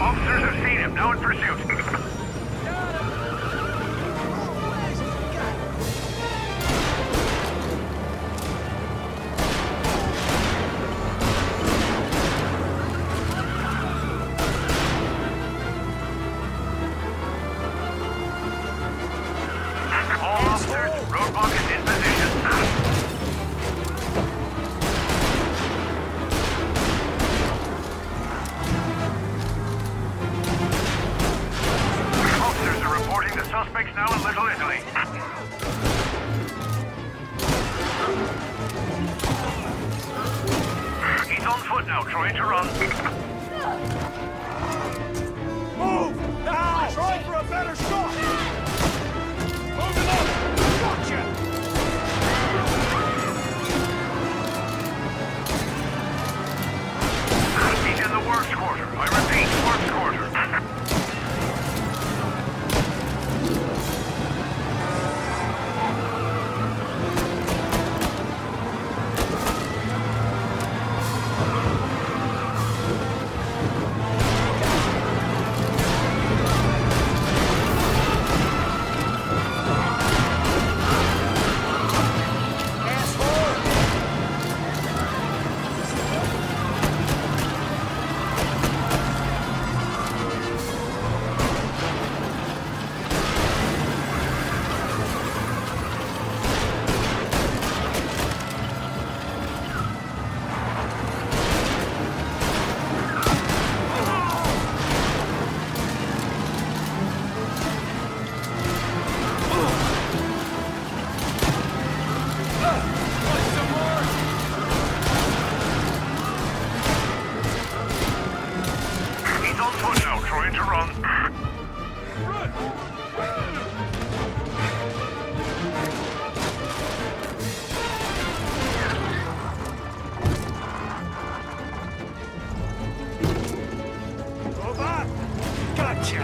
Speaker 20: Officers have seen him, now in pursuit. All officers, roadblock is in position. Officers are reporting the suspects now in Little Italy. He's on foot now, trying to run. Move! Now! Try for a better shot! Moving up! Gotcha! He's in the works quarter. I repeat, works quarter. He's on foot now, trying to run. Go back! Gotcha!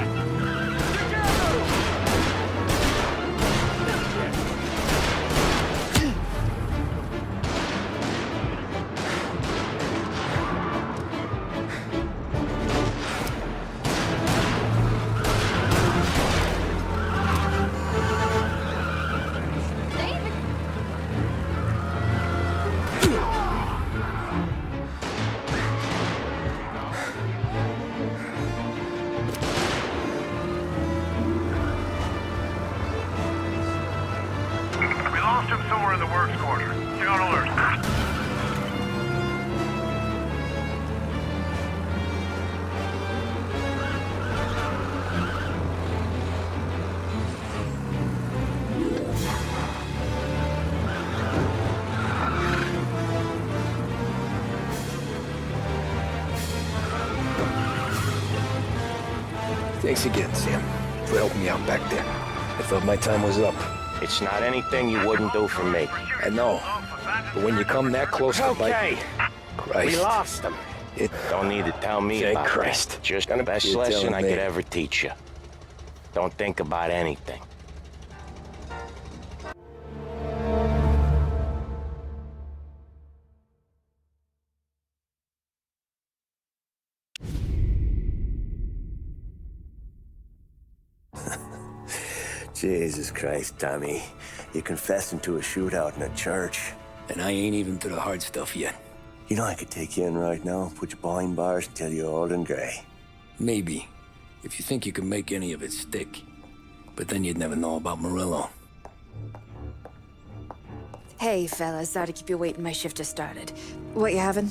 Speaker 20: We lost him somewhere in the works quarter. Stay on alert.
Speaker 2: Thanks again, Sam, for helping me out back there. I thought my time was up.
Speaker 5: It's not anything you wouldn't do for me.
Speaker 2: I know. But when you come that close to
Speaker 5: Okay.
Speaker 2: Christ.
Speaker 5: We lost him.
Speaker 2: It
Speaker 5: don't need to tell me
Speaker 2: Thank
Speaker 5: about
Speaker 2: Christ.
Speaker 5: that. Just the best
Speaker 2: You're
Speaker 5: lesson
Speaker 2: telling
Speaker 5: I
Speaker 2: me.
Speaker 5: could ever teach you. Don't think about anything.
Speaker 18: Jesus Christ, Tommy. You're confessing to a shootout in a church.
Speaker 2: And I ain't even to the hard stuff yet.
Speaker 18: You know I could take you in right now, put you behind bars until you're old and grey.
Speaker 2: Maybe. If you think you can make any of it stick. But then you'd never know about Murillo.
Speaker 21: Hey, fellas. Sorry to keep you waiting. My shift just started. What you having?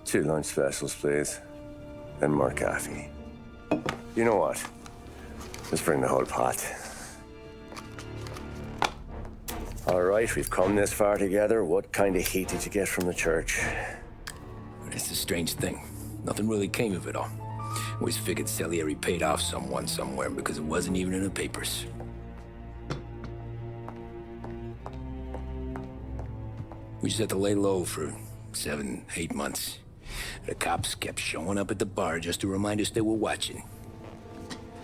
Speaker 18: 2 lunch specials, please. And more coffee. You know what? Let's bring the whole pot. All right, we've come this far together. What kind of heat did you get from the church?
Speaker 2: It's a strange thing. Nothing really came of it all. Always figured Salieri paid off someone somewhere because it wasn't even in the papers. We just had to lay low for 7, 8 months. The cops kept showing up at the bar just to remind us they were watching.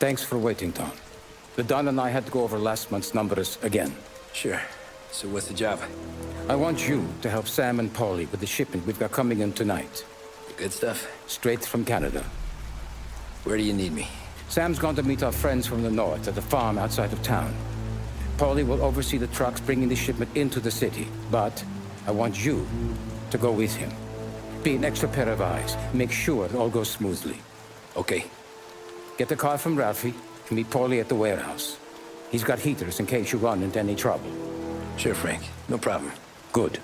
Speaker 4: Thanks for waiting, Tom. The Don and I had to go over last month's numbers again.
Speaker 2: Sure. So what's the job?
Speaker 4: I want you to help Sam and Paulie with the shipment we've got coming in tonight.
Speaker 2: The good stuff?
Speaker 4: Straight from Canada.
Speaker 2: Where do you need me?
Speaker 4: Sam's gone to meet our friends from the north at the farm outside of town. Paulie will oversee the trucks bringing the shipment into the city, but I want you to go with him. Be an extra pair of eyes. Make sure it all goes smoothly.
Speaker 2: Okay.
Speaker 4: Get the car from Ralphie and meet Paulie at the warehouse. He's got heaters in case you run into any trouble.
Speaker 2: Sure, Frank. No problem.
Speaker 4: Good.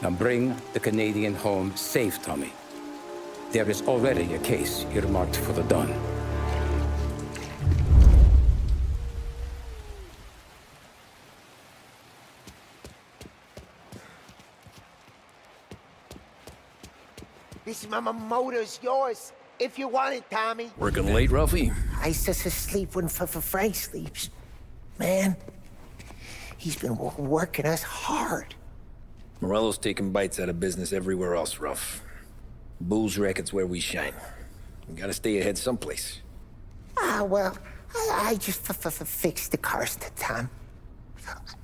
Speaker 4: Now bring the Canadian home safe, Tommy. There is already a case earmarked for the Don.
Speaker 6: This motor's yours, if you want it, Tommy.
Speaker 2: Working late, Ralphie?
Speaker 6: I sleep when Frank sleeps. Man, he's been working us hard.
Speaker 2: Morello's taking bites out of business everywhere else, Ruff. Bull's racket's where we shine. We gotta stay ahead someplace.
Speaker 6: Well, I just fixed the cars, Tom.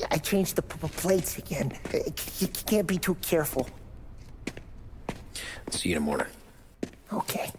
Speaker 6: I changed the plates again. You can't be too careful.
Speaker 2: See you in the morning.
Speaker 6: Okay.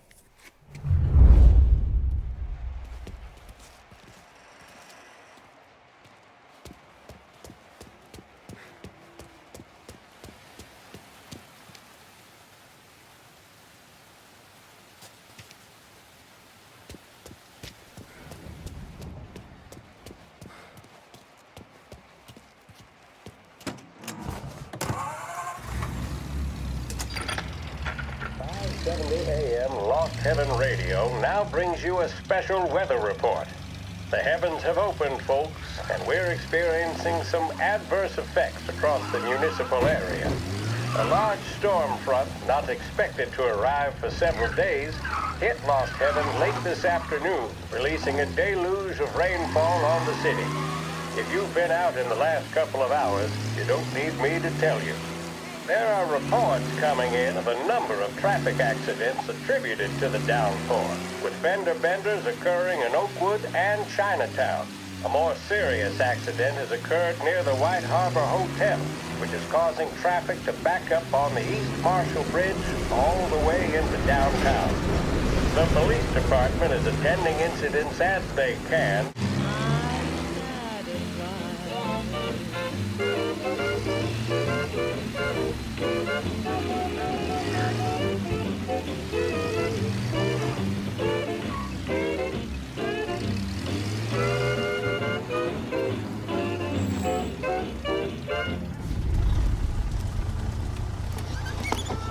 Speaker 8: Heaven Radio now brings you a special weather report. The heavens have opened, folks, and we're experiencing some adverse effects across the municipal area. A large storm front, not expected to arrive for several days, hit Lost Heaven late this afternoon, releasing a deluge of rainfall on the city. If you've been out in the last couple of hours, you don't need me to tell you. There are reports coming in of a number of traffic accidents attributed to the downpour, with fender benders occurring in Oakwood and Chinatown. A more serious accident has occurred near the White Harbor Hotel, which is causing traffic to back up on the East Marshall Bridge all the way into downtown. The police department is attending incidents as they can.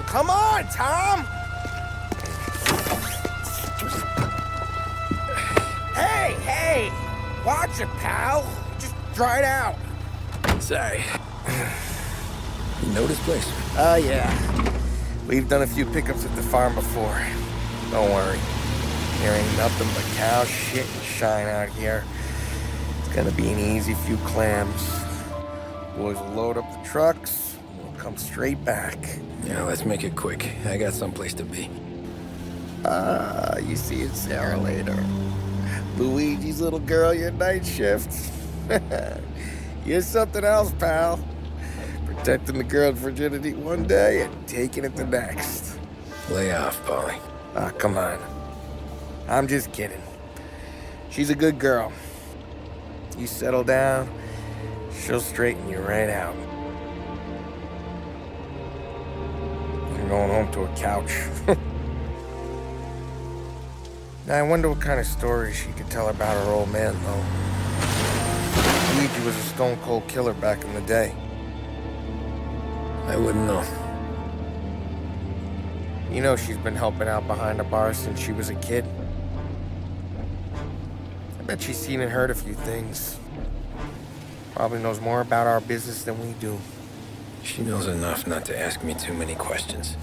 Speaker 6: Come on, Tom! Hey! Watch it, pal! Just dry it out.
Speaker 2: Sorry. You know this place?
Speaker 6: Yeah. We've done a few pickups at the farm before. Don't worry. There ain't nothing but cow shit and shine out here. It's gonna be an easy few clams. Boys will load up the trucks, and we'll come straight back.
Speaker 2: Yeah, let's make it quick. I got someplace to be.
Speaker 6: You see it, Sarah, later. Luigi's little girl, your night shift. You're something else, pal. Protecting the girl's virginity one day and taking it the next.
Speaker 2: Lay off, Paulie.
Speaker 6: Come on. I'm just kidding. She's a good girl. You settle down, she'll straighten you right out. You're going home to a couch. Now, I wonder what kind of stories she could tell about her old man, though. Luigi was a stone-cold killer back in the day.
Speaker 2: I wouldn't know.
Speaker 6: You know she's been helping out behind the bar since she was a kid. I bet she's seen and heard a few things. Probably knows more about our business than we do.
Speaker 2: She knows enough not to ask me too many questions.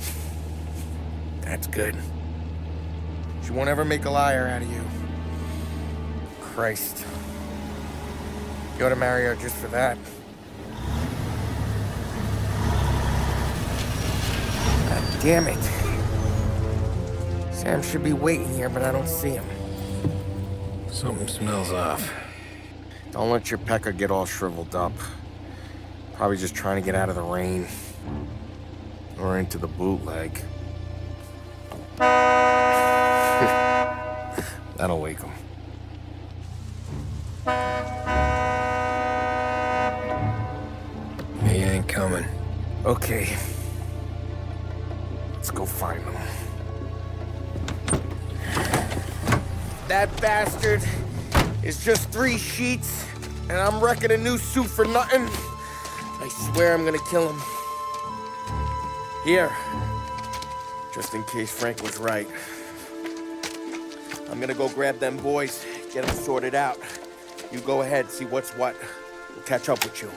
Speaker 6: That's good. She won't ever make a liar out of you. Christ. You ought to marry her just for that. God damn it. Sam should be waiting here, but I don't see him. Something smells off. Don't let your pecker get all shriveled up. Probably just trying to get out of the rain. Or into the bootleg. That'll wake him.
Speaker 2: He ain't coming.
Speaker 6: Okay. Let's go find him. That bastard is just 3 sheets, and I'm wrecking a new suit for nothing. I swear I'm gonna kill him. Here. Just in case Frank was right. I'm gonna go grab them boys, get them sorted out. You go ahead, see what's what. We'll catch up with you.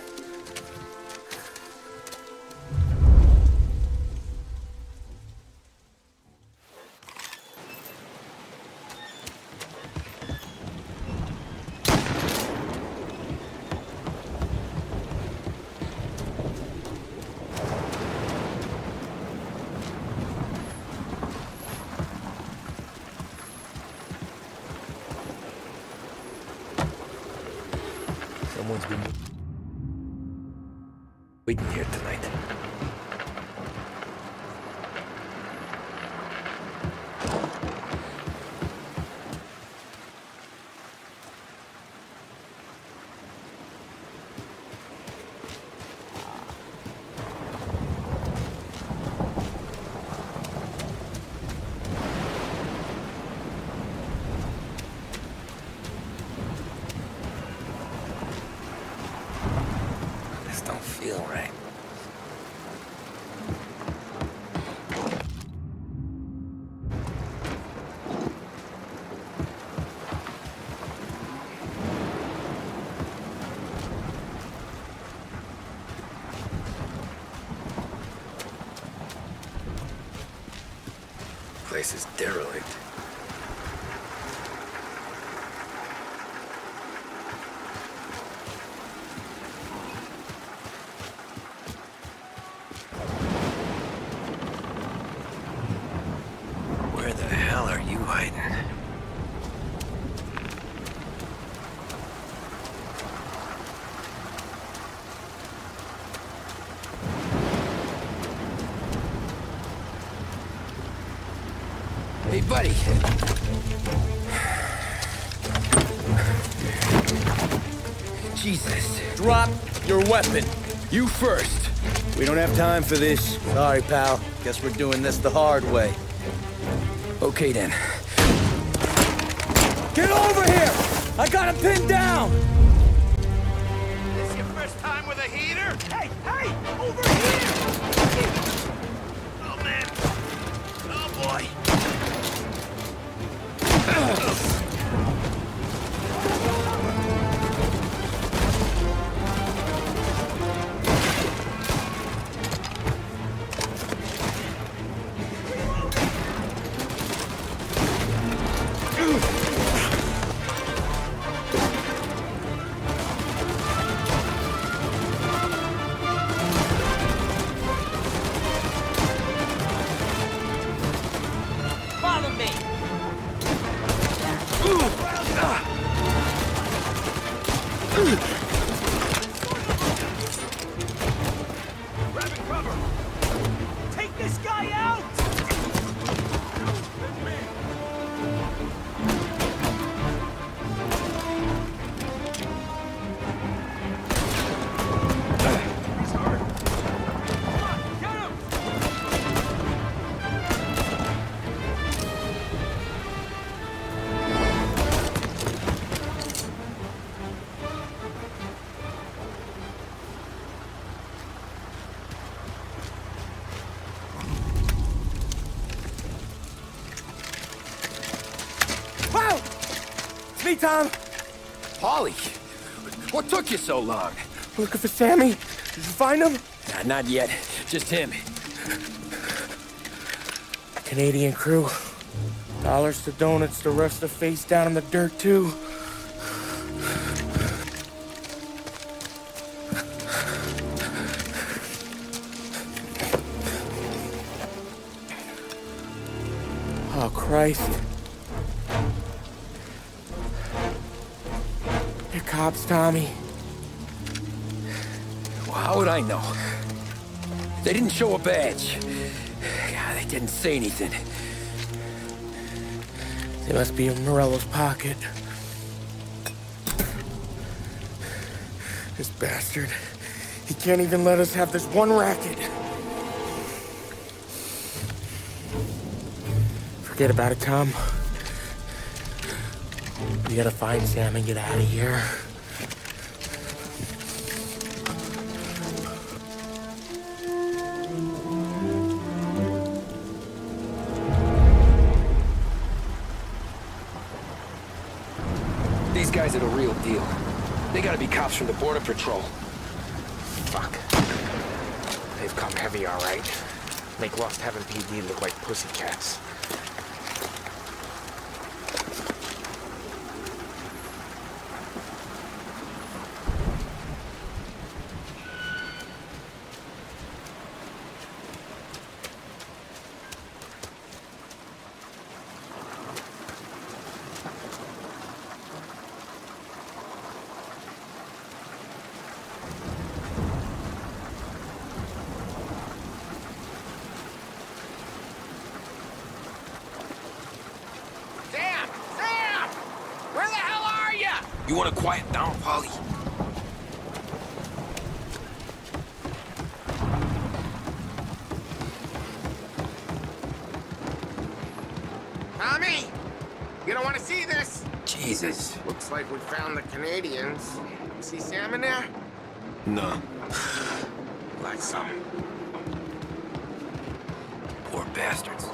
Speaker 2: Someone's been waiting here tonight. Feel right. Place is derelict. Where the hell are you hiding? Hey, buddy.
Speaker 6: Jesus. Drop your weapon.
Speaker 11: You first. We don't have time for this. Sorry, pal. Guess we're doing this the hard way.
Speaker 2: Okay, then.
Speaker 11: Get over here! I got him pinned down!
Speaker 20: This your first time with a heater? Hey, hey! Over here! Oh, man. Oh, boy.
Speaker 6: Hey, Tom!
Speaker 2: Polly! What took you so long?
Speaker 6: Looking for Sammy? Did you find him?
Speaker 2: Nah, not yet. Just him.
Speaker 6: Canadian crew. Dollars to donuts, the rest of face down in the dirt, too. Oh, Christ. cops, Tommy?
Speaker 2: Well, how would I know? They didn't show a badge. God, they didn't say anything.
Speaker 6: They must be in Morello's pocket. This bastard. He can't even let us have this one racket. Forget about it, Tom. We gotta find Sam and get out of here.
Speaker 2: These guys are the real deal. They gotta be cops from the Border Patrol.
Speaker 5: Fuck. They've come heavy, all right. Make Lost Heaven PD look like pussycats.
Speaker 2: You want to quiet down, Polly?
Speaker 9: Tommy! You don't want to see this!
Speaker 2: Jesus.
Speaker 9: Looks like we found the Canadians. You see Sam in there?
Speaker 2: No.
Speaker 9: Like some.
Speaker 2: Poor bastards.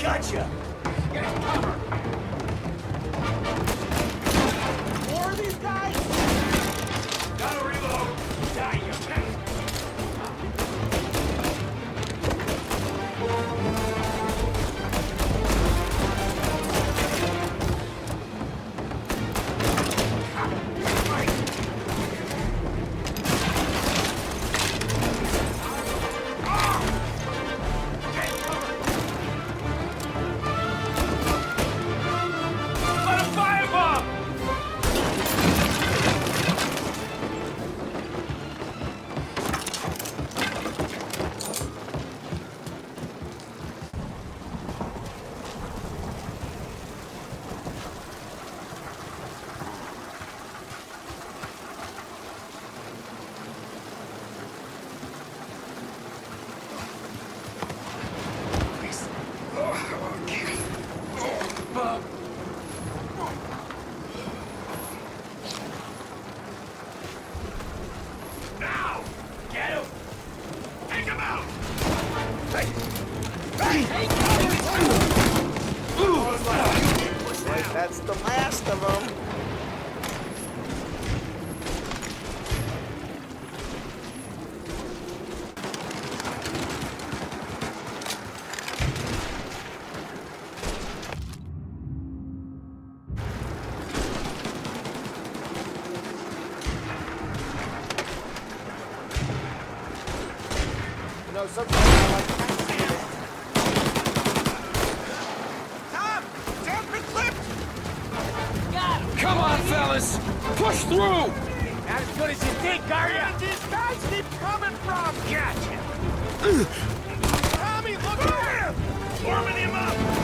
Speaker 13: Gotcha! Get cover! More of these guys? Gotta reload! Die, you pest!
Speaker 9: That's the last of them. You know, sometimes I like
Speaker 10: Come on, fellas! Push through!
Speaker 13: not as good as you think, are ya? Where did these guys keep coming from? Gotcha! Tommy, look here! Warming him up!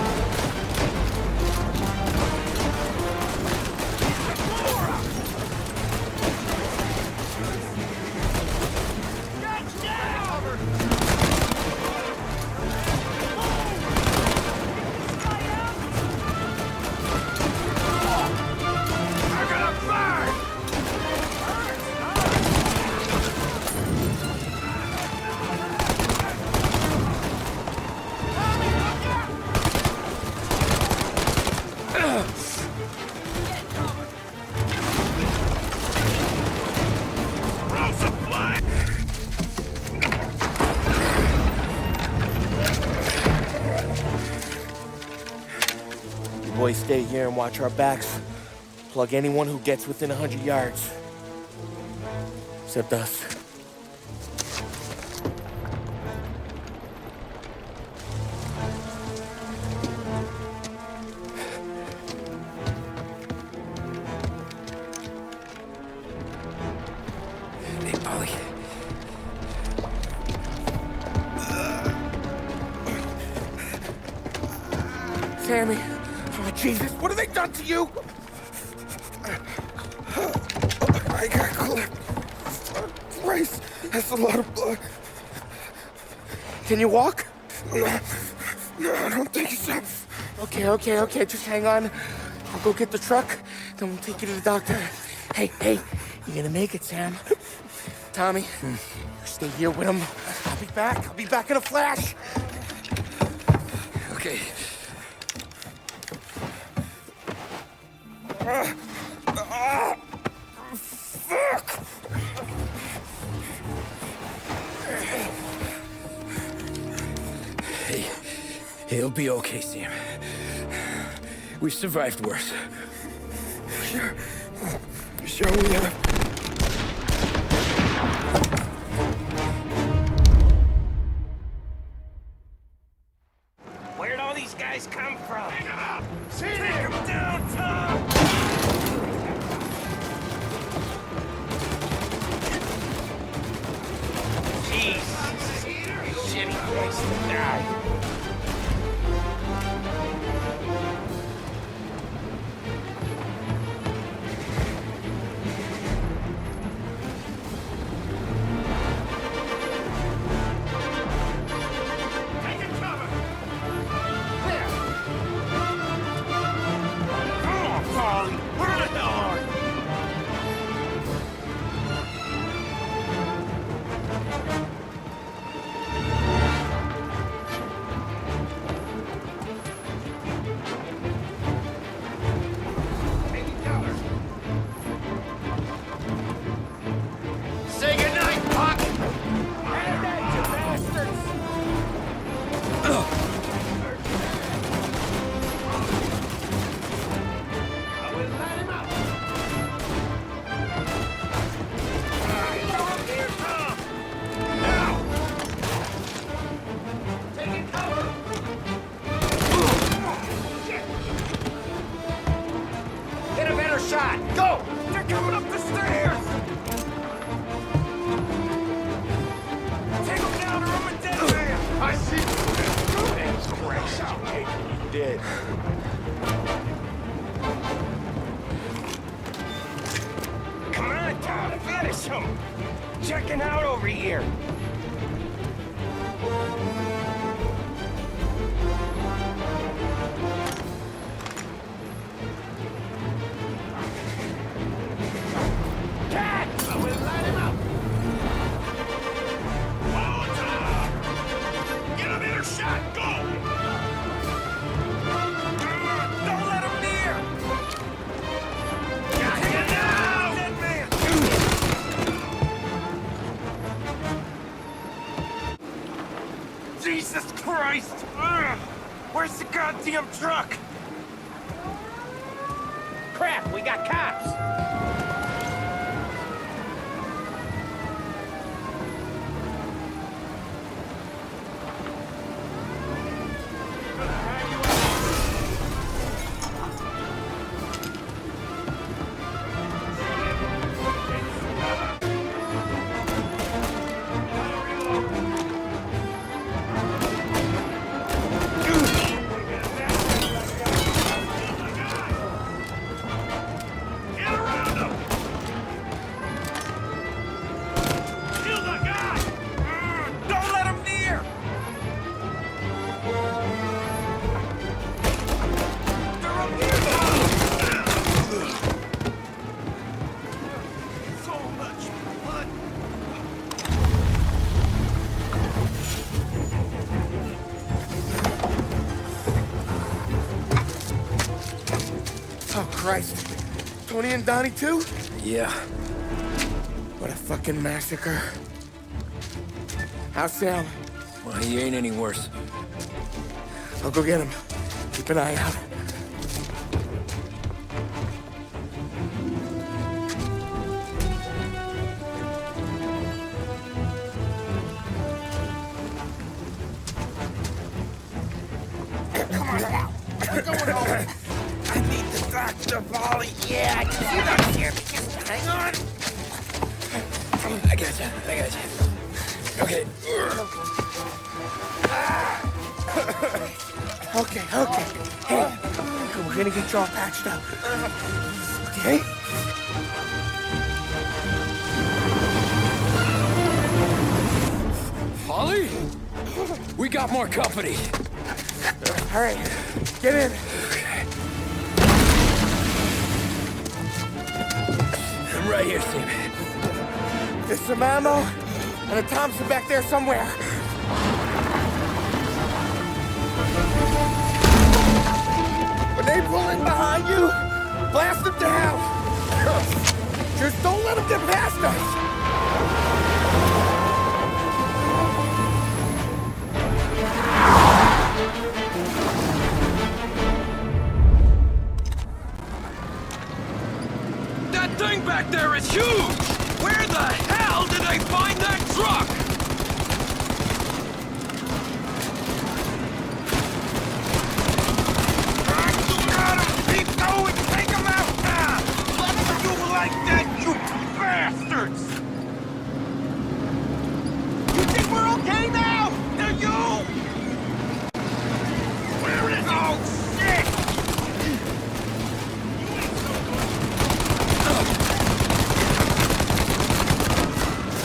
Speaker 6: boys stay here and watch our backs. Plug anyone who gets within 100 yards. Except us.
Speaker 2: Hey, Polly.
Speaker 6: Sammy. Oh, Jesus, what have they done to you? I got clipped. Christ, that's a lot of blood. Can you walk? No, I don't think so. Okay, just hang on. I'll go get the truck, then we'll take you to the doctor. Hey, you're gonna make it, Sam. Tommy, stay here with him. I'll be back in a flash.
Speaker 2: Okay.
Speaker 6: Fuck!
Speaker 2: Hey, it'll be okay, Sam. We've survived worse.
Speaker 6: Sure we have.
Speaker 13: Where'd all these guys come from? Take them down, Tom! Jesus, shitty place to die. Checking out over here. Cat! I will light him up. Get a better shot. Go! Don't let him near. Got him now! Dead man! Jesus Christ! Ugh. Where's the goddamn truck? Crap, we got cops!
Speaker 6: Oh, Christ. Tony and Donnie, too?
Speaker 2: Yeah.
Speaker 6: What a fucking massacre. How's Sam?
Speaker 2: Well, he ain't any worse.
Speaker 6: I'll go get him. Keep an eye out. I need the doctor, Molly. Yeah, I can see that here. Just hang on. I got you. Okay. Okay. Hey, we're gonna get you all patched up. Okay?
Speaker 2: Holly? We got more company.
Speaker 6: All right, get in.
Speaker 2: I'm right here, Sam.
Speaker 6: There's some ammo and a Thompson back there somewhere. When they pull in behind you, blast them to hell. Just don't let them get past us.
Speaker 10: That thing back there is huge! Where the hell did they find that truck? Keep going! Take him out now! Let you like that, you bastards! You think we're okay now? Do you? Where is... Oh, shit!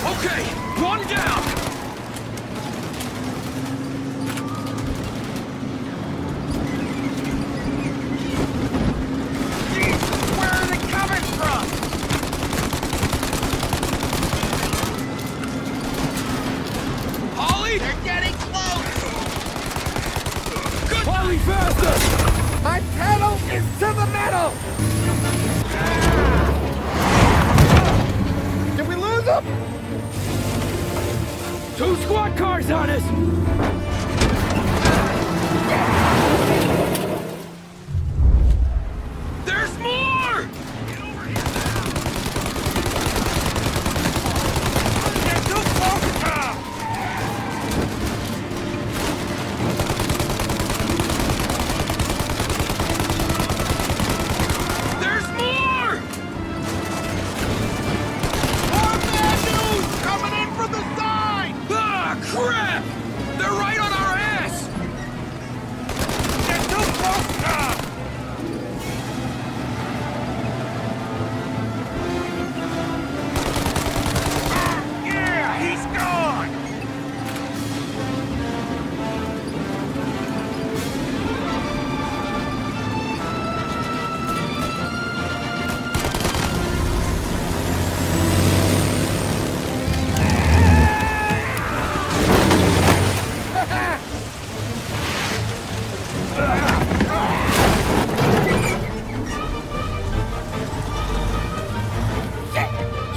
Speaker 10: Okay, one down! Jesus, where are they coming from? Holly? They're getting close! Good!
Speaker 2: Holly, faster!
Speaker 6: My pedal is to the metal! Did we lose them?
Speaker 2: 2 squad cars on us!
Speaker 10: There's more! Get over here now! Get too close now! There's more! More bad news coming in from the side! Ah, crap! They're right on our ass! Get too close now! Yeah, he's gone!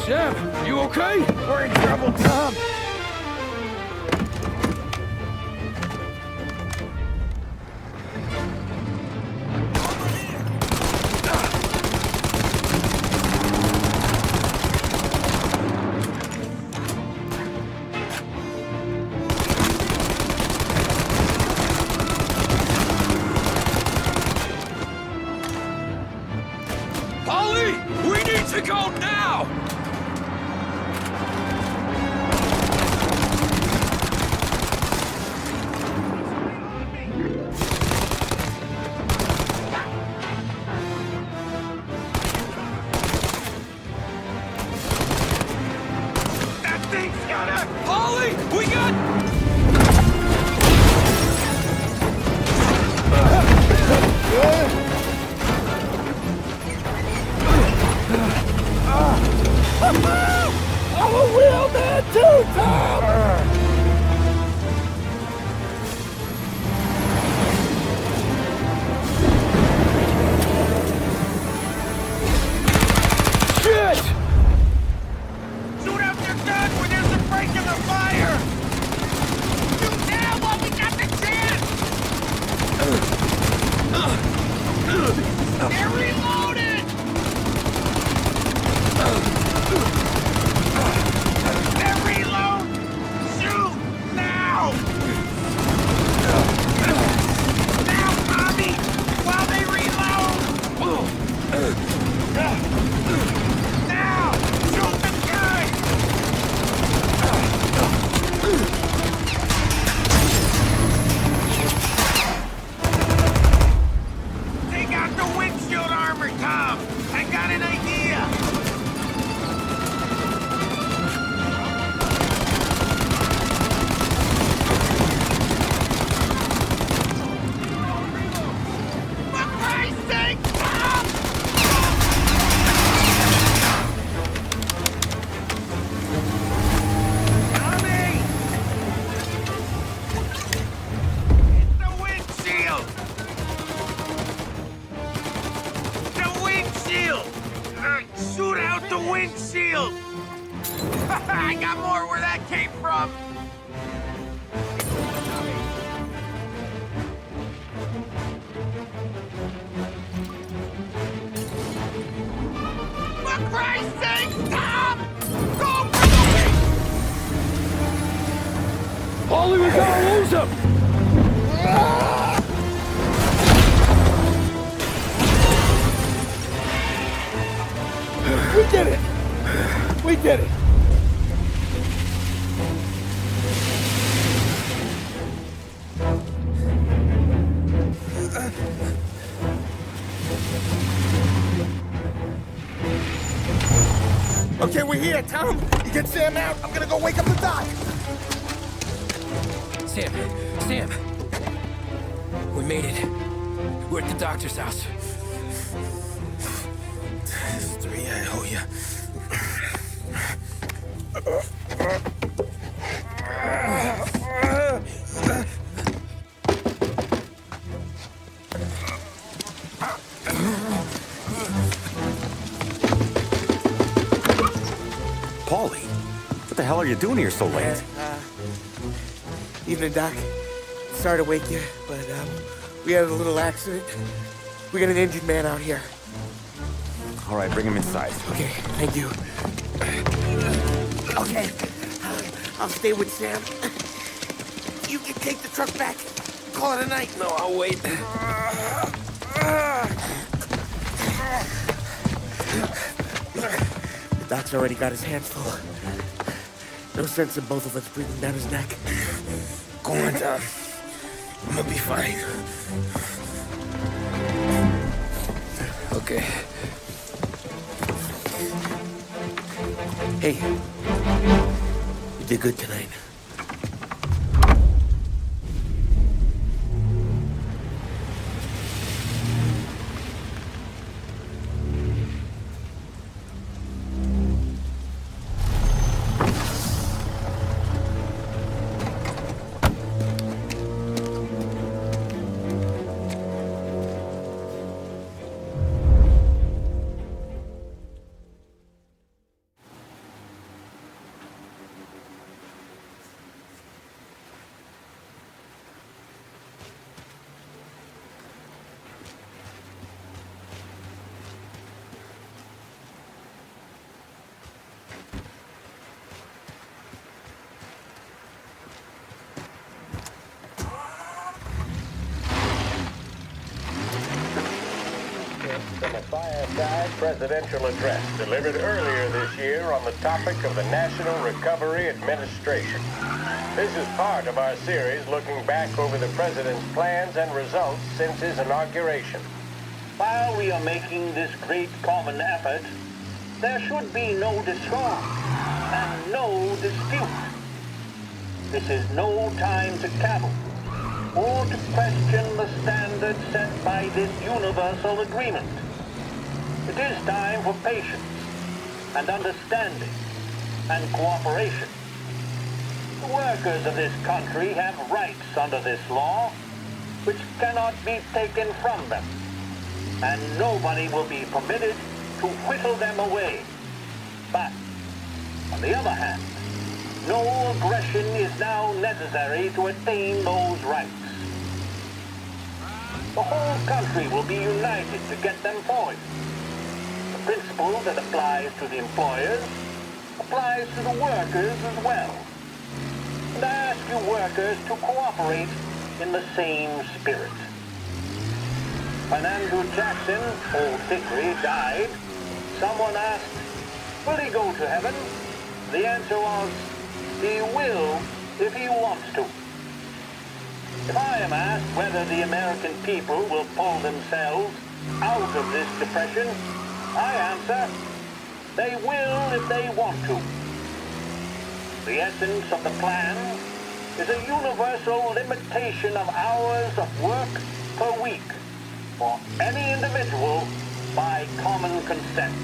Speaker 2: Sam, you okay?
Speaker 6: We're in trouble, Tom.
Speaker 10: Holly, we need to go now! That thing's gonna... Holly, we got... I got more where that came from! For Christ's sake, Tom! Go for the win!
Speaker 2: Paulie, we gotta lose him!
Speaker 6: We did it! We did it! Okay, we're here, Tom. You get Sam out. I'm gonna go wake up the doc.
Speaker 2: Sam! We made it. We're at the doctor's house.
Speaker 6: There's 3 I owe you.
Speaker 3: Paulie, what the hell are you doing here so late?
Speaker 6: Evening, Doc. Sorry to wake you, but we had a little accident. We got an injured man out here.
Speaker 3: All right, bring him inside.
Speaker 6: Okay, thank you. Okay, I'll stay with Sam. You can take the truck back. Call it a night.
Speaker 2: No, I'll wait.
Speaker 6: The doc's already got his hands full. No sense in both of us breathing down his neck.
Speaker 12: Go on, Tom. I'm gonna be fine.
Speaker 2: Okay.
Speaker 6: Hey, you did good tonight.
Speaker 8: The Mafia presidential address delivered earlier this year on the topic of the National Recovery Administration. This is part of our series looking back over the president's plans and results since his inauguration. While we are making this great common effort, there should be no discord and no dispute. This is no time to cavil or to question the standards set by this universal agreement. It is time for patience and understanding and cooperation. The workers of this country have rights under this law which cannot be taken from them, and nobody will be permitted to whittle them away. But, on the other hand, no aggression is now necessary to attain those rights. The whole country will be united to get them forward. The principle that applies to the employers applies to the workers as well. And I ask you workers to cooperate in the same spirit. When Andrew Jackson, old Hickory, died, someone asked, will he go to heaven? The answer was, he will if he wants to. If I am asked whether the American people will pull themselves out of this depression, I answer, they will if they want to. The essence of the plan is a universal limitation of hours of work per week for any individual by common consent,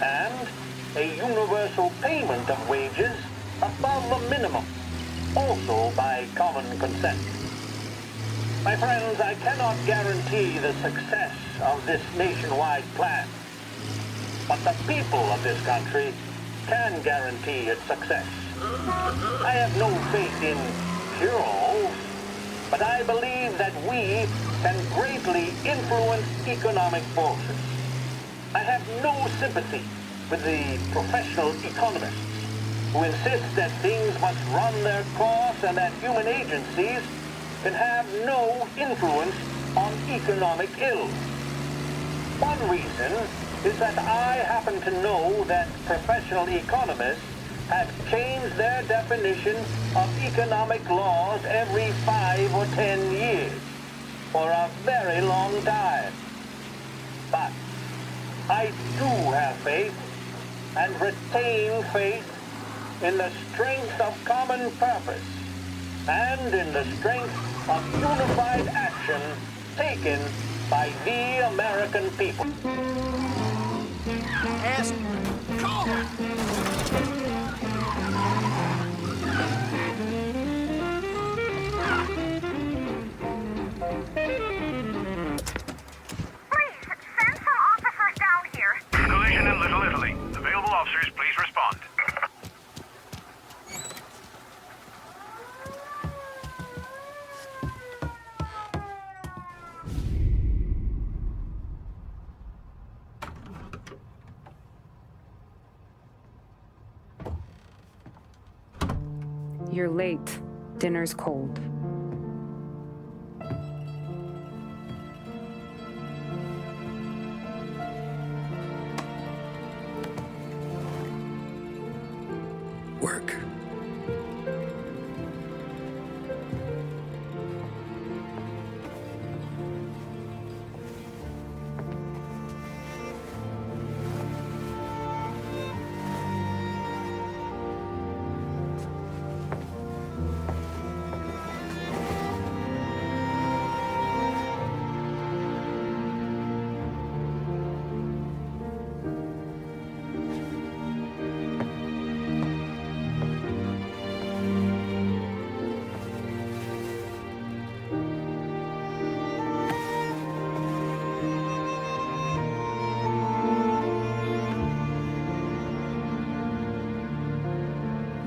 Speaker 8: and a universal payment of wages above the minimum, also by common consent. My friends, I cannot guarantee the success of this nationwide plan, but the people of this country can guarantee its success. I have no faith in heroes, but I believe that we can greatly influence economic forces. I have no sympathy with the professional economists who insist that things must run their course and that human agencies can have no influence on economic ills. One reason is that I happen to know that professional economists have changed their definition of economic laws every 5 or 10 years for a very long time. But I do have faith and retain faith in the strength of common purpose and in the strength of unified action taken by the American people.
Speaker 10: Ask, call.
Speaker 15: Collision in Little Italy. Available officers, please respond.
Speaker 17: You're late. Dinner's cold.
Speaker 2: Work.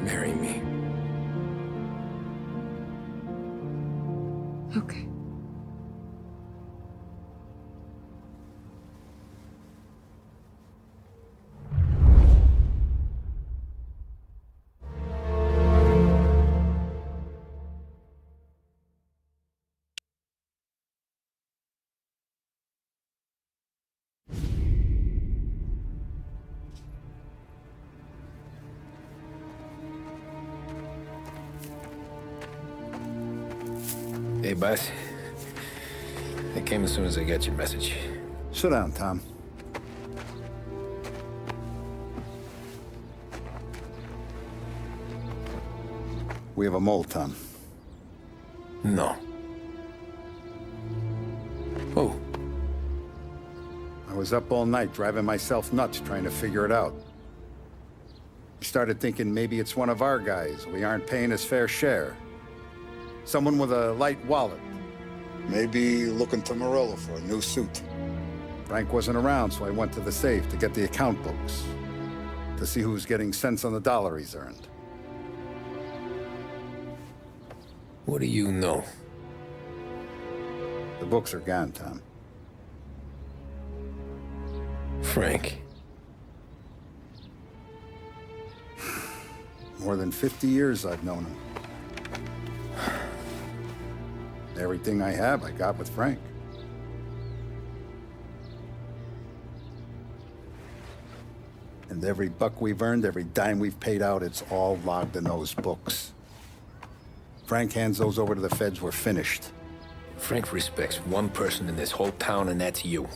Speaker 2: Marry me.
Speaker 17: Okay.
Speaker 2: Hey, boss. I came as soon as I got your message.
Speaker 22: Sit down, Tom. We have a mole, Tom.
Speaker 2: No. Who?
Speaker 22: I was up all night driving myself nuts trying to figure it out. I started thinking maybe it's one of our guys. We aren't paying his fair share. Someone with a light wallet. Maybe looking to Morello for a new suit. Frank wasn't around, so I went to the safe to get the account books. To see who's getting cents on the dollar he's earned.
Speaker 2: What do you know?
Speaker 22: The books are gone, Tom.
Speaker 2: Frank.
Speaker 22: More than 50 years I've known him. Everything I have, I got with Frank. And every buck we've earned, every dime we've paid out, it's all logged in those books. Frank hands those over to the feds, we're finished.
Speaker 2: Frank respects one person in this whole town, and that's you.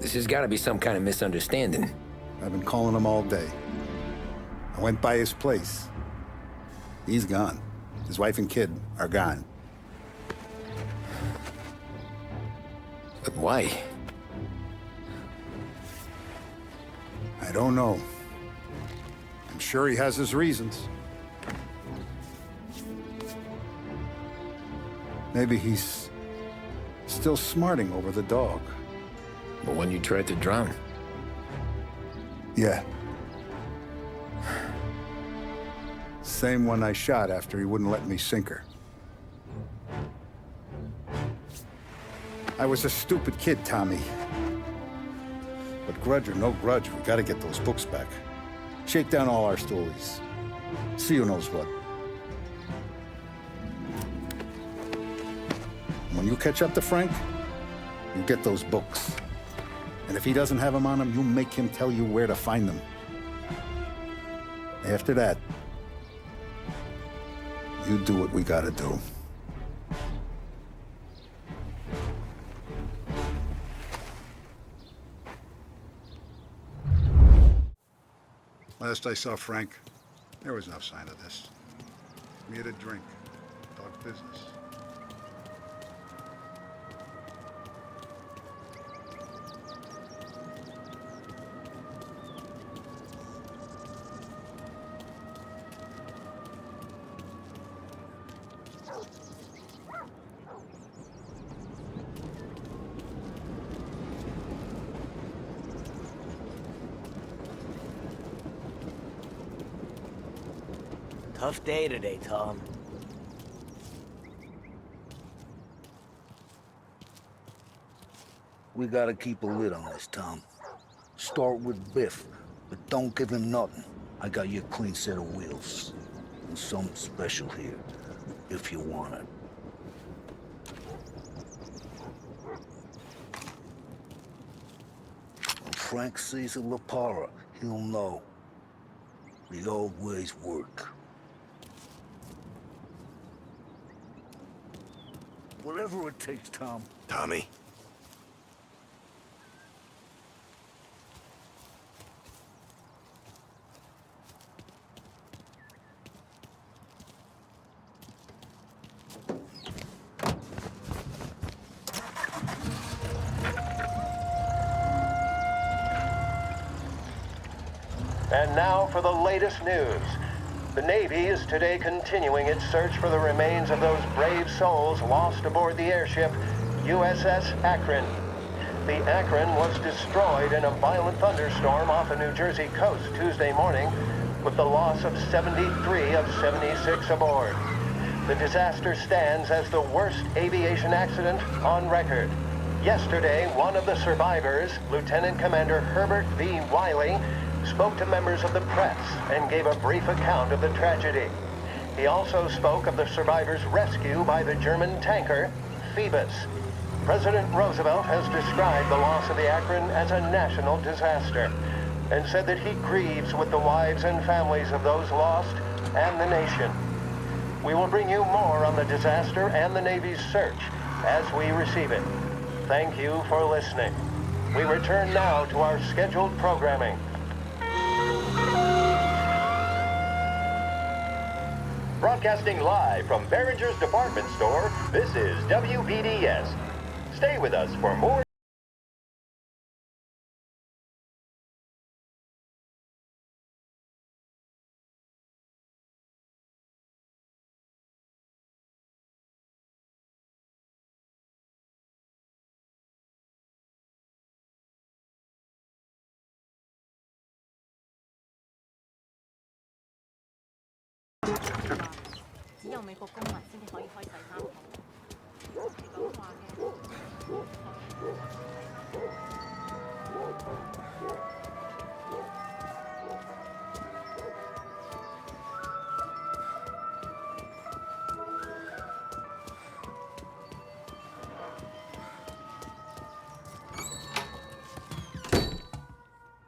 Speaker 2: This has got to be some kind of misunderstanding.
Speaker 22: I've been calling him all day. I went by his place. He's gone. His wife and kid are gone.
Speaker 2: But why?
Speaker 22: I don't know. I'm sure he has his reasons. Maybe he's still smarting over the dog.
Speaker 2: The one you tried to drown?
Speaker 22: Yeah. Same one I shot after he wouldn't let me sink her. I was a stupid kid, Tommy. But grudge or no grudge, we gotta get those books back. Shake down all our stories. See who knows what. When you catch up to Frank, you get those books. And if he doesn't have them on him, you make him tell you where to find them. After that, you do what we gotta do. Last I saw Frank, there was no sign of this. We had a drink, talk business.
Speaker 11: Tough day today, Tom.
Speaker 7: We gotta keep a lid on this, Tom. Start with Biff, but don't give him nothing. I got you a clean set of wheels. And something special here, if you want it. When Frank sees a Lapara, he'll know. The old ways work. Whatever it takes, Tom.
Speaker 12: Tommy.
Speaker 8: And now for the latest news. The Navy is today continuing its search for the remains of those brave souls lost aboard the airship USS Akron. The Akron was destroyed in a violent thunderstorm off the New Jersey coast Tuesday morning, with the loss of 73 of 76 aboard. The disaster stands as the worst aviation accident on record. Yesterday, one of the survivors, Lieutenant Commander Herbert V. Wiley, spoke to members of the press and gave a brief account of the tragedy. He also spoke of the survivors' rescue by the German tanker, Phoebus. President Roosevelt has described the loss of the Akron as a national disaster and said that he grieves with the wives and families of those lost and the nation. We will bring you more on the disaster and the Navy's search as we receive it. Thank you for listening. We return now to our scheduled programming.
Speaker 14: Broadcasting live from Behringer's department store, this is WBDS. Stay with us for more.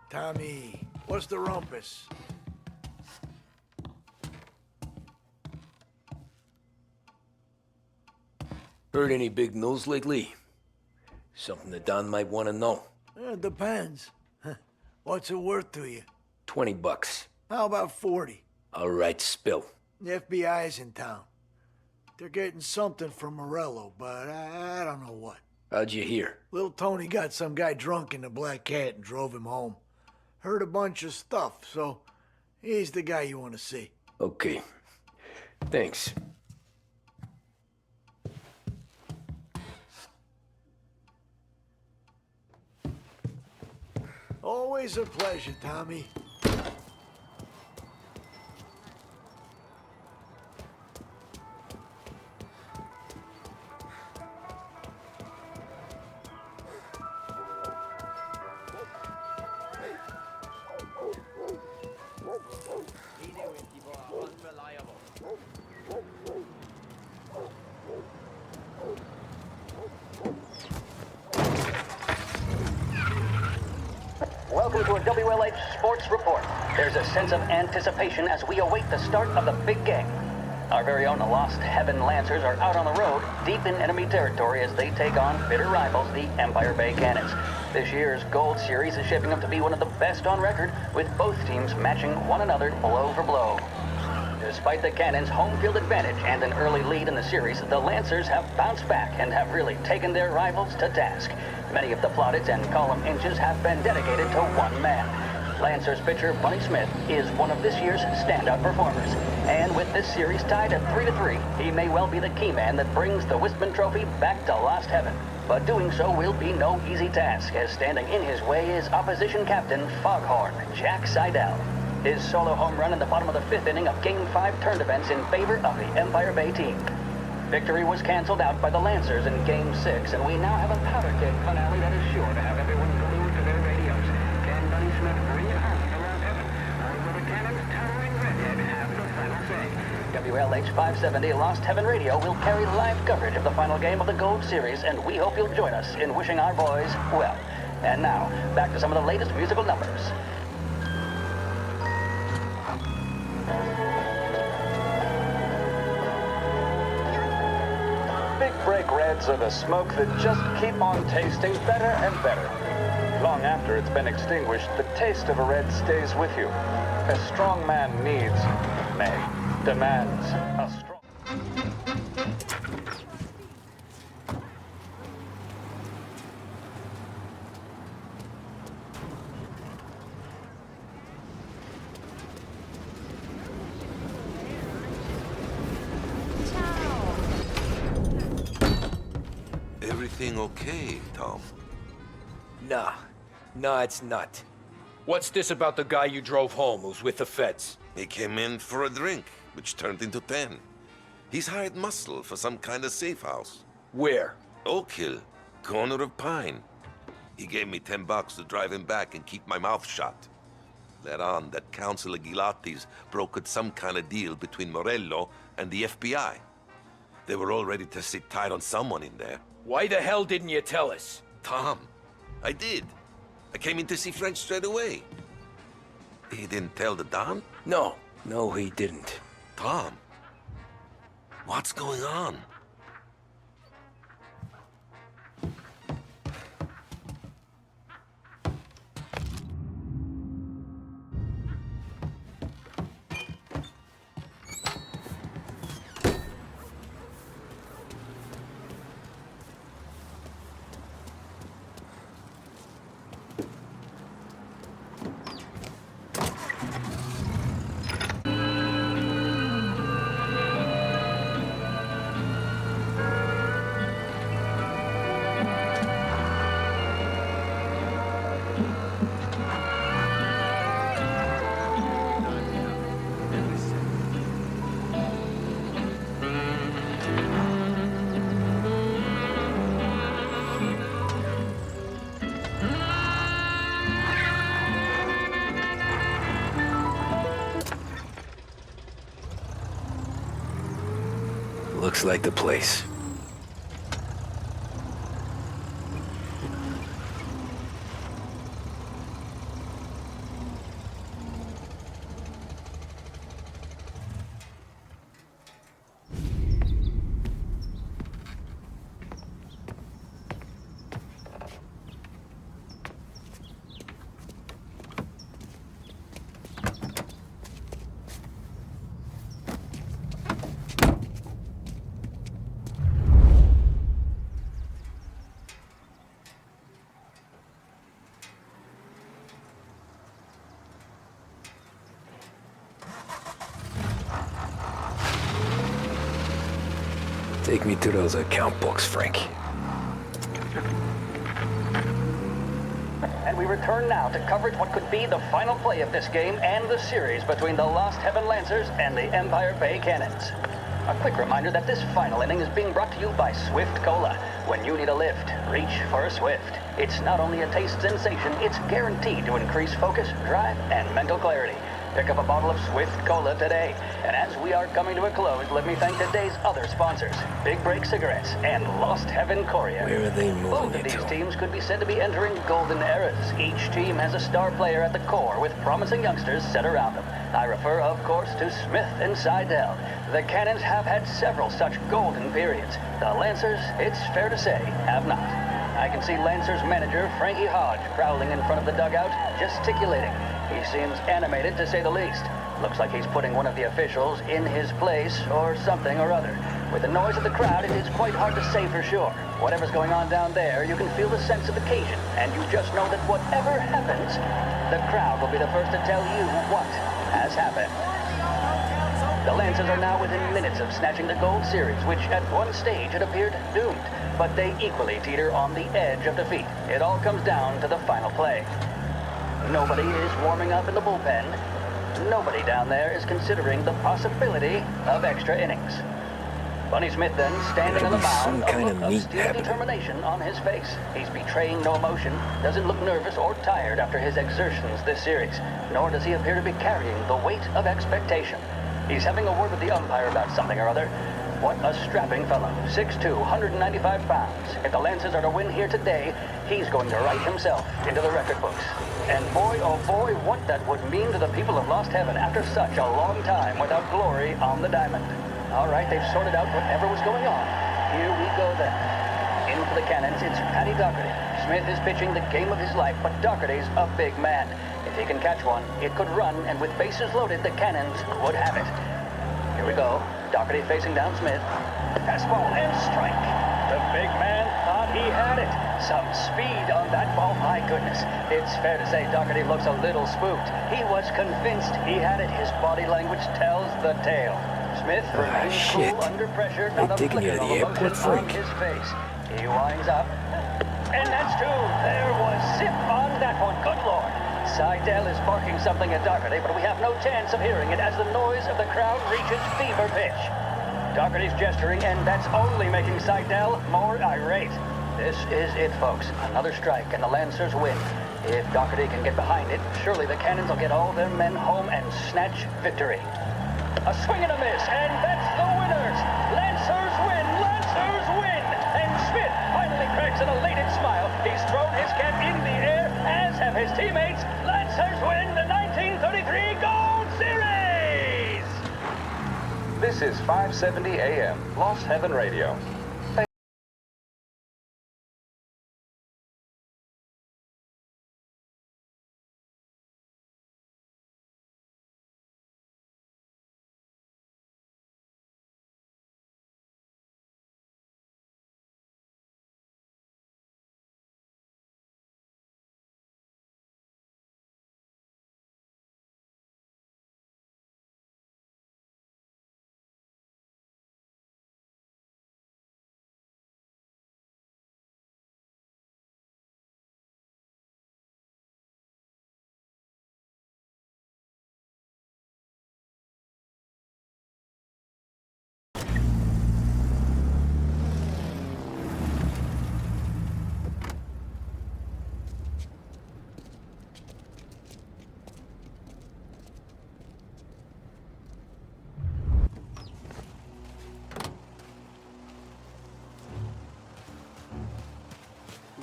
Speaker 11: Tommy, what's the rumpus?
Speaker 2: Heard any big news lately? Something that Don might want to know.
Speaker 11: It depends. What's it worth to you?
Speaker 2: $20.
Speaker 11: How about 40?
Speaker 2: All right, spill.
Speaker 11: The FBI's in town. They're getting something from Morello, but I don't know what.
Speaker 2: How'd you hear?
Speaker 11: Little Tony got some guy drunk in the Black Cat and drove him home. Heard a bunch of stuff, so he's the guy you want to see.
Speaker 2: Okay. Thanks.
Speaker 11: Always a pleasure, Tommy.
Speaker 16: WLH Sports Report. There's a sense of anticipation as we await the start of the big game. Our very own Lost Heaven Lancers are out on the road, deep in enemy territory as they take on bitter rivals, the Empire Bay Cannons. This year's Gold Series is shaping up to be one of the best on record, with both teams matching one another blow for blow. Despite the Cannons' home field advantage and an early lead in the series, the Lancers have bounced back and have really taken their rivals to task. Many of the plaudits and column inches have been dedicated to one man. Lancers pitcher Bunny Smith is one of this year's standout performers. And with this series tied at 3-3, he may well be the key man that brings the Wistman Trophy back to Lost Heaven. But doing so will be no easy task, as standing in his way is opposition captain Foghorn Jack Seidel. His solo home run in the bottom of the fifth inning of Game 5 turned events in favor of the Empire Bay team. Victory was canceled out by the Lancers in Game 6, and we now have a powder keg finale that is sure to have everyone glued to their radios. Can Bunny Smith bring it home to Lost Heaven? Or will the Cannons' towering redhead have the final say? WLH 570 Lost Heaven Radio will carry live coverage of the final game of the Gold Series, and we hope you'll join us in wishing our boys well. And now, back to some of the latest musical numbers.
Speaker 19: Big Break Reds are the smoke that just keep on tasting better and better. Long after it's been extinguished, the taste of a red stays with you. A strong man needs, nay, demands a strong...
Speaker 23: Everything okay, Tom?
Speaker 24: Nah, it's not. What's this about the guy you drove home who's with the feds?
Speaker 23: He came in for a drink, which turned into 10. He's hired muscle for some kind of safe house.
Speaker 24: Where?
Speaker 23: Oak Hill, corner of Pine. He gave me $10 to drive him back and keep my mouth shut. Let on that Councilor Gilatti's brokered some kind of deal between Morello and the FBI. They were all ready to sit tight on someone in there.
Speaker 24: Why the hell didn't you tell us?
Speaker 23: Tom, I did. I came in to see French straight away. He didn't tell the Don?
Speaker 24: No, he didn't.
Speaker 23: Tom, what's going on?
Speaker 24: Looks like the place. Take me to those account books, Frank.
Speaker 16: And we return now to coverage what could be the final play of this game and the series between the Lost Heaven Lancers and the Empire Bay Cannons. A quick reminder that this final inning is being brought to you by Swift Cola. When you need a lift, reach for a Swift. It's not only a taste sensation, it's guaranteed to increase focus, drive, and mental clarity. Pick up a bottle of Swift Cola today. And as we are coming to a close, let me thank today's other sponsors, Big Break Cigarettes and Lost Heaven Courier.
Speaker 2: Where are they moving
Speaker 16: Both of these teams could be said to be entering golden eras. Each team has a star player at the core with promising youngsters set around them. I refer, of course, to Smith and Seidel. The Cannons have had several such golden periods. The Lancers, it's fair to say, have not. I can see Lancers manager Frankie Hodge prowling in front of the dugout, gesticulating. He seems animated, to say the least. Looks like he's putting one of the officials in his place or something or other. With the noise of the crowd, it is quite hard to say for sure. Whatever's going on down there, you can feel the sense of occasion, and you just know that whatever happens, the crowd will be the first to tell you what has happened. The Lancers are now within minutes of snatching the Gold Series, which at one stage had appeared doomed, but they equally teeter on the edge of defeat. It all comes down to the final play. Nobody is warming up in the bullpen. Nobody down there is considering the possibility of extra innings. Bunny Smith then, standing on the mound, a look of steel determination on his face. He's betraying no emotion, doesn't look nervous or tired after his exertions this series, nor does he appear to be carrying the weight of expectation. He's having a word with the umpire about something or other. What a strapping fellow, 6'2", 195 pounds. If the Lancers are to win here today, he's going to write himself into the record books. And boy, oh boy, what that would mean to the people of Lost Heaven after such a long time without glory on the diamond. All right, they've sorted out whatever was going on. Here we go then. In for the Cannons, it's Paddy Doherty. Smith is pitching the game of his life, but Doherty's a big man. If he can catch one, it could run, and with bases loaded, the Cannons would have it. Here we go. Doherty facing down Smith. Fastball and strike. The big man thought he had it. Some speed on that ball, my goodness. It's fair to say Doherty looks a little spooked. He was convinced he had it. His body language tells the tale. Smith remains cool under pressure, not a flicker of emotion on his face. He winds up. And that's two. There was zip on that one. Good Lord. Seidel is barking something at Doherty, but we have no chance of hearing it as the noise of the crowd reaches fever pitch. Doherty's gesturing, and that's only making Seidel more irate. This is it, folks. Another strike, and the Lancers win. If Doherty can get behind it, surely the Cannons will get all their men home and snatch victory. A swing and a miss, and that's the winners! Lancers win! Lancers win! And Smith finally cracks an elated smile. He's thrown his cap in the air, as have his teammates. Lancers win the 1933 Gold Series!
Speaker 19: This is 570 AM, Lost Heaven Radio.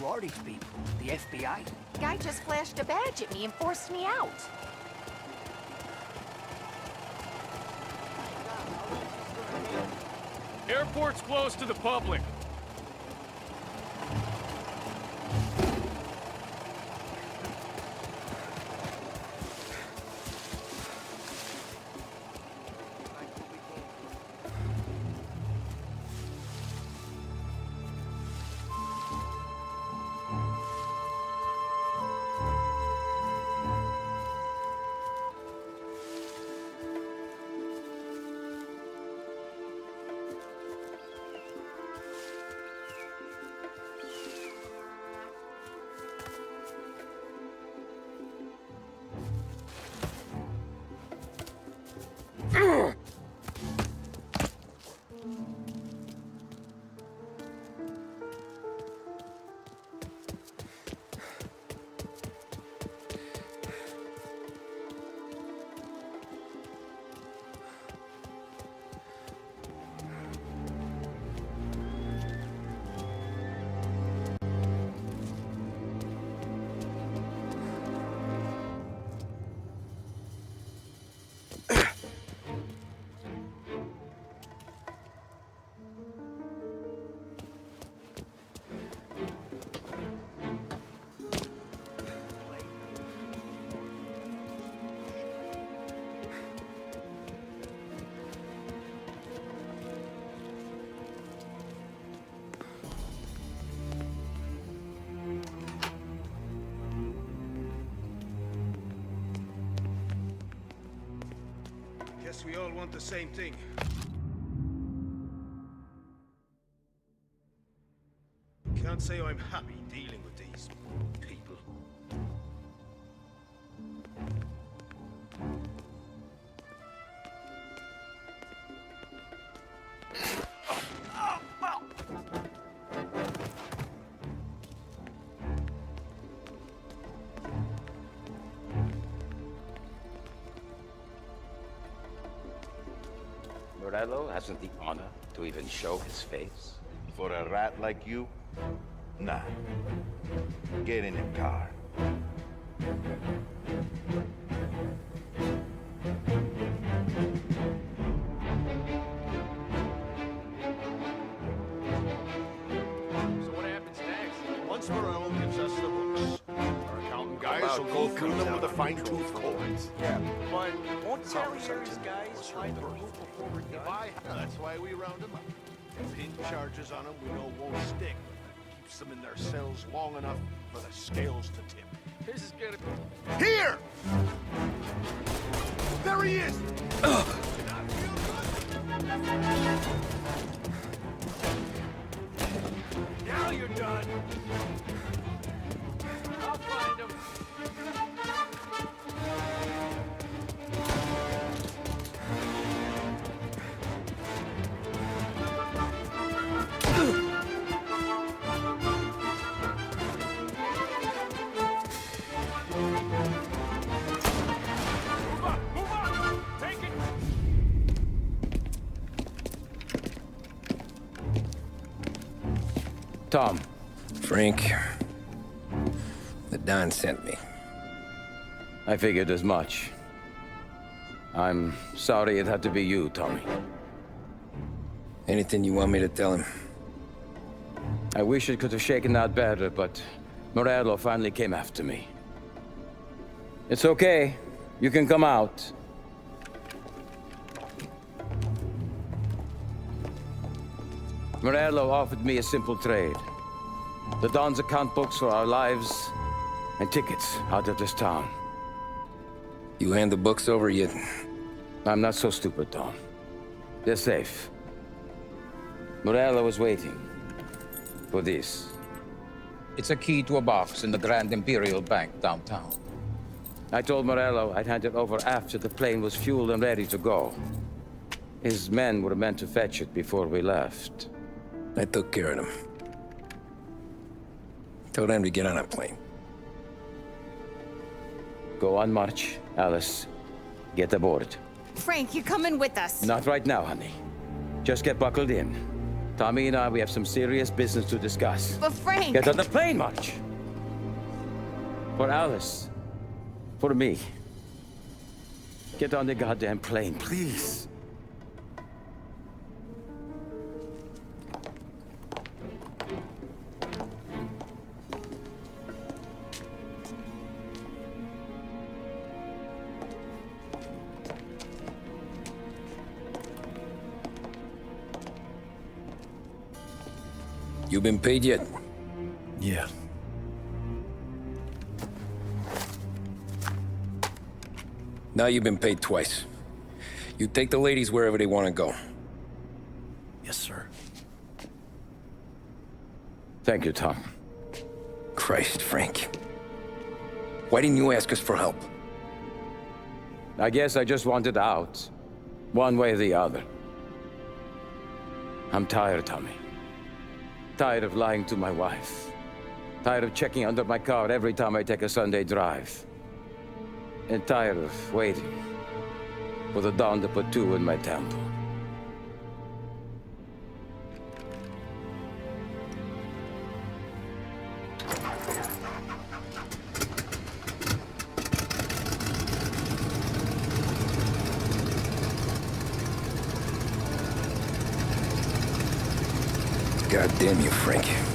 Speaker 1: Who are these people? The FBI?
Speaker 4: Guy just flashed a badge at me and forced me out.
Speaker 20: Airport's closed to the public. guess we all want the same thing. Can't say I'm happy dealing with these people.
Speaker 5: Morello hasn't the honor to even show his face.
Speaker 9: For a rat like you? Nah. Get in the car.
Speaker 10: So what happens next? Once Morello gives us the books, our accountant guys will go through them with a fine-tooth comb. Yeah, but won't Terrier's guys try to move before we're done? That's why we round them up. Pin charges on them we know won't stick. Keeps them in their cells long enough for the scales to tip. This is gonna be... Here! There he is! Now you're done! I'll find him.
Speaker 2: Tom. Frank. The Don sent me.
Speaker 5: I figured as much. I'm sorry it had to be you, Tommy.
Speaker 2: Anything you want me to tell him?
Speaker 5: I wish it could have shaken out better, but Morello finally came after me. It's okay. You can come out. Morello offered me a simple trade. The Don's account books for our lives and tickets out of this town.
Speaker 2: You hand the books over yet?
Speaker 5: I'm not so stupid, Don. They're safe. Morello was waiting for this.
Speaker 18: It's a key to a box in the Grand Imperial Bank downtown.
Speaker 5: I told Morello I'd hand it over after the plane was fueled and ready to go. His men were meant to fetch it before we left.
Speaker 2: I took care of them. Told them to get on a plane.
Speaker 5: Go on, March. Alice, get aboard.
Speaker 4: Frank, you're coming with us.
Speaker 5: Not right now, honey. Just get buckled in. Tommy and I, we have some serious business to discuss.
Speaker 4: But Frank...
Speaker 5: Get on the plane, March! For Alice. For me. Get on the goddamn plane, please.
Speaker 2: You been paid yet?
Speaker 22: Yeah.
Speaker 2: Now you've been paid twice. You take the ladies wherever they want to go.
Speaker 22: Yes, sir.
Speaker 5: Thank you, Tom.
Speaker 2: Christ, Frank. Why didn't you ask us for help?
Speaker 5: I guess I just wanted out. One way or the other. I'm tired, Tommy. Tired of lying to my wife. Tired of checking under my car every time I take a Sunday drive. And tired of waiting for the dawn to put two in my temple.
Speaker 2: God damn you, Frank.